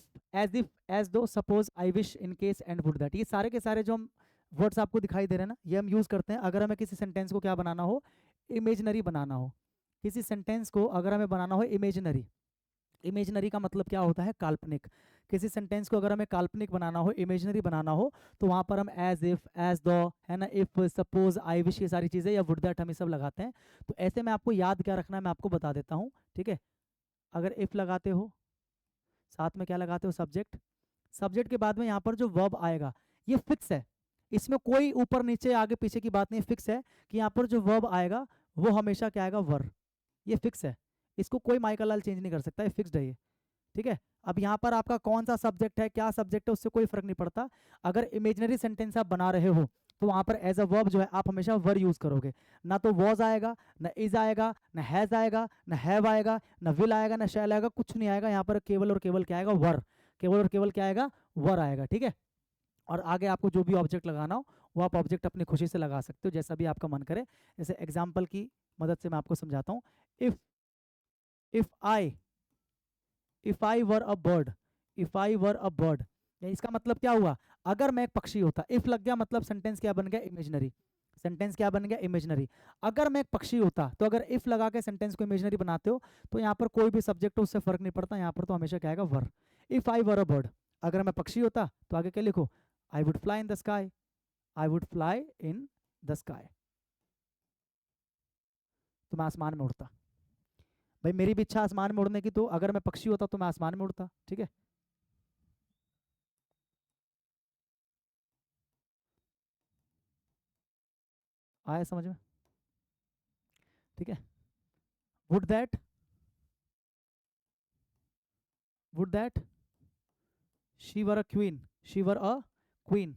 एज दो suppose I wish in case and would that, ये सारे के सारे जो हम वर्ड्स आपको दिखाई दे रहे हैं ना, ये हम यूज करते हैं अगर हमें किसी सेंटेंस को क्या बनाना हो? इमेजिनरी बनाना हो। किसी सेंटेंस को अगर हमें बनाना हो इमेजिनरी, इमेजिनरी का मतलब क्या होता है? काल्पनिक। किसी सेंटेंस को अगर हमें काल्पनिक बनाना हो, इमेजिनरी बनाना हो, तो वहां पर हम एज इफ, एज दो, है ना, इफ, सपोज, आई विश, ये सारी चीजें, या वुड दैट, हम ये सब लगाते हैं। तो ऐसे में आपको याद क्या रखना है मैं आपको बता देता हूँ, ठीक है। अगर इफ लगाते हो, साथ में क्या लगाते हो? सब्जेक्ट। सब्जेक्ट के बाद में यहाँ पर जो वर्ब आएगा ये फिक्स है, इसमें कोई ऊपर नीचे आगे पीछे की बात नहीं, फिक्स है कि यहाँ पर जो वर्ब आएगा वो हमेशा क्या आएगा? वर। ये फिक्स है, इसको कोई माइकल लाल चेंज नहीं कर सकता, ये फिक्स्ड है ये, ठीक है। अब यहाँ पर आपका कौन सा सब्जेक्ट है, क्या सब्जेक्ट है, उससे कोई फर्क नहीं पड़ता। अगर इमेजिनरी सेंटेंस आप बना रहे हो तो वहां पर एज अ वर्ब जो है आप हमेशा वर यूज करोगे। ना तो वॉज आएगा, ना इज आएगा, ना हैज आएगा, ना हैव आएगा, ना विल आएगा, ना शैल आएगा, कुछ नहीं आएगा। यहाँ पर केवल और केवल क्या आएगा? वर। केवल और केवल क्या आएगा? वर आएगा, ठीक है। और आगे आपको जो भी ऑब्जेक्ट लगाना हो वो आप ऑब्जेक्ट अपनी खुशी से लगा सकते हो, जैसा भी आपका मन करे। जैसे एग्जाम्पल की मदद से मैं आपको समझाता हूँ। If if I if I were a bird, if I were a bird, इसका मतलब क्या हुआ? अगर मैं एक पक्षी होता, इफ लग गया मतलब सेंटेंस क्या बन गया? इमेजिनरी। सेंटेंस क्या बन गया? इमेजिनरी। अगर मैं एक पक्षी होता, तो अगर इफ लगा के सेंटेंस को इमेजिनरी बनाते हो तो यहाँ पर कोई भी सब्जेक्ट हो उससे फर्क नहीं पड़ता, यहाँ पर तो हमेशा क्या आएगा? वर। If I were a bird, अगर मैं पक्षी होता तो आगे क्या लिखो? I would fly in the sky, I would fly in the sky, तो मैं आसमान में उड़ता। भाई मेरी भी इच्छा आसमान में उड़ने की, तो अगर मैं पक्षी होता तो मैं आसमान में उड़ता, ठीक है। आया समझ में? ठीक है। Would that, would that she were a queen, she were a queen,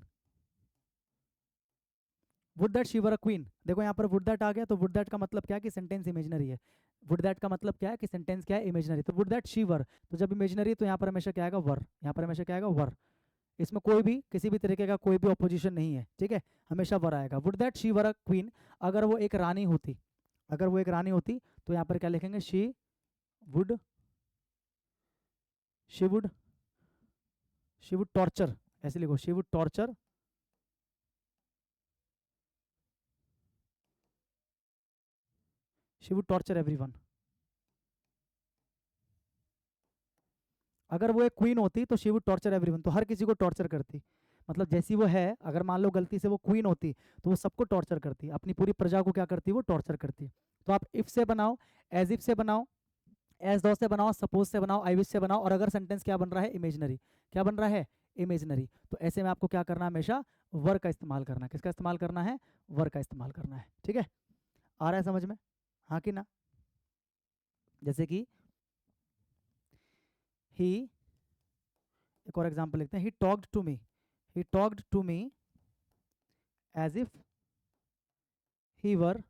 would that she were a queen. देखो यहाँ पर वुड दैट आ गया, तो वुड दैट का मतलब क्या है? कि सेंटेंस इमेजिनरी है। वुड दैट का मतलब क्या है? कि सेंटेंस क्या है? इमेजिनरी। तो वुड दैट शी वर, तो जब इमेजिनरी तो यहाँ पर हमेशा क्या आएगा? वर। यहाँ पर हमेशा क्या आएगा? वर। इसमें कोई भी किसी भी तरीके का कोई भी ऑपोजिशन नहीं है, ठीक है, हमेशा वर आएगा। Would that she were a queen, अगर वो एक रानी होती, अगर वो एक रानी होती तो यहाँ पर क्या लिखेंगे? Would she would she would torture, ऐसे लिखो, she would torture, she would torture everyone. अगर वो एक क्वीन होती तो शी वुड टॉर्चर एवरीवन, तो हर किसी को टॉर्चर करती। मतलब जैसी वो है, अगर मान लो गलती से वो क्वीन होती तो वो सबको टॉर्चर करती, अपनी पूरी प्रजा को क्या करती? वो टॉर्चर करती। तो आप इफ से बनाओ, एज इफ से बनाओ, एज दो से बनाओ, सपोज से बनाओ, आई विश से बनाओ, और अगर सेंटेंस क्या बन रहा है? इमेजिनरी। क्या बन रहा है? इमेजिनरी। तो ऐसे में आपको क्या करना है? हमेशा वर का इस्तेमाल करना है। किसका इस्तेमाल करना है? वर का इस्तेमाल करना है, ठीक है। आ रहा है समझ में? हाँ कि ना? जैसे कि ही, एक और एग्जांपल लिखते हैं, he talked to me, he talked to me as if he were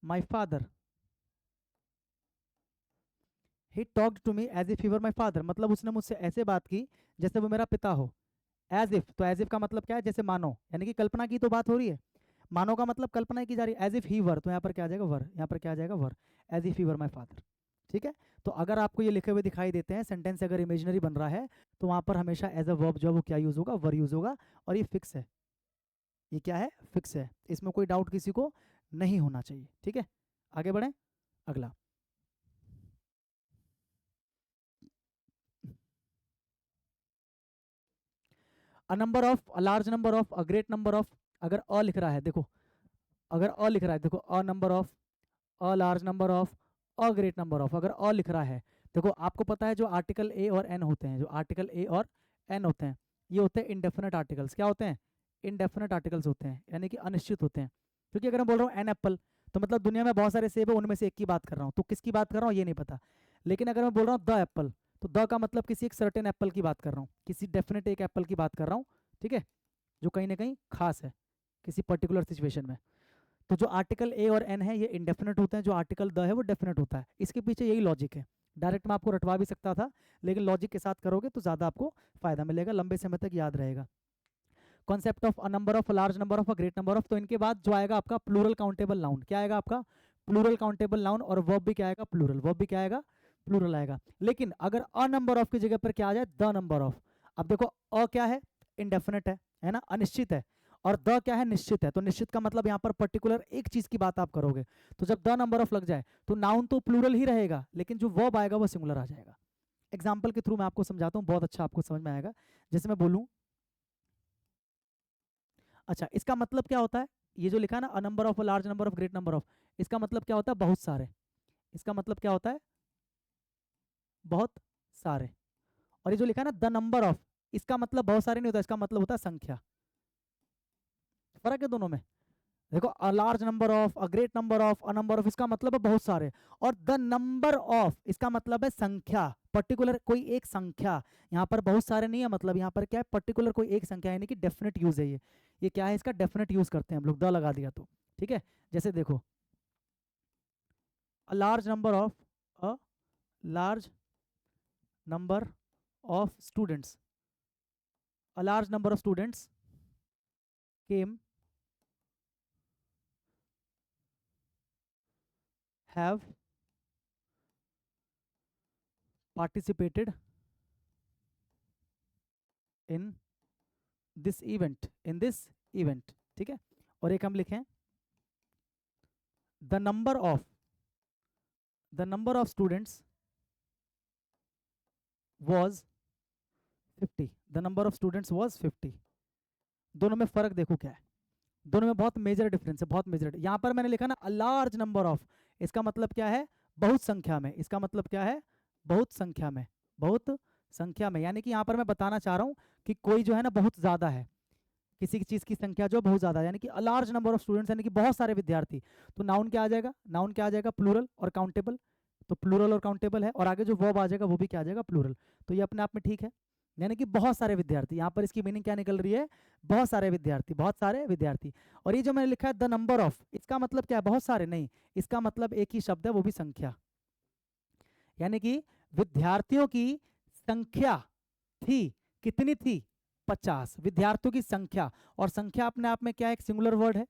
my father, he talked to me as if he were my father, मतलब उसने मुझसे ऐसे बात की जैसे वो मेरा पिता हो। एज इफ, तो एज इफ का मतलब क्या है? जैसे मानो, यानी कि कल्पना की तो बात हो रही है। मानो का मतलब कल्पना की जा रही है। एज इफ ही वर, तो यहाँ पर क्या आ जाएगा? वर। यहाँ पर क्या आ जाएगा? Were. As if he were my father, ठीक है। तो अगर आपको ये लिखे हुए दिखाई देते हैं, सेंटेंस अगर इमेजिनरी बन रहा है तो वहां पर हमेशा एज अ वर्ब जो है वो क्या यूज होगा? वर यूज होगा। और ये फिक्स है, ये क्या है? फिक्स है, इसमें कोई डाउट किसी को नहीं होना चाहिए, ठीक है। आगे बढ़े, अगला। A number of, a large number of, a great number of, अगर अ लिख रहा है, देखो, अगर अ लिख रहा है, देखो, a number of, a large number of, a great number of, अगर अ लिख रहा है, देखो आपको पता है जो आर्टिकल ए और एन होते हैं, जो आर्टिकल ए और एन होते हैं, ये होते हैं इंडेफिनेट आर्टिकल्स। क्या होते हैं? इंडेफिनेट आर्टिकल्स होते हैं, यानी कि अनिश्चित होते हैं। क्योंकि अगर मैं बोल रहा हूँ एन एप्पल, तो मतलब दुनिया में बहुत सारे सेब है, उनमें से एक की बात कर रहा हूँ, तो किसकी बात कर रहा हूँ ये नहीं पता। लेकिन अगर मैं बोल रहा हूँ द एप्पल, तो द का मतलब किसी एक सर्टेन एप्पल की बात कर रहा हूँ, किसी डेफिनेट एक एप्पल की बात कर रहा हूँ, ठीक है, जो कहीं ना कहीं खास है किसी पर्टिकुलर सिचुएशन में। तो जो आर्टिकल ए और एन है ये इंडेफिनेट होते हैं, जो आर्टिकल द है वो डेफिनेट होता है। इसके पीछे यही लॉजिक है। डायरेक्ट मैं आपको रटवा भी सकता था, लेकिन लॉजिक के साथ करोगे तो ज़्यादा आपको फायदा मिलेगा, लंबे समय तक याद रहेगा। Concept of a number of, a large number of, a great number of. तो इनके बाद जो आएगा आपका प्लूरल काउंटेबल नाउन, क्या आएगा आपका प्लूरल काउंटेबल नाउन, और वर्ब भी क्या आएगा प्लूरल, वर्ब भी क्या आएगा प्लूरल आएगा। लेकिन अगर अ नंबर ऑफ की जगह पर क्या आ जाए द नंबर ऑफ, अब देखो अ क्या है इंडेफिनेट है ना, अनिश्चित है, और द क्या है निश्चित है। तो निश्चित का मतलब यहाँ पर पर्टिकुलर एक चीज की बात आप करोगे, तो जब द नंबर ऑफ लग जाए तो नाउन तो प्लूरल ही रहेगा, लेकिन जो वर्ब आएगा वो सिंगुलर आ जाएगा। एग्जाम्पल के थ्रू मैं आपको समझाता हूँ, बहुत अच्छा आपको समझ में आएगा। जैसे मैं बोलूँ, अच्छा इसका मतलब क्या होता है, ये जो लिखा है ना a number of, a large number of, great number of, इसका मतलब क्या होता है बहुत सारे, इसका मतलब क्या होता है बहुत सारे। और ये जो लिखा है ना द नंबर ऑफ, इसका मतलब बहुत सारे नहीं होता, इसका मतलब होता है संख्या। फर्क है दोनों में। देखो a large number of, a great number of, a number of इसका मतलब है बहुत सारे, और द नंबर ऑफ इसका मतलब है संख्या, पर्टिकुलर कोई एक संख्या। यहाँ पर बहुत सारे नहीं है, मतलब यहाँ पर क्या है पर्टिकुलर कोई एक संख्या, यानी कि डेफिनेट यूज है ये क्या है इसका डेफिनेट यूज करते हैं हम लोग, द लगा दिया तो ठीक है। जैसे देखो a large number of, a large number of students, a large number of students came have participated in this event, in this event, ठीक है। और एक हम लिखें the number of, the number of students was 50, the number of students was 50। दोनों में फर्क देखो क्या है, दोनों में बहुत मेजर डिफरेंस है, बहुत मेजर। यहाँ पर मैंने लिखा ना अ लार्ज नंबर ऑफ, इसका मतलब क्या है बहुत संख्या में, इसका मतलब क्या है बहुत संख्या में, बहुत संख्या में, यानी कि यहाँ पर मैं बताना चाह रहा हूँ कि कोई जो है ना बहुत ज्यादा है, किसी की चीज की संख्या जो बहुत ज्यादा है, यानी कि a large number of students यानी कि बहुत सारे विद्यार्थी। तो नाउन क्या आ जाएगा, नाउन क्या आ जाएगा प्लूरल और काउंटेबल, तो प्लूरल और काउंटेबल है, और आगे जो वर्ब आ जाएगा वो भी क्या आ जाएगा प्लूरल। तो ये अपने आप में ठीक है, यानी कि बहुत सारे विद्यार्थी, यहाँ पर इसकी मीनिंग क्या निकल रही है बहुत सारे विद्यार्थी, बहुत सारे विद्यार्थी। और ये जो मैंने लिखा है द नंबर ऑफ, इसका मतलब क्या है बहुत सारे नहीं, इसका मतलब एक ही शब्द है वो भी संख्या, यानी कि विद्यार्थियों की संख्या थी, कितनी थी 50 विद्यार्थियों की संख्या। और संख्या अपने आप में क्या है एक सिंगुलर वर्ड है,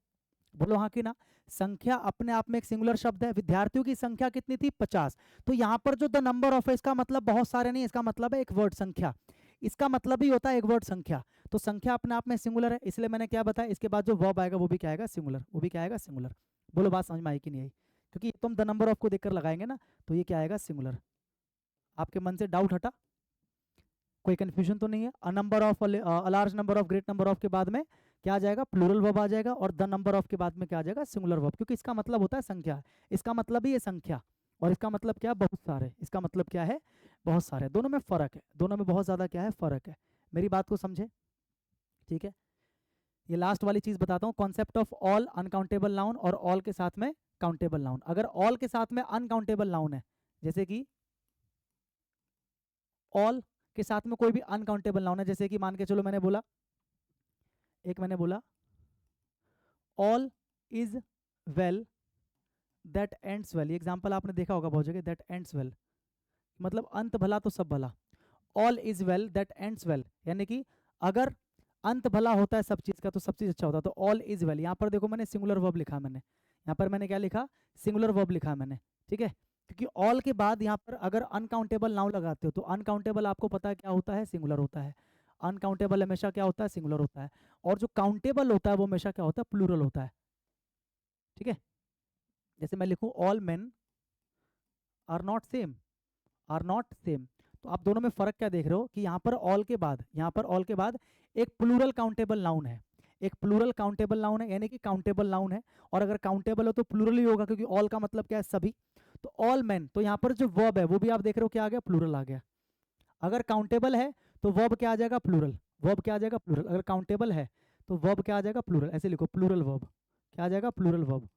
बोलो हाँ कि ना, संख्या अपने आप में एक सिंगुलर शब्द है, विद्यार्थियों की संख्या कितनी थी 50। तो यहाँ पर जो द नंबर ऑफ है इसका मतलब बहुत सारे नहीं, इसका मतलब है एक वर्ड संख्या, इसका मतलब ही होता है एक वर्ड संख्या। तो संख्या अपने आप में सिंगुलर है, इसलिए मैंने क्या बताया इसके बाद जो वर्ब आएगा वो भी क्या आएगा सिंगुलर, वो भी क्या आएगा सिंगुलर। बोलो बात समझ में आई कि नहीं आई, क्योंकि तुम द नंबर ऑफ को देखकर लगाएंगे ना तो ये क्या आएगा सिंगुलर। आपके मन से डाउट हटा, कोई कंफ्यूजन तो नहीं है। A number of, a large number of, great number of के बाद में क्या आ जाएगा प्लूरल वर्ब आ जाएगा, और द नंबर ऑफ के बाद में क्या आ जाएगा सिंगुलर वर्ब, क्योंकि इसका मतलब होता है संख्या, इसका मतलब ही है संख्या, और इसका मतलब क्या है बहुत सारे, इसका मतलब क्या है बहुत सारे। दोनों में फर्क है, दोनों में बहुत ज्यादा क्या है फर्क है, मेरी बात को समझे, ठीक है। ये लास्ट वाली चीज बताता हूँ, concept of all uncountable noun और ऑल के साथ में काउंटेबल नाउन। अगर ऑल के साथ में अनकाउंटेबल नाउन है, जैसे कि ऑल के साथ में कोई भी अनकाउंटेबल नाउन है, जैसे कि मान के चलो मैंने बोला, एक मैंने बोला all is well that ends well, ये एग्जाम्पल आपने देखा होगा बहुत जगह, दैट एंड्स वेल मतलब अंत भला तो सब भला, all is well that ends well, यानी कि अगर अंत भला होता है सब चीज का तो सब चीज अच्छा होता है। तो ऑल इज वेल, यहाँ पर देखो मैंने सिंगुलर वर्ब लिखा, मैंने यहाँ पर मैंने क्या लिखा सिंगुलर वर्ब लिखा मैंने, ठीक है। क्योंकि ऑल के बाद यहाँ पर अगर अनकाउंटेबल नाउन लगाते हो तो अनकाउंटेबल आपको पता है क्या होता है सिंगुलर होता है, अनकाउंटेबल हमेशा क्या होता है सिंगुलर होता है, और जो काउंटेबल होता है वो हमेशा क्या होता है प्लूरल होता है, ठीक है। जैसे मैं लिखूं all men are not same, are not same, तो आप दोनों में फर्क क्या देख रहे हो कि यहाँ पर ऑल के बाद, यहाँ पर ऑल के बाद एक प्लूरल काउंटेबल नाउन है, एक प्लूरल काउंटेबल नाउन है, यानी कि काउंटेबल नाउन है, और अगर काउंटेबल हो तो प्लूरल ही होगा, क्योंकि ऑल का मतलब क्या है सभी। तो ऑल मैन, तो यहाँ पर जो वर्ब है वो भी आप देख रहे हो क्या आ गया प्लूरल आ गया। अगर काउंटेबल है तो वर्ब क्या आ जाएगा प्लूरल, वर्ब क्या आ जाएगा प्लूरल, अगर काउंटेबल है तो वर्ब क्या आ जाएगा प्लूरल, ऐसे लिखो प्लूरल वर्ब क्या आ जाएगा प्लूरल वर्ब,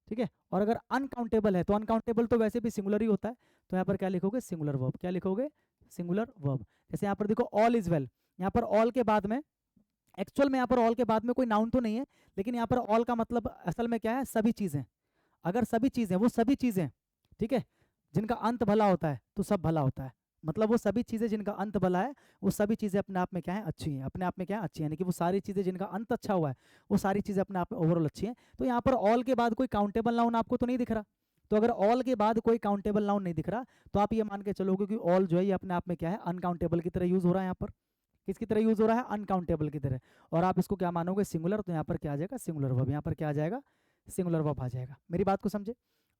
ठीक है। और अगर अनकाउंटेबल है तो अनकाउंटेबल तो वैसे भी सिंगुलर ही होता है, तो यहाँ पर क्या लिखोगे सिंगुलर वर्ब, क्या लिखोगे सिंगुलर वर्ब। जैसे यहाँ पर देखो ऑल इज वेल, यहाँ पर ऑल के बाद में, एक्चुअल में यहाँ पर ऑल के बाद में कोई नाउन तो नहीं है, लेकिन यहाँ पर ऑल का मतलब असल में क्या है, सभी चीजें। अगर सभी चीजें, वो सभी चीजें, ठीक है, जिनका अंत भला होता है तो सब भला होता है, मतलब वो सभी चीजें जिनका अंत भला है वो सभी चीजें अपने आप में क्या है, अच्छी हैं, अपने आप में क्या है, अच्छी है, यानी कि वो सारी चीजें जिनका अंत अच्छा हुआ है वो सारी चीजें अपने आप में ओवरऑल अच्छी हैं। तो यहाँ पर ऑल के बाद कोई काउंटेबल नाउन आपको तो नहीं दिख रहा, तो अगर ऑल के बाद कोई काउंटेबल नाउन नहीं दिख रहा तो आप ये मान के चलोगे कि ऑल जो है ये अपने आप में क्या है, अनकाउंटेबल की तरह यूज हो रहा है। यहाँ पर किसकी तरह यूज हो रहा है, अनकाउंटेबल की तरह, और आप इसको क्या मानोगे, सिंगुलर, तो यहाँ पर क्या आ जाएगा, सिंगुलर वर्ब, यहाँ पर क्या आ जाएगा, सिंगुलर वर्ब आ जाएगा। मेरी बात को समझे,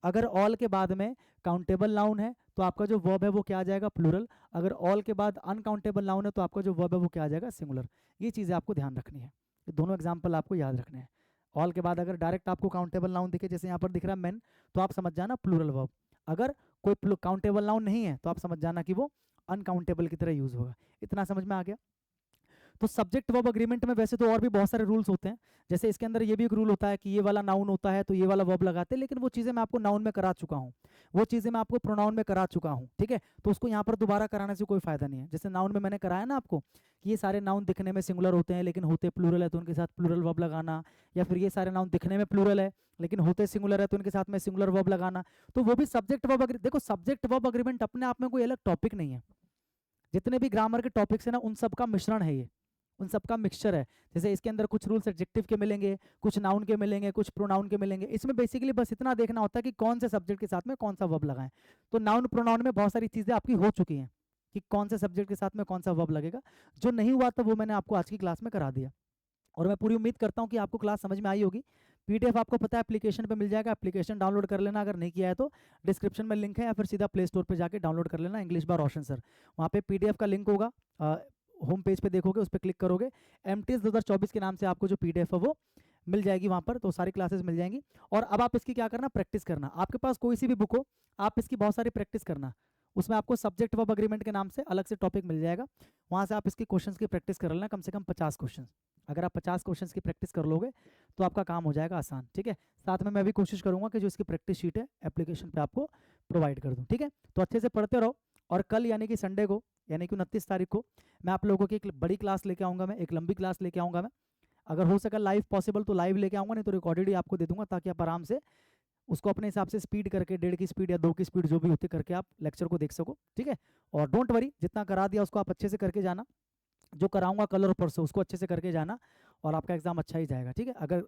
अगर ऑल के बाद में काउंटेबल नाउन है तो आपका जो वर्ब है वो क्या आ जाएगा, प्लूरल। अगर ऑल के बाद अनकाउंटेबल नाउन है तो आपका जो वर्ब है वो क्या आ जाएगा, सिंगुलर। ये चीज़ें आपको ध्यान रखनी है, ये दोनों एग्जाम्पल आपको याद रखने हैं। ऑल के बाद अगर डायरेक्ट आपको काउंटेबल नाउन दिखे, जैसे यहाँ पर दिख रहा है मैन, तो आप समझ जाना प्लूरल वर्ब। अगर कोई काउंटेबल नाउन नहीं है तो आप समझ जाना कि वो अनकाउंटेबल की तरह यूज होगा। इतना समझ में आ गया। तो सब्जेक्ट वर्ब अग्रीमेंट में वैसे तो और भी बहुत सारे रूल्स होते हैं, जैसे इसके अंदर ये भी एक रूल होता है कि ये वाला नाउन होता है तो ये वाला वर्ब लगाते हैं, लेकिन वो चीज़ें मैं आपको नाउन में करा चुका हूँ, वो चीज़ें मैं आपको प्रोनाउन में करा चुका हूँ, ठीक है। तो उसको यहाँ पर दोबारा कराने से कोई फायदा नहीं है। जैसे नाउन में मैंने कराया ना आपको कि ये सारे नाउन दिखने में सिंगुलर होते हैं लेकिन होते प्लूरल है तो उनके साथ प्लूरल वर्ब लगाना, या फिर ये सारे नाउन दिखने में प्लूरल है लेकिन होते सिंगुलर है तो उनके साथ में सिंगुलर वर्ब लगाना, तो वो भी सब्जेक्ट वर्ब देखो सब्जेक्ट वर्ब अग्रीमेंट अपने आप में कोई अलग टॉपिक नहीं है, जितने भी ग्रामर के टॉपिक्स है ना उन सब का मिश्रण है ये, उन सबका मिक्सचर है। जैसे इसके अंदर कुछ रूल्स एडजेक्टिव के मिलेंगे, कुछ नाउन के मिलेंगे, कुछ प्रोनाउन के मिलेंगे। इसमें बेसिकली बस इतना देखना होता है कि कौन से सब्जेक्ट के साथ में कौन सा वर्ब लगाएं। तो नाउन प्रोनाउन में बहुत सारी चीज़ें आपकी हो चुकी हैं कि कौन से सब्जेक्ट के साथ में कौन सा वर्ब लगेगा। जो नहीं हुआ था वो मैंने आपको आज की क्लास में करा दिया, और मैं पूरी उम्मीद करता हूँ कि आपको क्लास समझ में आई होगी। पीडीएफ आपको पता है एप्लीकेशन पे मिल जाएगा, एप्लीकेशन डाउनलोड कर लेना, अगर नहीं किया है तो डिस्क्रिप्शन में लिंक है, या फिर सीधा प्ले स्टोर पे जाके डाउनलोड कर लेना, इंग्लिश बाय रोशन सर। वहाँ पे पीडीएफ का लिंक होगा, होम पेज पे देखोगे, उस पर क्लिक करोगे, एमटीएस 2024 के नाम से आपको जो पीडीएफ है वो मिल जाएगी वहाँ पर, तो सारी क्लासेस मिल जाएंगी। और अब आप इसकी क्या करना, प्रैक्टिस करना। आपके पास कोई सी भी बुक हो, आप इसकी बहुत सारी प्रैक्टिस करना, उसमें आपको सब्जेक्ट वर्ब अग्रीमेंट के नाम से अलग से टॉपिक मिल जाएगा, वहाँ से आप इसके क्वेश्चंस की प्रैक्टिस कर लेना, कम से कम 50 क्वेश्चन। अगर आप 50 क्वेश्चंस की प्रैक्टिस कर लोगे तो आपका काम हो जाएगा आसान, ठीक है। साथ में मैं भी कोशिश करूंगा कि जो इसकी प्रैक्टिस शीट है एप्लीकेशन पे आपको प्रोवाइड कर दूं, ठीक है। तो अच्छे से पढ़ते रहो, और कल यानी कि संडे को, यानी कि 29 तारीख को मैं आप लोगों की एक बड़ी क्लास लेके आऊँगा, मैं एक लंबी क्लास लेके आऊँगा। मैं अगर हो सका लाइव पॉसिबल तो लाइव लेके आऊँगा, नहीं तो रिकॉर्डेड ही आपको दे दूंगा, ताकि आप आराम से उसको अपने हिसाब से स्पीड करके 1.5 की स्पीड या 2 की स्पीड जो भी होती करके आप लेक्चर को देख सको, ठीक है। और डोंट वरी, जितना करा दिया उसको आप अच्छे से करके जाना, जो कराऊंगा कल और परसों उसको अच्छे से करके जाना, और आपका एग्जाम अच्छा ही जाएगा, ठीक है। अगर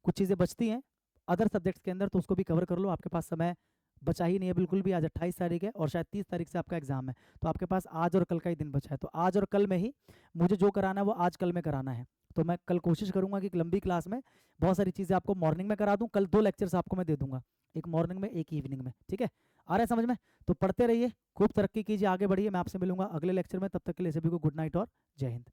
कुछ चीज़ें बचती हैं अदर सब्जेक्ट्स के अंदर तो उसको भी कवर कर लो, आपके पास समय बचा ही नहीं है बिल्कुल भी। आज 28 तारीख है और शायद 30 तारीख से आपका एग्जाम है, तो आपके पास आज और कल का ही दिन बचा है। तो आज और कल में ही मुझे जो कराना है वो आज कल में कराना है, तो मैं कल कोशिश करूंगा कि एक लंबी क्लास में बहुत सारी चीज़ें आपको मॉर्निंग में करा दूं। कल 2 लेक्चर्स आपको मैं दे दूंगा, एक मॉर्निंग में एक इवनिंग में, ठीक है। आ रहा है समझ में? तो पढ़ते रहिए, खूब तरक्की कीजिए, आगे बढ़िए। मैं आपसे मिलूंगा अगले लेक्चर में, तब तक के लिए सभी को गुड नाइट और जय हिंद।